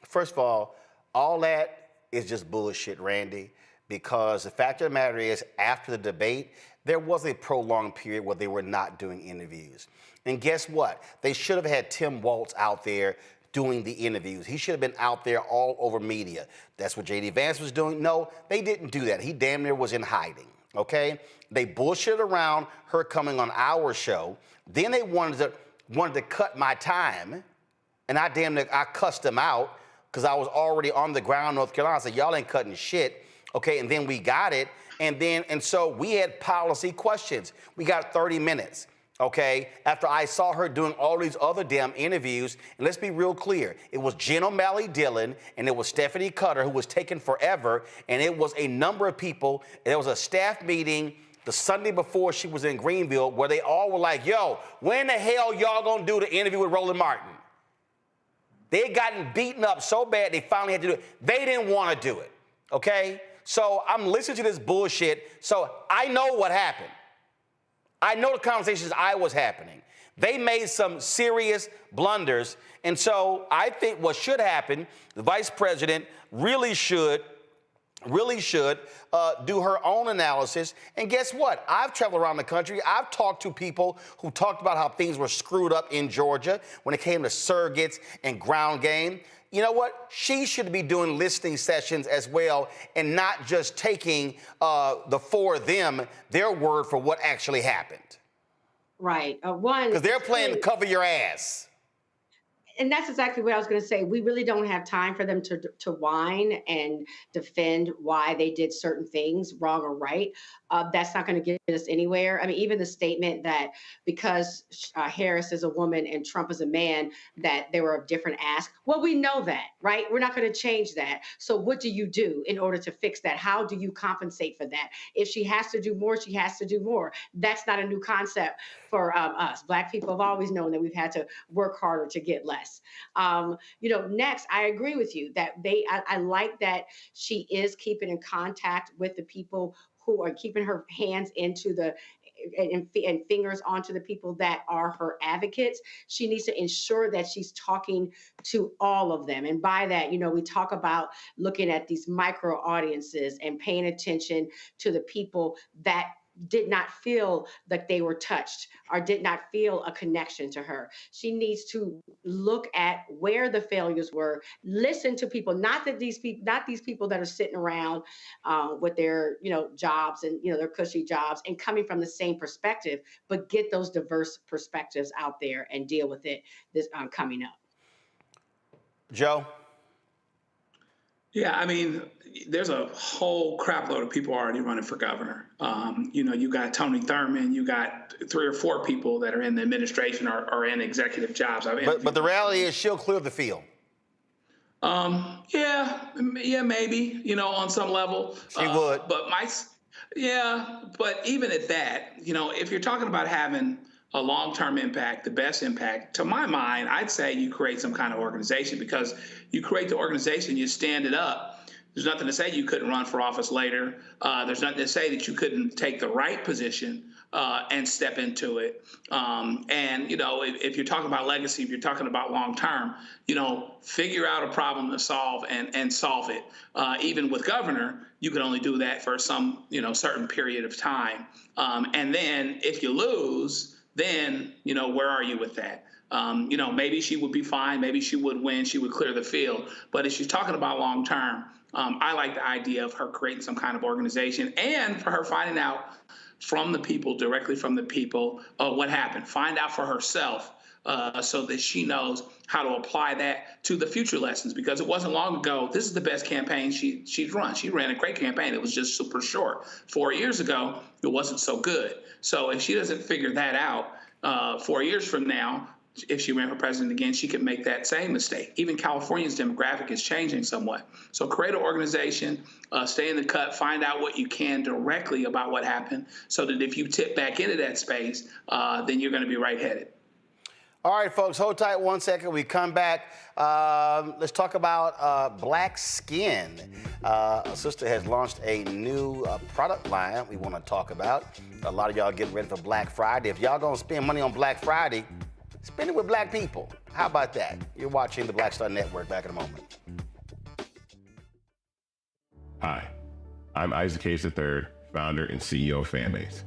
First of all that is just bullshit, Randy, because the fact of the matter is, after the debate, there was a prolonged period where they were not doing interviews. And guess what? They should have had Tim Walz out there doing the interviews. He should have been out there all over media. That's what J.D. Vance was doing. No, they didn't do that. He damn near was in hiding, okay? They bullshit around her coming on our show. Then they wanted to cut my time, and I cussed them out because I was already on the ground in North Carolina. I said, y'all ain't cutting shit, okay? And then we got it, and so we had policy questions. We got 30 minutes. Okay, after I saw her doing all these other damn interviews, and let's be real clear, it was Jen O'Malley Dillon and it was Stephanie Cutter who was taking forever, and it was a number of people. There was a staff meeting the Sunday before she was in Greenville where they all were like, yo, when the hell y'all gonna do the interview with Roland Martin? They had gotten beaten up so bad they finally had to do it. They didn't want to do it, okay? So I'm listening to this bullshit, so I know what happened. I know the conversations I was happening. They made some serious blunders. And so I think what should happen, the vice president really should do her own analysis. And guess what? I've traveled around the country. I've talked to people who talked about how things were screwed up in Georgia when it came to surrogates and ground game. You know what? She should be doing listening sessions as well and not just taking the for them, their word for what actually happened. Right. One, because they're playing cover your ass. And that's exactly what I was going to say. We really don't have time for them to whine and defend why they did certain things wrong or right. That's not going to get us anywhere. I mean, even the statement that because Harris is a woman and Trump is a man, that they were of different ask. Well, we know that, right? We're not going to change that. So what do you do in order to fix that? How do you compensate for that? If she has to do more, she has to do more. That's not a new concept for us. Black people have always known that we've had to work harder to get less. Next, I agree with you that I like that she is keeping in contact with the people who are keeping her hands into and fingers onto the people that are her advocates. She needs to ensure that she's talking to all of them. And by that, we talk about looking at these micro audiences and paying attention to the people that did not feel like they were touched or did not feel a connection to her. She needs to look at where the failures were, listen to people, not these people that are sitting around with their, jobs and, their cushy jobs and coming from the same perspective, but get those diverse perspectives out there and deal with it this coming up. Joe? Yeah, I mean, there's a whole crap load of people already running for governor. You got Tony Thurmond, you got 3 or 4 people that are in the administration or in executive jobs. But the reality is she'll clear the field. Yeah, maybe, on some level. She would. But even at that, if you're talking about having a long-term impact, the best impact, to my mind, I'd say you create some kind of organization, because you create the organization, you stand it up. There's nothing to say you couldn't run for office later. There's nothing to say that you couldn't take the right position and step into it. If you're talking about legacy, if you're talking about long-term, figure out a problem to solve and solve it. Even with governor, you can only do that for some, certain period of time. And then if you lose, then, where are you with that? Maybe she would be fine. Maybe she would win. She would clear the field. But if she's talking about long term, I like the idea of her creating some kind of organization and for her finding out from the people, directly from the people, what happened. Find out for herself so that she knows how to apply that to the future lessons, because it wasn't long ago. This is the best campaign she's run. She ran a great campaign. It was just super short. 4 years ago, it wasn't so good. So if she doesn't figure that out 4 years from now, if she ran for president again, she could make that same mistake. Even California's demographic is changing somewhat. So create an organization, stay in the cut, find out what you can directly about what happened, so that if you tip back into that space, then you're going to be right-headed. All right, folks, hold tight 1 second. We come back. Let's talk about black skin. A sister has launched a new product line we want to talk about. A lot of y'all getting ready for Black Friday. If y'all going to spend money on Black Friday, spend it with black people. How about that? You're watching the Black Star Network. Back in a moment. Hi, I'm Isaac Hayes III, founder and CEO of Fanbase.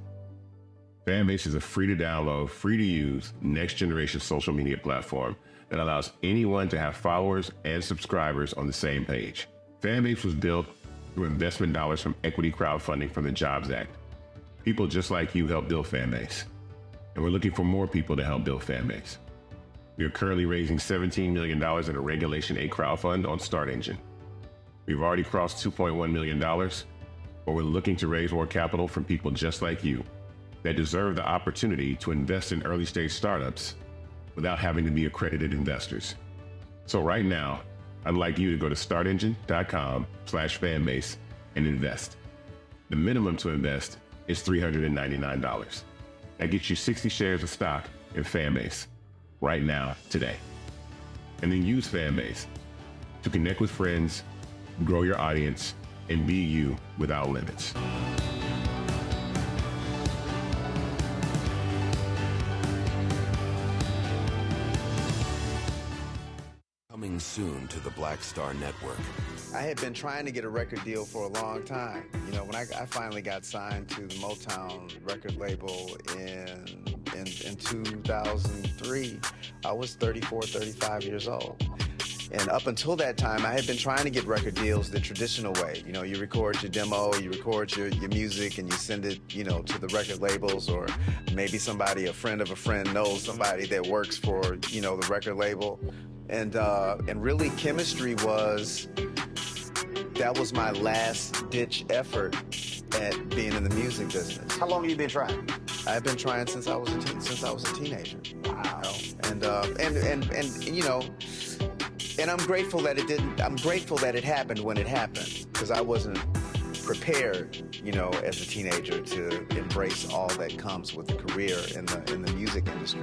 Fanbase is a free-to-download, free-to-use, next-generation social media platform that allows anyone to have followers and subscribers on the same page. Fanbase was built through investment dollars from equity crowdfunding from the Jobs Act. People just like you helped build Fanbase, and we're looking for more people to help build Fanbase. We are currently raising $17 million in a Regulation A crowdfund on Start Engine. We've already crossed $2.1 million, but we're looking to raise more capital from people just like you that deserve the opportunity to invest in early stage startups without having to be accredited investors. So right now, I'd like you to go to startengine.com/fanbase and invest. The minimum to invest is $399. That gets you 60 shares of stock in Fanbase right now, today. And then use Fanbase to connect with friends, grow your audience, and be you without limits. Coming soon to the Black Star Network. I had been trying to get a record deal for a long time. You know, when I finally got signed to the Motown record label in 2003, I was 34, 35 years old. And up until that time, I had been trying to get record deals the traditional way. You know, you record your demo, you record your music, and you send it, you know, to the record labels, or maybe somebody, a friend of a friend, knows somebody that works for, you know, the record label. And really, chemistry that was my last ditch effort at being in the music business. How long have you been trying? I've been trying since I was a teenager. Wow. You know? And you know, and I'm grateful that it didn't. I'm grateful that it happened when it happened, because I wasn't prepared, you know, as a teenager to embrace all that comes with a career in the music industry.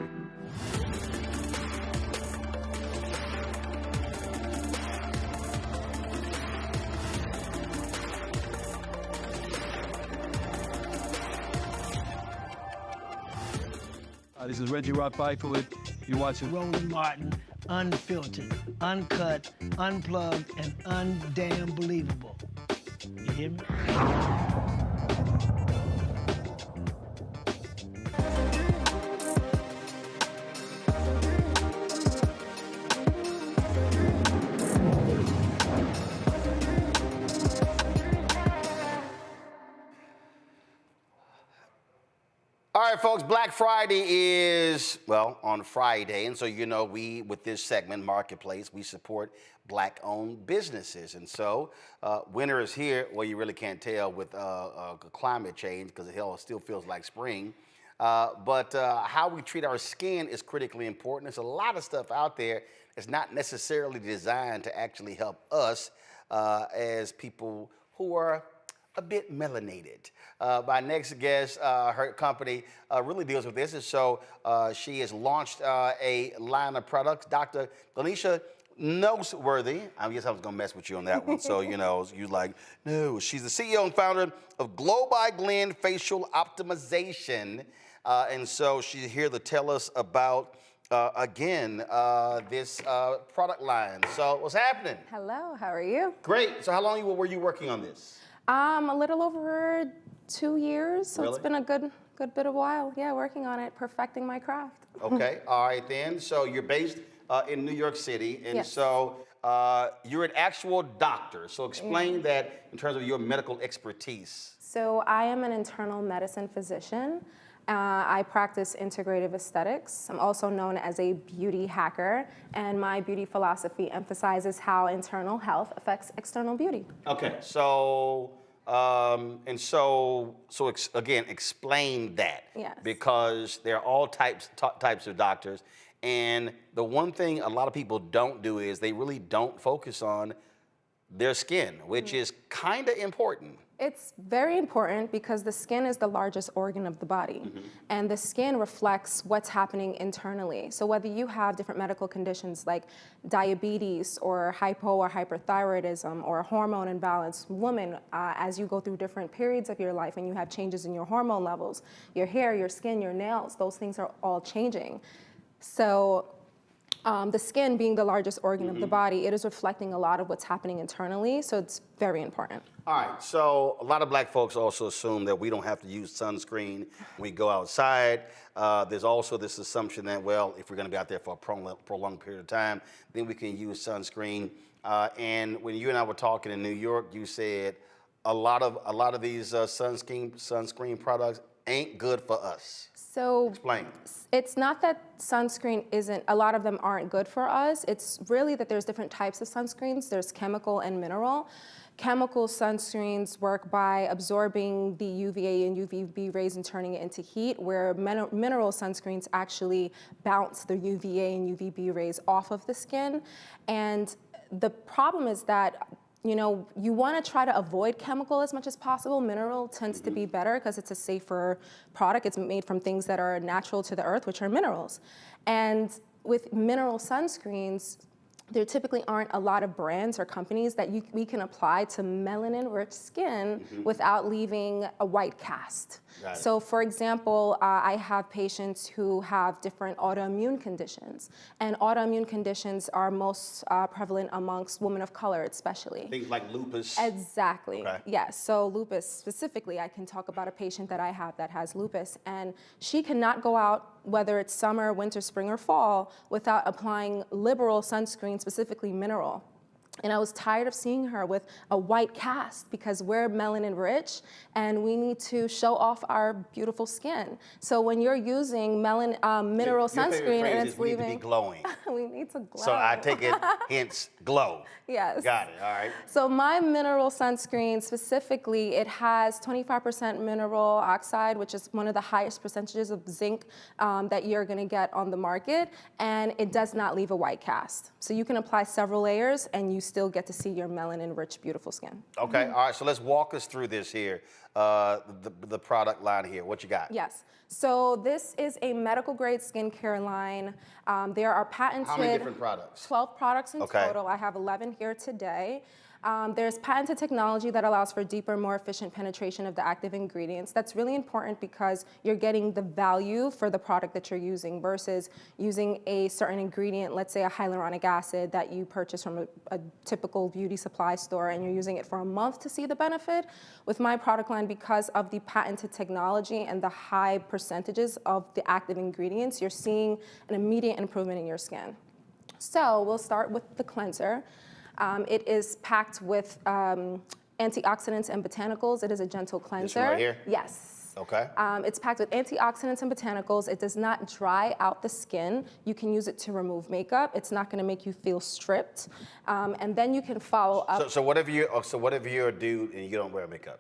This is Reggie Rock Byford. You're watching Roland Martin, unfiltered, uncut, unplugged, and undamn believable. You hear me? All right, folks, Black Friday is, well, on Friday. And so, you know, we, with this segment, Marketplace, we support Black-owned businesses. And so, winter is here. Well, you really can't tell with climate change, because it still feels like spring. But how we treat our skin is critically important. There's a lot of stuff out there that's not necessarily designed to actually help us as people who are a bit melanated. My next guest, her company really deals with this, and so she has launched a line of products. Dr. Ganesha Noseworthy, I guess I was gonna mess with you on that one, so you know, you like, no. She's the CEO and founder of Glow by Glenn Facial Optimization, and so she's here to tell us about, again, this product line. So what's happening? Hello, how are you? Great, so how long were you working on this? A little over 2 years, so Really? It's been a good bit of while. Yeah, working on it, perfecting my craft. Okay, all right then. So you're based in New York City, and Yes. so you're an actual doctor. So explain that in terms of your medical expertise. So I am an internal medicine physician. I practice integrative aesthetics. I'm also known as a beauty hacker, and my beauty philosophy emphasizes how internal health affects external beauty. Okay, so again, explain that. Yes. Because there are all types of doctors, and the one thing a lot of people don't do is they really don't focus on their skin, which is kind of important. It's very important because the skin is the largest organ of the body, and the skin reflects what's happening internally. So whether you have different medical conditions like diabetes or hypo or hyperthyroidism or hormone imbalance, woman, as you go through different periods of your life and you have changes in your hormone levels, your hair, your skin, your nails, those things are all changing. So The skin being the largest organ of the body, it is reflecting a lot of what's happening internally, so it's very important. All right, so a lot of black folks also assume that we don't have to use sunscreen when we go outside. There's also this assumption that, well, if we're going to be out there for a prolonged period of time, then we can use sunscreen. And when you and I were talking in New York, you said a lot of these sunscreen products ain't good for us. So explain. It's not that sunscreen isn't, a lot of them aren't good for us. It's really that there's different types of sunscreens. There's chemical and mineral. Chemical sunscreens work by absorbing the UVA and UVB rays and turning it into heat, where mineral sunscreens actually bounce the UVA and UVB rays off of the skin. And the problem is that, you know, you want to try to avoid chemical as much as possible. Mineral tends to be better because it's a safer product. It's made from things that are natural to the earth, which are minerals. And with mineral sunscreens, there typically aren't a lot of brands or companies that we can apply to melanin-rich skin without leaving a white cast. So for example, I have patients who have different autoimmune conditions, and autoimmune conditions are most prevalent amongst women of color especially. Things like lupus. Exactly, yes. So lupus specifically, I can talk about a patient that I have that has lupus, and she cannot go out, whether it's summer, winter, spring, or fall, without applying liberal sunscreen, specifically mineral. And I was tired of seeing her with a white cast because we're melanin rich and we need to show off our beautiful skin. So when you're using mineral sunscreen and it's leaving, we need to be glowing. We need to glow. So I take it, hence glow. Yes. Got it, all right. So my mineral sunscreen specifically, it has 25% mineral oxide, which is one of the highest percentages of zinc that you're gonna get on the market, and it does not leave a white cast. So you can apply several layers and you still get to see your melanin-rich, beautiful skin. Okay, all right, so let's walk us through this here, the product line here. What you got? Yes, so this is a medical grade skincare line. There are patented— How many different products? 12 products in total. I have 11 here today. There's patented technology that allows for deeper, more efficient penetration of the active ingredients. That's really important because you're getting the value for the product that you're using versus using a certain ingredient, let's say a hyaluronic acid that you purchase from a typical beauty supply store and you're using it for a month to see the benefit. With my product line, because of the patented technology and the high percentages of the active ingredients, you're seeing an immediate improvement in your skin. So we'll start with the cleanser. It is packed with antioxidants and botanicals. It is a gentle cleanser. This one right here? Yes. Okay. It's packed with antioxidants and botanicals. It does not dry out the skin. You can use it to remove makeup. It's not going to make you feel stripped. And then you can follow up. So whatever you're a dude and you don't wear makeup.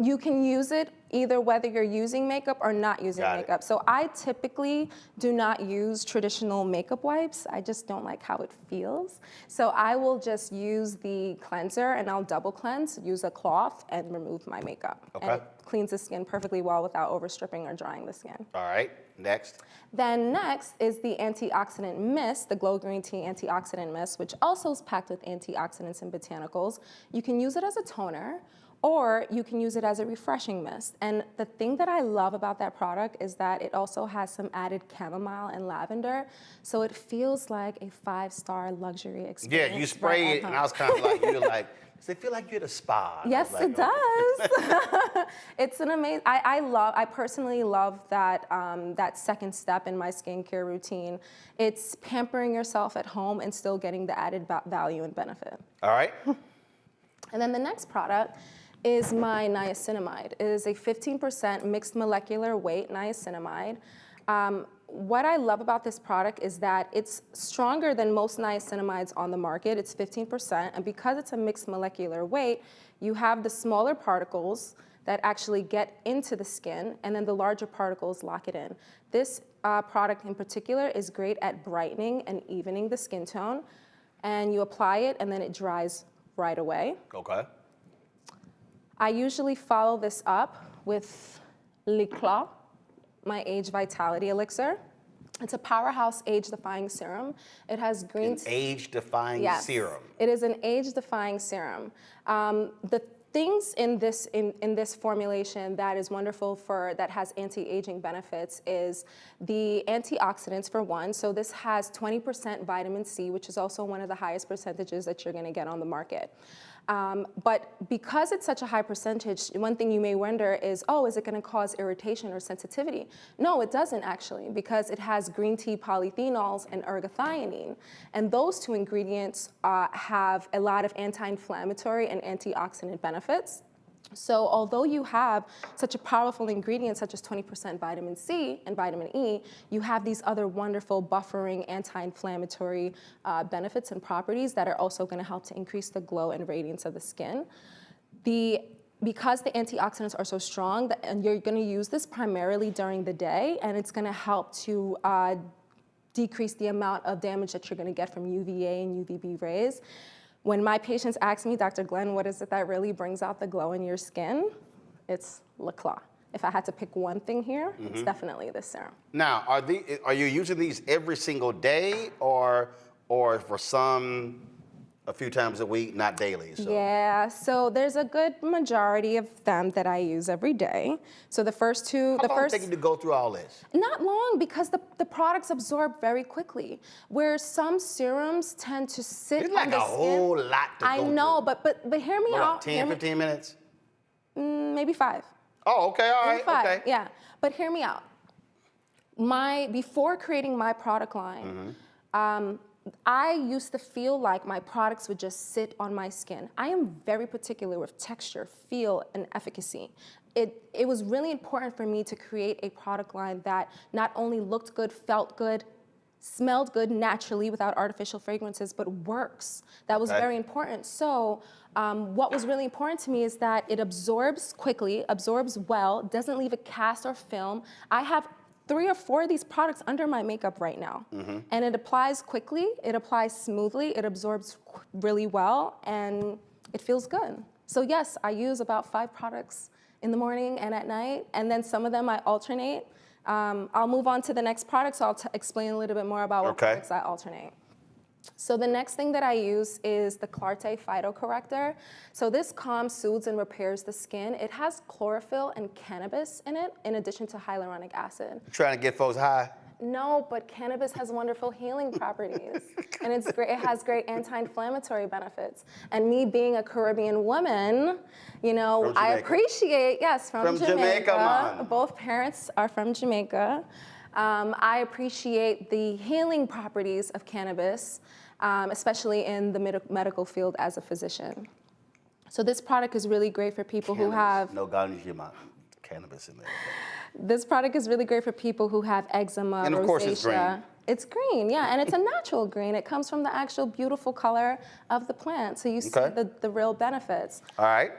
You can use it either whether you're using makeup or not using makeup. So I typically do not use traditional makeup wipes. I just don't like how it feels. So I will just use the cleanser and I'll double cleanse, use a cloth and remove my makeup. Okay. And it cleans the skin perfectly well without overstripping or drying the skin. All right, next. Then next is the antioxidant mist, the Glow Green Tea Antioxidant Mist, which also is packed with antioxidants and botanicals. You can use it as a toner, or you can use it as a refreshing mist. And the thing that I love about that product is that it also has some added chamomile and lavender, so it feels like a 5-star luxury experience. Yeah, you spray it, and I was kind of like, you're like, does it feel like you're at a spa? Yes, like, it does. It's an amazing, I personally love that, that second step in my skincare routine. It's pampering yourself at home and still getting the added value and benefit. All right. And then the next product is my niacinamide. It is a 15% mixed molecular weight niacinamide. What I love about this product is that it's stronger than most niacinamides on the market. It's 15%, and because it's a mixed molecular weight, you have the smaller particles that actually get into the skin, and then the larger particles lock it in. This product in particular is great at brightening and evening the skin tone, and you apply it, and then it dries right away. Okay. I usually follow this up with L'Eclat, my Age Vitality Elixir. It's a powerhouse age-defying serum. It has green tea. Age-defying serum. It is an age-defying serum. The things in this formulation that is wonderful that has anti-aging benefits is the antioxidants for one. So this has 20% vitamin C, which is also one of the highest percentages that you're going to get on the market. But because it's such a high percentage, one thing you may wonder is, oh, is it going to cause irritation or sensitivity? No, it doesn't actually, because it has green tea polyphenols and ergothioneine. And those two ingredients have a lot of anti-inflammatory and antioxidant benefits. So although you have such a powerful ingredient such as 20% vitamin C and vitamin E, you have these other wonderful buffering anti-inflammatory benefits and properties that are also going to help to increase the glow and radiance of the skin. Because the antioxidants are so strong, and you're going to use this primarily during the day, and it's going to help to decrease the amount of damage that you're going to get from UVA and UVB rays. When my patients ask me, Dr. Glenn, what is it that really brings out the glow in your skin? It's Le Clos. If I had to pick one thing here, it's definitely this serum. Now, are you using these every single day, or for some a few times a week, not daily? So. Yeah, so there's a good majority of them that I use every day. So the first two, How long take you to go through all this? Not long, because the products absorb very quickly. Where some serums tend to sit It's like on the a skin. whole lot to I go know, through. but hear me out. 10, 15 minutes? Maybe 5. Oh, okay, all Maybe right, 5, okay. yeah. But hear me out. Before creating my product line, I used to feel like my products would just sit on my skin. I am very particular with texture, feel, and efficacy. It was really important for me to create a product line that not only looked good, felt good, smelled good naturally without artificial fragrances, but works. That was very important. So what was really important to me is that it absorbs quickly, absorbs well, doesn't leave a cast or film. I have 3 or 4 of these products under my makeup right now. And it applies quickly, it applies smoothly, it absorbs really well, and it feels good. So yes, I use about 5 products in the morning and at night, and then some of them I alternate. I'll move on to the next product, so I'll explain a little bit more about what products I alternate. So the next thing that I use is the Clarté Phytocorrector. So this calms, soothes, and repairs the skin. It has chlorophyll and cannabis in it, in addition to hyaluronic acid. Trying to get folks high? No, but cannabis has wonderful healing properties. And it's great. It has great anti-inflammatory benefits. And me being a Caribbean woman, you know, I appreciate, from Jamaica. Man. Both parents are from Jamaica. I appreciate the healing properties of cannabis, especially in the medical field as a physician. So this product is really great for people who have... No ganja, cannabis in there. This product is really great for people who have eczema, and of rosacea. course it's green. It's green, yeah, and it's a natural green. It comes from the actual beautiful color of the plant, so you see the real benefits. All right.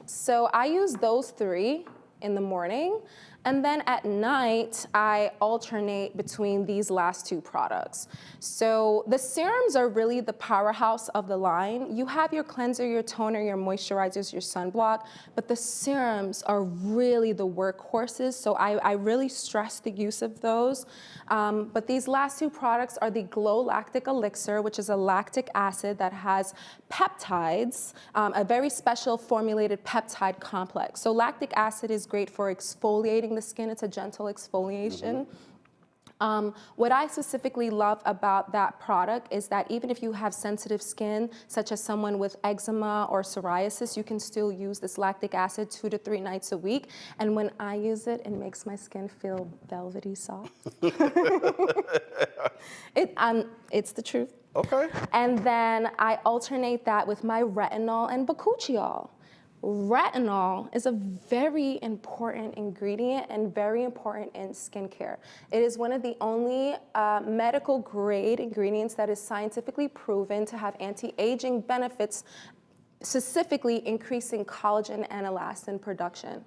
So I use those 3 in the morning. And then at night, I alternate between these last 2 products. So the serums are really the powerhouse of the line. You have your cleanser, your toner, your moisturizers, your sunblock, but the serums are really the workhorses. So I really stress the use of those. But these last 2 products are the Glow Lactic Elixir, which is a lactic acid that has peptides, a very special formulated peptide complex. So lactic acid is great for exfoliating the skin. It's a gentle exfoliation. What I specifically love about that product is that even if you have sensitive skin, such as someone with eczema or psoriasis, you can still use this lactic acid 2 to 3 nights a week. And when I use it, it makes my skin feel velvety soft. It's the truth. Okay. And then I alternate that with my retinol and bakuchiol. Retinol is a very important ingredient and very important in skincare. It is one of the only medical grade ingredients that is scientifically proven to have anti-aging benefits, specifically increasing collagen and elastin production.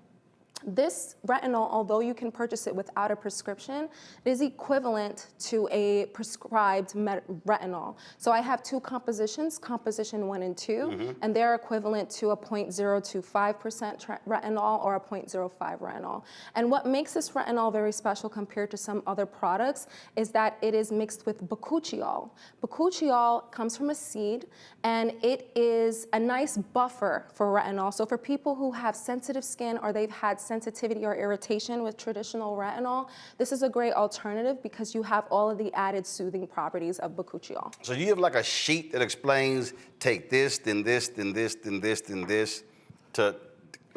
This retinol, although you can purchase it without a prescription, it is equivalent to a prescribed retinol. So I have two compositions, composition 1 and 2, and they're equivalent to a 0.025% retinol or a 0.05 retinol. And what makes this retinol very special compared to some other products is that it is mixed with bakuchiol. Bakuchiol comes from a seed, and it is a nice buffer for retinol. So for people who have sensitive skin or they've had sensitivity or irritation with traditional retinol, this is a great alternative because you have all of the added soothing properties of bakuchiol. So you have like a sheet that explains, take this, then this, then this, then this, then this, or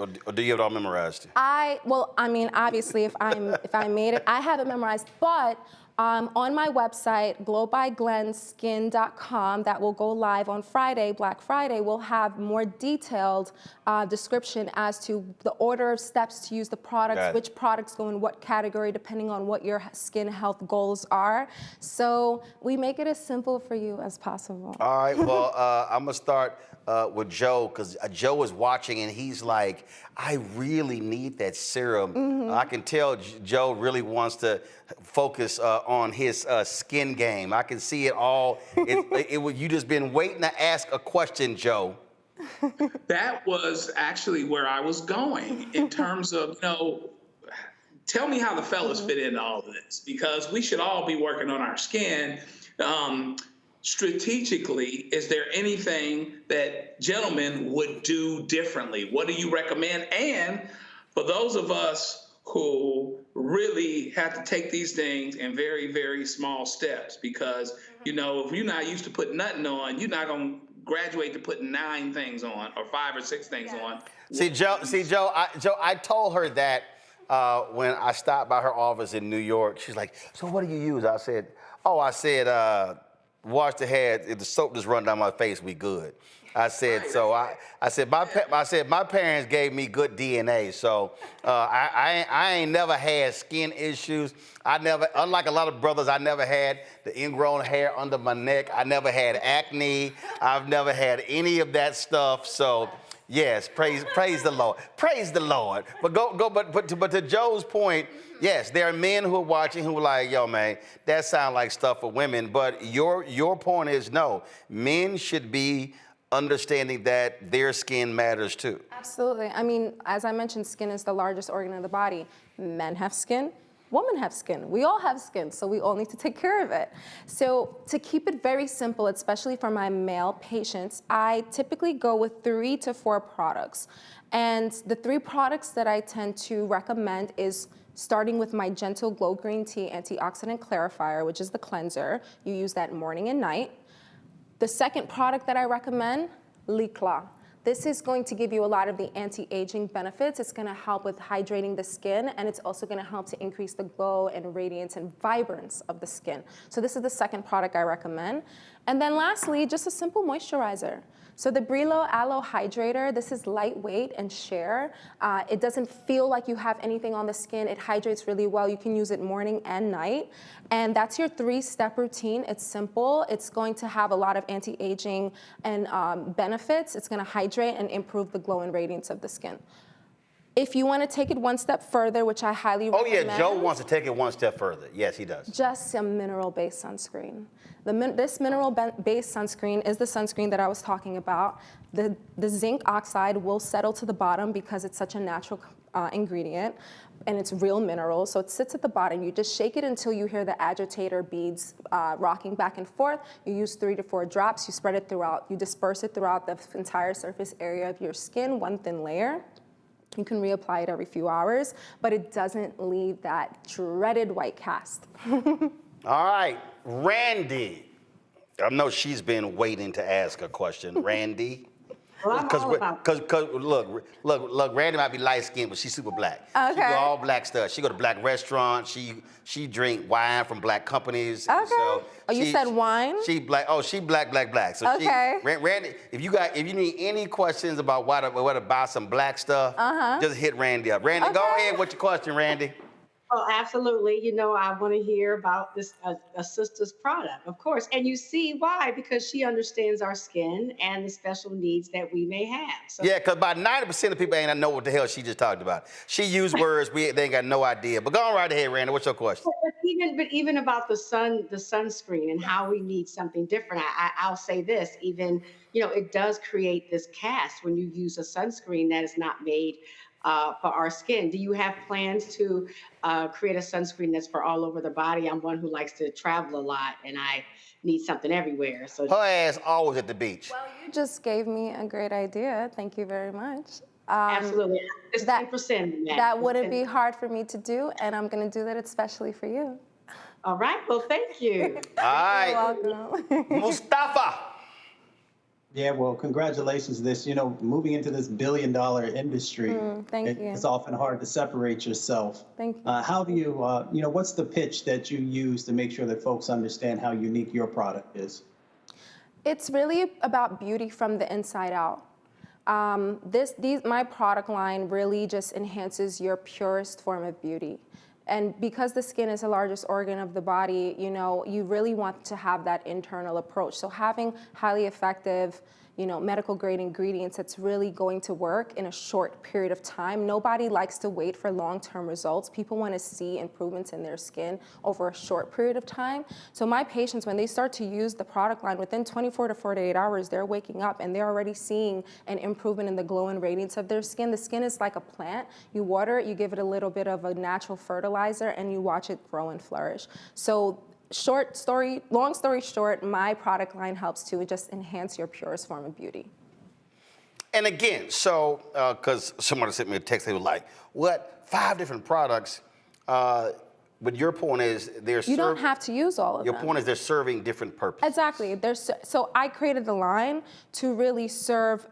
do you have it all memorized? Well, I mean, obviously, if I made it, I have it memorized, but on my website, glowbyglenskin.com, that will go live on Friday, Black Friday, we'll have more detailed description as to the order of steps to use the products, which products go in what category, depending on what your skin health goals are. So we make it as simple for you as possible. All right, well, I'm gonna start with Joe, because Joe is watching and he's like, I really need that serum. I can tell Joe really wants to focus on his skin game. I can see it all. You just been waiting to ask a question, Joe. That was actually where I was going in terms of, tell me how the fellas fit into all of this, because we should all be working on our skin. Strategically, is there anything that gentlemen would do differently? What do you recommend? And for those of us who really have to take these things in very, very small steps, because, if you're not used to putting nothing on, you're not going to graduate to putting 9 things on or 5 or 6 things on. Joe, I told her that when I stopped by her office in New York. She's like, so what do you use? I said, wash the hair. If the soap just run down my face, we good. I said, my parents gave me good DNA, so I ain't never had skin issues. Unlike a lot of brothers, I never had the ingrown hair under my neck. I never had acne. I've never had any of that stuff. So yes, praise the Lord. Praise the Lord. But to Joe's point, yes, there are men who are watching who are like, yo, man, that sounds like stuff for women. But your point is no, men should be understanding that their skin matters too. Absolutely. I mean, as I mentioned, skin is the largest organ of the body. Men have skin. Women have skin. We all have skin, so we all need to take care of it. So to keep it very simple, especially for my male patients, I typically go with 3 to 4 products. And the 3 products that I tend to recommend is starting with my Gentle Glow Green Tea Antioxidant Clarifier, which is the cleanser. You use that morning and night. The second product that I recommend, Likla. This is going to give you a lot of the anti-aging benefits. It's going to help with hydrating the skin, and it's also going to help to increase the glow and radiance and vibrance of the skin. So this is the second product I recommend. And then lastly, just a simple moisturizer. So the Brillo Aloe Hydrator, this is lightweight and sheer. It doesn't feel like you have anything on the skin. It hydrates really well. You can use it morning and night. And that's your 3-step routine. It's simple. It's going to have a lot of anti-aging and benefits. It's going to hydrate and improve the glow and radiance of the skin. If you want to take it one step further, which I highly recommend. Oh yeah, Joe wants to take it one step further. Yes, he does. Just a mineral-based sunscreen. This mineral-based sunscreen is the sunscreen that I was talking about. The zinc oxide will settle to the bottom because it's such a natural ingredient, and it's real mineral. So it sits at the bottom. You just shake it until you hear the agitator beads rocking back and forth. You use 3 to 4 drops. You spread it throughout. You disperse it throughout the entire surface area of your skin, one thin layer. You can reapply it every few hours, but it doesn't leave that dreaded white cast. All right, Randy. I know she's been waiting to ask a question. Randy? Because look, Randy might be light-skinned, but she's super black. Okay. She do all black stuff. She go to black restaurants. She drink wine from black companies. Okay. So you said wine? She black. Oh, she black. So okay. Randy, if you need any questions about where to buy some black stuff, just hit Randy up. Randy, go ahead with your question, Randy. Oh, absolutely. You know, I want to hear about this a sister's product, of course. And you see why? Because she understands our skin and the special needs that we may have. So Yeah, because about 90% of people ain't know what the hell she just talked about. She used words they ain't got no idea. But go on right ahead, Randy. What's your question? but even about the sunscreen and how we need something different. I'll say this, even, you know, it does create this cast when you use a sunscreen that is not made for our skin. Do you have plans to create a sunscreen that's for all over the body? I'm one who likes to travel a lot, and I need something everywhere. So her ass always at the beach. Well, you just gave me a great idea. Thank you very much. Absolutely. It's 10%. That wouldn't be hard for me to do, and I'm going to do that especially for you. All right. Well, thank you. All right. You're welcome. Mustafa. Yeah, well, congratulations. Moving into this billion-dollar industry, thank you. It's often hard to separate yourself. Thank you. How do you, what's the pitch that you use to make sure that folks understand how unique your product is? It's really about beauty from the inside out. My product line really just enhances your purest form of beauty. And because the skin is the largest organ of the body, you really want to have that internal approach. So having highly effective, medical grade ingredients that's really going to work in a short period of time. Nobody likes to wait for long-term results. People want to see improvements in their skin over a short period of time. So my patients, when they start to use the product line, within 24 to 48 hours, they're waking up and they're already seeing an improvement in the glow and radiance of their skin. The skin is like a plant. You water it, you give it a little bit of a natural fertilizer, and you watch it grow and flourish. So long story short, my product line helps to just enhance your purest form of beauty. And again, so, because someone sent me a text, they were like, what, 5 different products? But your point is you don't have to use all of them. Your point is they're serving different purposes. Exactly. So I created the line to really serve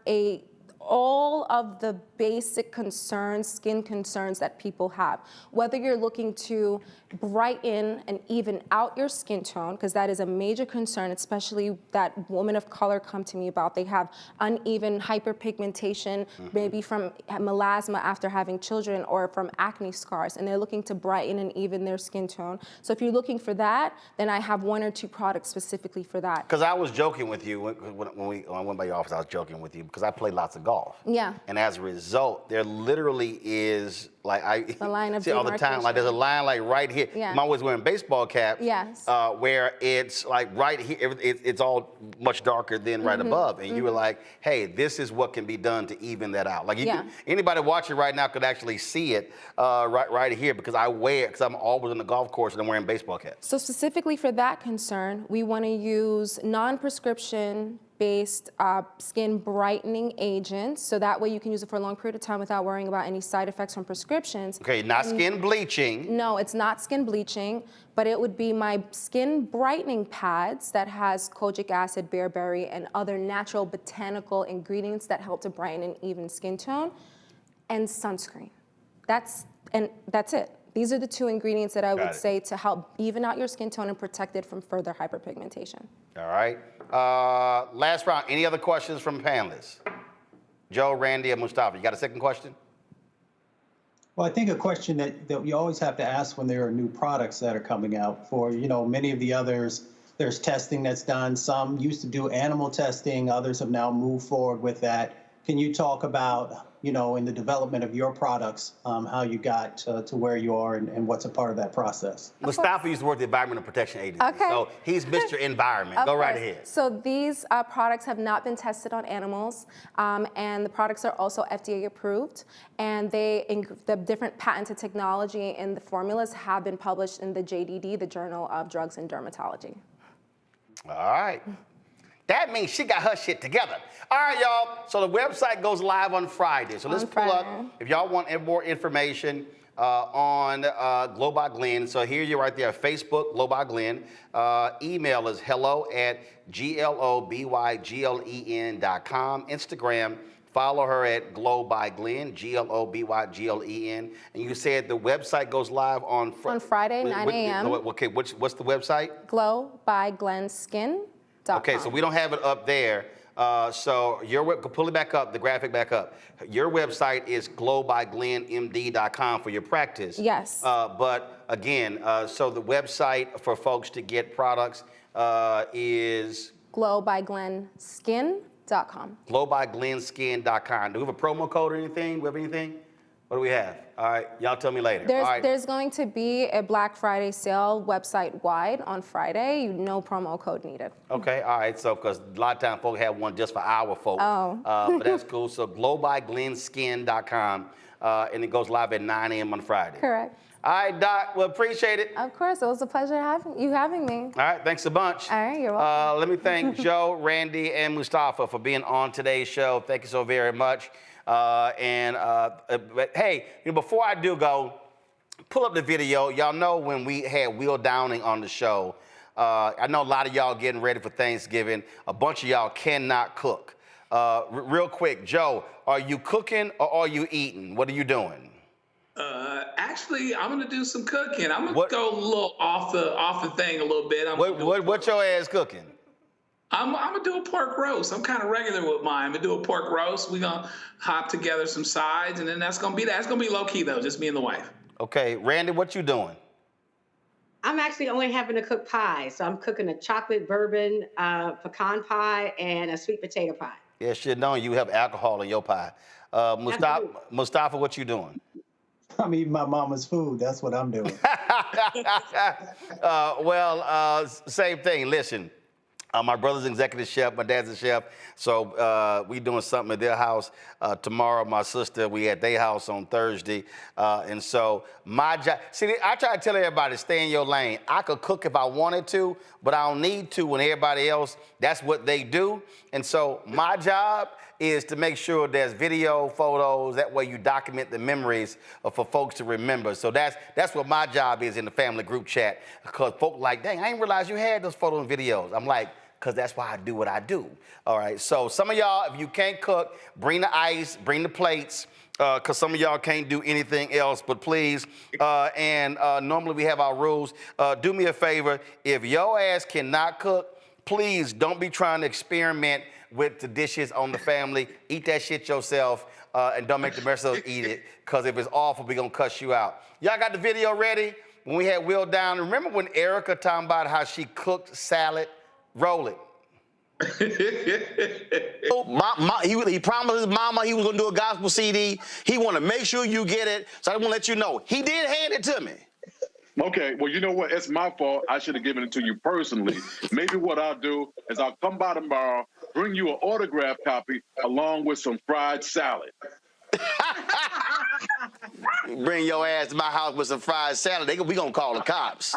all of the basic concerns, skin concerns that people have. Whether you're looking to brighten and even out your skin tone, because that is a major concern, especially that women of color come to me about. They have uneven hyperpigmentation, maybe from melasma after having children or from acne scars, and they're looking to brighten and even their skin tone. So if you're looking for that, then I have 1 or 2 products specifically for that. Because I was joking with you when I went by your office, I was joking with you because I play lots of golf. Yeah. And as a result, there literally is a line of see all the time, like there's a line like right here. Yeah. I'm always wearing baseball caps. Yes. Where it's like right here, it's all much darker than right above. And you were like, hey, this is what can be done to even that out. Like anybody watching right now could actually see it right here because I wear it because I'm always on the golf course and I'm wearing baseball caps. So specifically for that concern, we want to use non-prescription based skin brightening agents, so that way you can use it for a long period of time without worrying about any side effects from prescriptions. Okay, not skin bleaching. No, it's not skin bleaching, but it would be my skin brightening pads that has kojic acid, bearberry, and other natural botanical ingredients that help to brighten and even skin tone, and sunscreen. That's it. These are the 2 ingredients that I would say to help even out your skin tone and protect it from further hyperpigmentation. All right. Last round. Any other questions from panelists? Joe, Randy, and Mustafa. You got a second question? Well, I think a question that you always have to ask when there are new products that are coming out. For many of the others, there's testing that's done. Some used to do animal testing. Others have now moved forward with that. Can you talk about in the development of your products, how you got to where you are and what's a part of that process? Mustafa used to work at the Environmental Protection Agency, so he's Mr. Environment. Go right ahead. So these products have not been tested on animals, and the products are also FDA approved, and the different patented technology and the formulas have been published in the JDD, the Journal of Drugs and Dermatology. All right. That means she got her shit together. All right, y'all. So the website goes live on Friday. So let's pull up, if y'all want more information on Glow by Glenn. So here you're right there, Facebook, Glow by Glenn. Email is hello@globyglen.com. Instagram, follow her at Glow by Glenn, GLOBYGLEN. And you said the website goes live on Friday, 9 a.m. Okay, what's the website? Glow by Glenn Skin. Okay, so we don't have it up there, So pull it back up, the graphic back up. Your website is glowbyglenmd.com for your practice. Yes. But again, so the website for folks to get products is glowbyglenskin.com. glowbyglenskin.com. Do we have a promo code or anything? Do we have anything? What do we have? All right, y'all tell me later. There's going to be a Black Friday sale website-wide on Friday. No promo code needed. Okay, all right, so because a lot of times folks have one just for our folks. Oh. But that's cool. So glowbyglenskin.com, and it goes live at 9 a.m. on Friday. Correct. All right, Doc, well, appreciate it. Of course, it was a pleasure having me. All right, thanks a bunch. All right, you're welcome. Let me thank Joe, Randy, and Mustafa for being on today's show. Thank you so very much. But hey, before I do go, pull up the video. Y'all know when we had Will Downing on the show, I know a lot of y'all getting ready for Thanksgiving. A bunch of y'all cannot cook. Real quick, Joe, are you cooking or are you eating? What are you doing? Actually, I'm gonna do some cooking. I'm gonna go a little off the thing a little bit. What your ass cooking? I'm gonna do a pork roast. I'm kind of regular with mine. I'm gonna do a pork roast. We're gonna hop together some sides, and then that's gonna be low key though, just me and the wife. Okay, Randy, what you doing? I'm actually only having to cook pie, so I'm cooking a chocolate bourbon pecan pie and a sweet potato pie. Yeah, shit, no, you have alcohol in your pie. Mustafa, what you doing? I'm eating my mama's food. That's what I'm doing. Same thing. Listen. My brother's executive chef, my dad's a chef, so we doing something at their house tomorrow. My sister, we at their house on Thursday, and so my job. See, I try to tell everybody, stay in your lane. I could cook if I wanted to, but I don't need to when everybody else, that's what they do. And so my job is to make sure there's video, photos, that way you document the memories for folks to remember. So that's what my job is in the family group chat, because folks like, dang, I didn't realize you had those photos and videos. I'm like, because that's why I do what I do. All right, so some of y'all, if you can't cook, bring the ice, bring the plates, because some of y'all can't do anything else, but please, normally we have our rules. Do me a favor, if your ass cannot cook, please don't be trying to experiment with the dishes on the family. Eat that shit yourself, and don't make the rest of us eat it, because if it's awful, we're gonna cuss you out. Y'all got the video ready? When we had Will down, remember when Erica talking about how she cooked salad? Roll it. He promised his mama he was gonna do a gospel CD. He want to make sure you get it, so I want to let you know he did hand it to me. Okay, well, you know what? It's my fault. I should have given it to you personally. Maybe what I'll do is I'll come by tomorrow, bring you an autograph copy along with some fried salad. Bring your ass to my house with some fried salad. We gonna call the cops.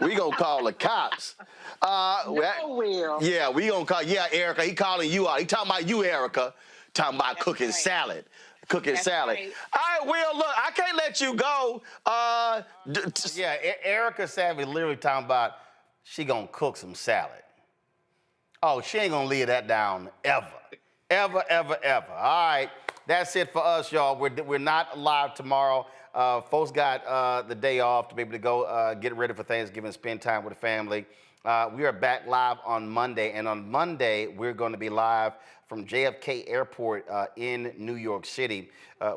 We gonna call the cops. Yeah, we gonna call. Yeah, Erica, he calling you out. He talking about you, Erica. Talking about cooking salad. Cooking salad. Right. All right, Will, look, I can't let you go. Erica Savage literally talking about she gonna cook some salad. Oh, she ain't gonna leave that down ever. Ever, ever, ever. All right. That's it for us, y'all. We're not live tomorrow. Folks got the day off to be able to go get ready for Thanksgiving, spend time with the family. We are back live on Monday, and on Monday, we're going to be live from JFK Airport in New York City,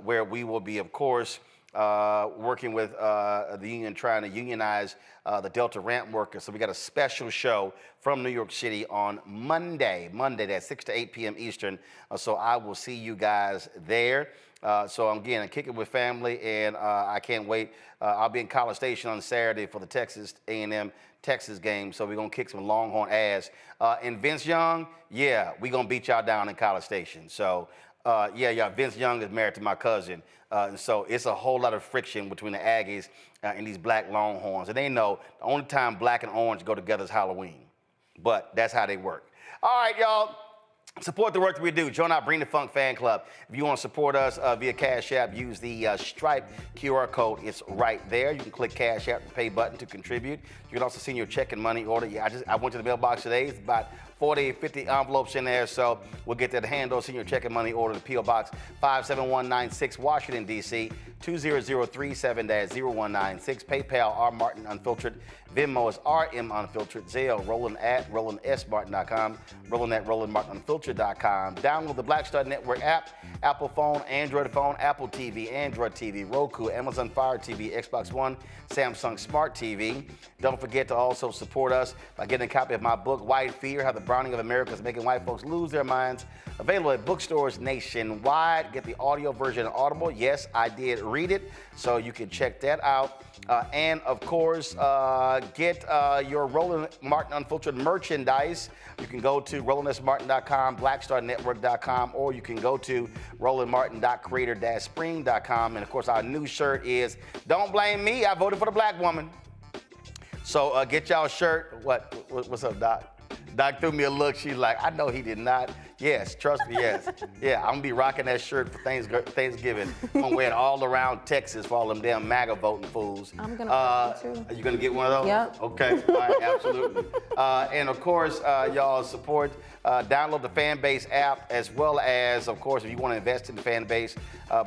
where we will be, of course, working with the union, trying to unionize the Delta ramp workers. So we got a special show from New York City on Monday, that's 6 to 8 p.m. Eastern. So I will see you guys there. So again, I'm kicking with family, and I can't wait. I'll be in College Station on Saturday for the Texas A&M Texas game. So we're gonna kick some Longhorn ass. And Vince Young, yeah, we gonna beat y'all down in College Station. So Vince Young is married to my cousin. And so it's a whole lot of friction between the Aggies and these black Longhorns. And they know the only time black and orange go together is Halloween. But that's how they work. All right, y'all. Support the work that we do. Join our Bring the Funk fan club. If you want to support us via Cash App, use the Stripe QR code. It's right there. You can click Cash App, the pay button to contribute. You can also send your check and money order. I went to the mailbox today. It's about 40, 50 envelopes in there. So we'll get that handle, senior check and money order to P.O. Box 57196, Washington, D.C. 20037-0196. PayPal, R. Martin Unfiltered. Venmo is RM Unfiltered. Zelle, Roland at RolandSMartin.com. Roland at RolandMartinUnfiltered.com. Download the Black Star Network app. Apple phone, Android phone, Apple TV, Android TV, Roku, Amazon Fire TV, Xbox One, Samsung Smart TV. Don't forget to also support us by getting a copy of my book, White Fear, How the Browning of America is Making White Folks Lose Their Minds. Available at bookstores nationwide. Get the audio version on Audible. Yes, I did read it, so you can check that out. And of course, get your Roland Martin Unfiltered merchandise. You can go to RolandSMartin.com, BlackStarNetwork.com, or you can go to RolandMartin.creator-spring.com. And of course, our new shirt is "Don't Blame Me, I Voted for the Black Woman." So get y'all a shirt. What's up, Doc? Doc threw me a look. She's like, I know he did not. Yes, trust me, yes. Yeah, I'm going to be rocking that shirt for Thanksgiving. I'm going to wear it all around Texas for all them damn MAGA voting fools. I'm going to wear it too. Are you going to get one of those? Yep. Okay, all right, absolutely. And of course, y'all support, download the Fanbase app, as well as, of course, if you want to invest in the Fanbase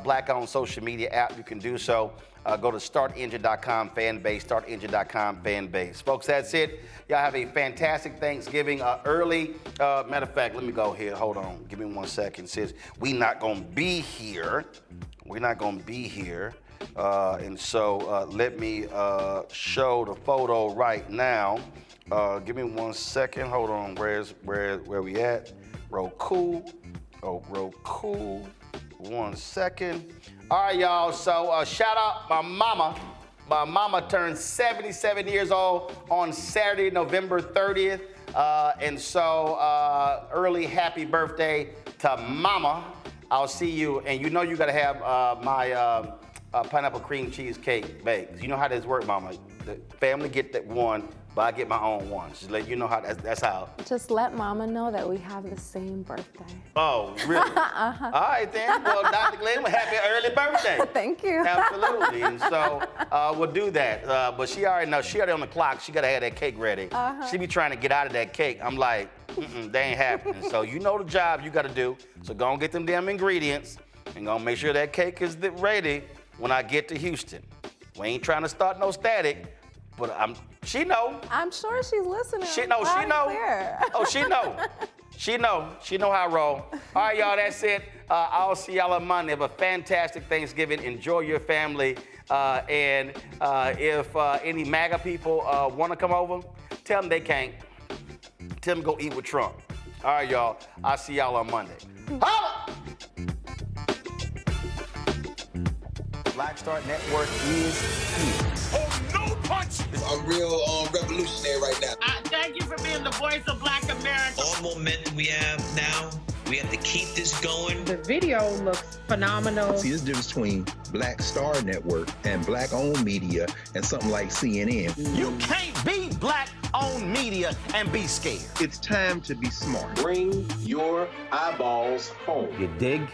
Black-owned social media app, you can do so. Go to startengine.com, Fanbase, startengine.com, Fanbase. Folks, that's it. Y'all have a fantastic Thanksgiving early. Matter of fact, let me go here. Hold on. Give me 1 second. Since we're not going to be here. And so let me show the photo right now. Give me 1 second. Hold on. Where we at? Roku. Oh, Roku. 1 second. All right, y'all. So shout out my mama. My mama turned 77 years old on Saturday, November 30th. And so early happy birthday to mama. I'll see you. And you know you got to have my pineapple cream cheesecake baked. You know how this works, mama. The family get that one, but I get my own one. Just let you know how that's how. Just let mama know that we have the same birthday. Oh, really? All right, then. Well, Dr. Glenn, happy early birthday. Thank you. Absolutely. And so we'll do that. But she already knows. She already on the clock. She got to have that cake ready. She be trying to get out of that cake. I'm like, they ain't happening. So you know the job you got to do. So go and get them damn ingredients and go make sure that cake is ready when I get to Houston. We ain't trying to start no static. But she know. I'm sure she's listening. She know. Oh, she know. She know how I roll. All right, y'all, that's it. I'll see y'all on Monday. Have a fantastic Thanksgiving. Enjoy your family. And if any MAGA people want to come over, tell them they can't. Tell them go eat with Trump. All right, y'all. I'll see y'all on Monday. Holla! Black Star Network is here. Oh, no punch! I'm real revolutionary right now. Thank you for being the voice of Black America. All momentum we have now, we have to keep this going. The video looks phenomenal. See, there's a difference between Black Star Network and black-owned media and something like CNN. You can't be black-owned media and be scared. It's time to be smart. Bring your eyeballs home. You dig?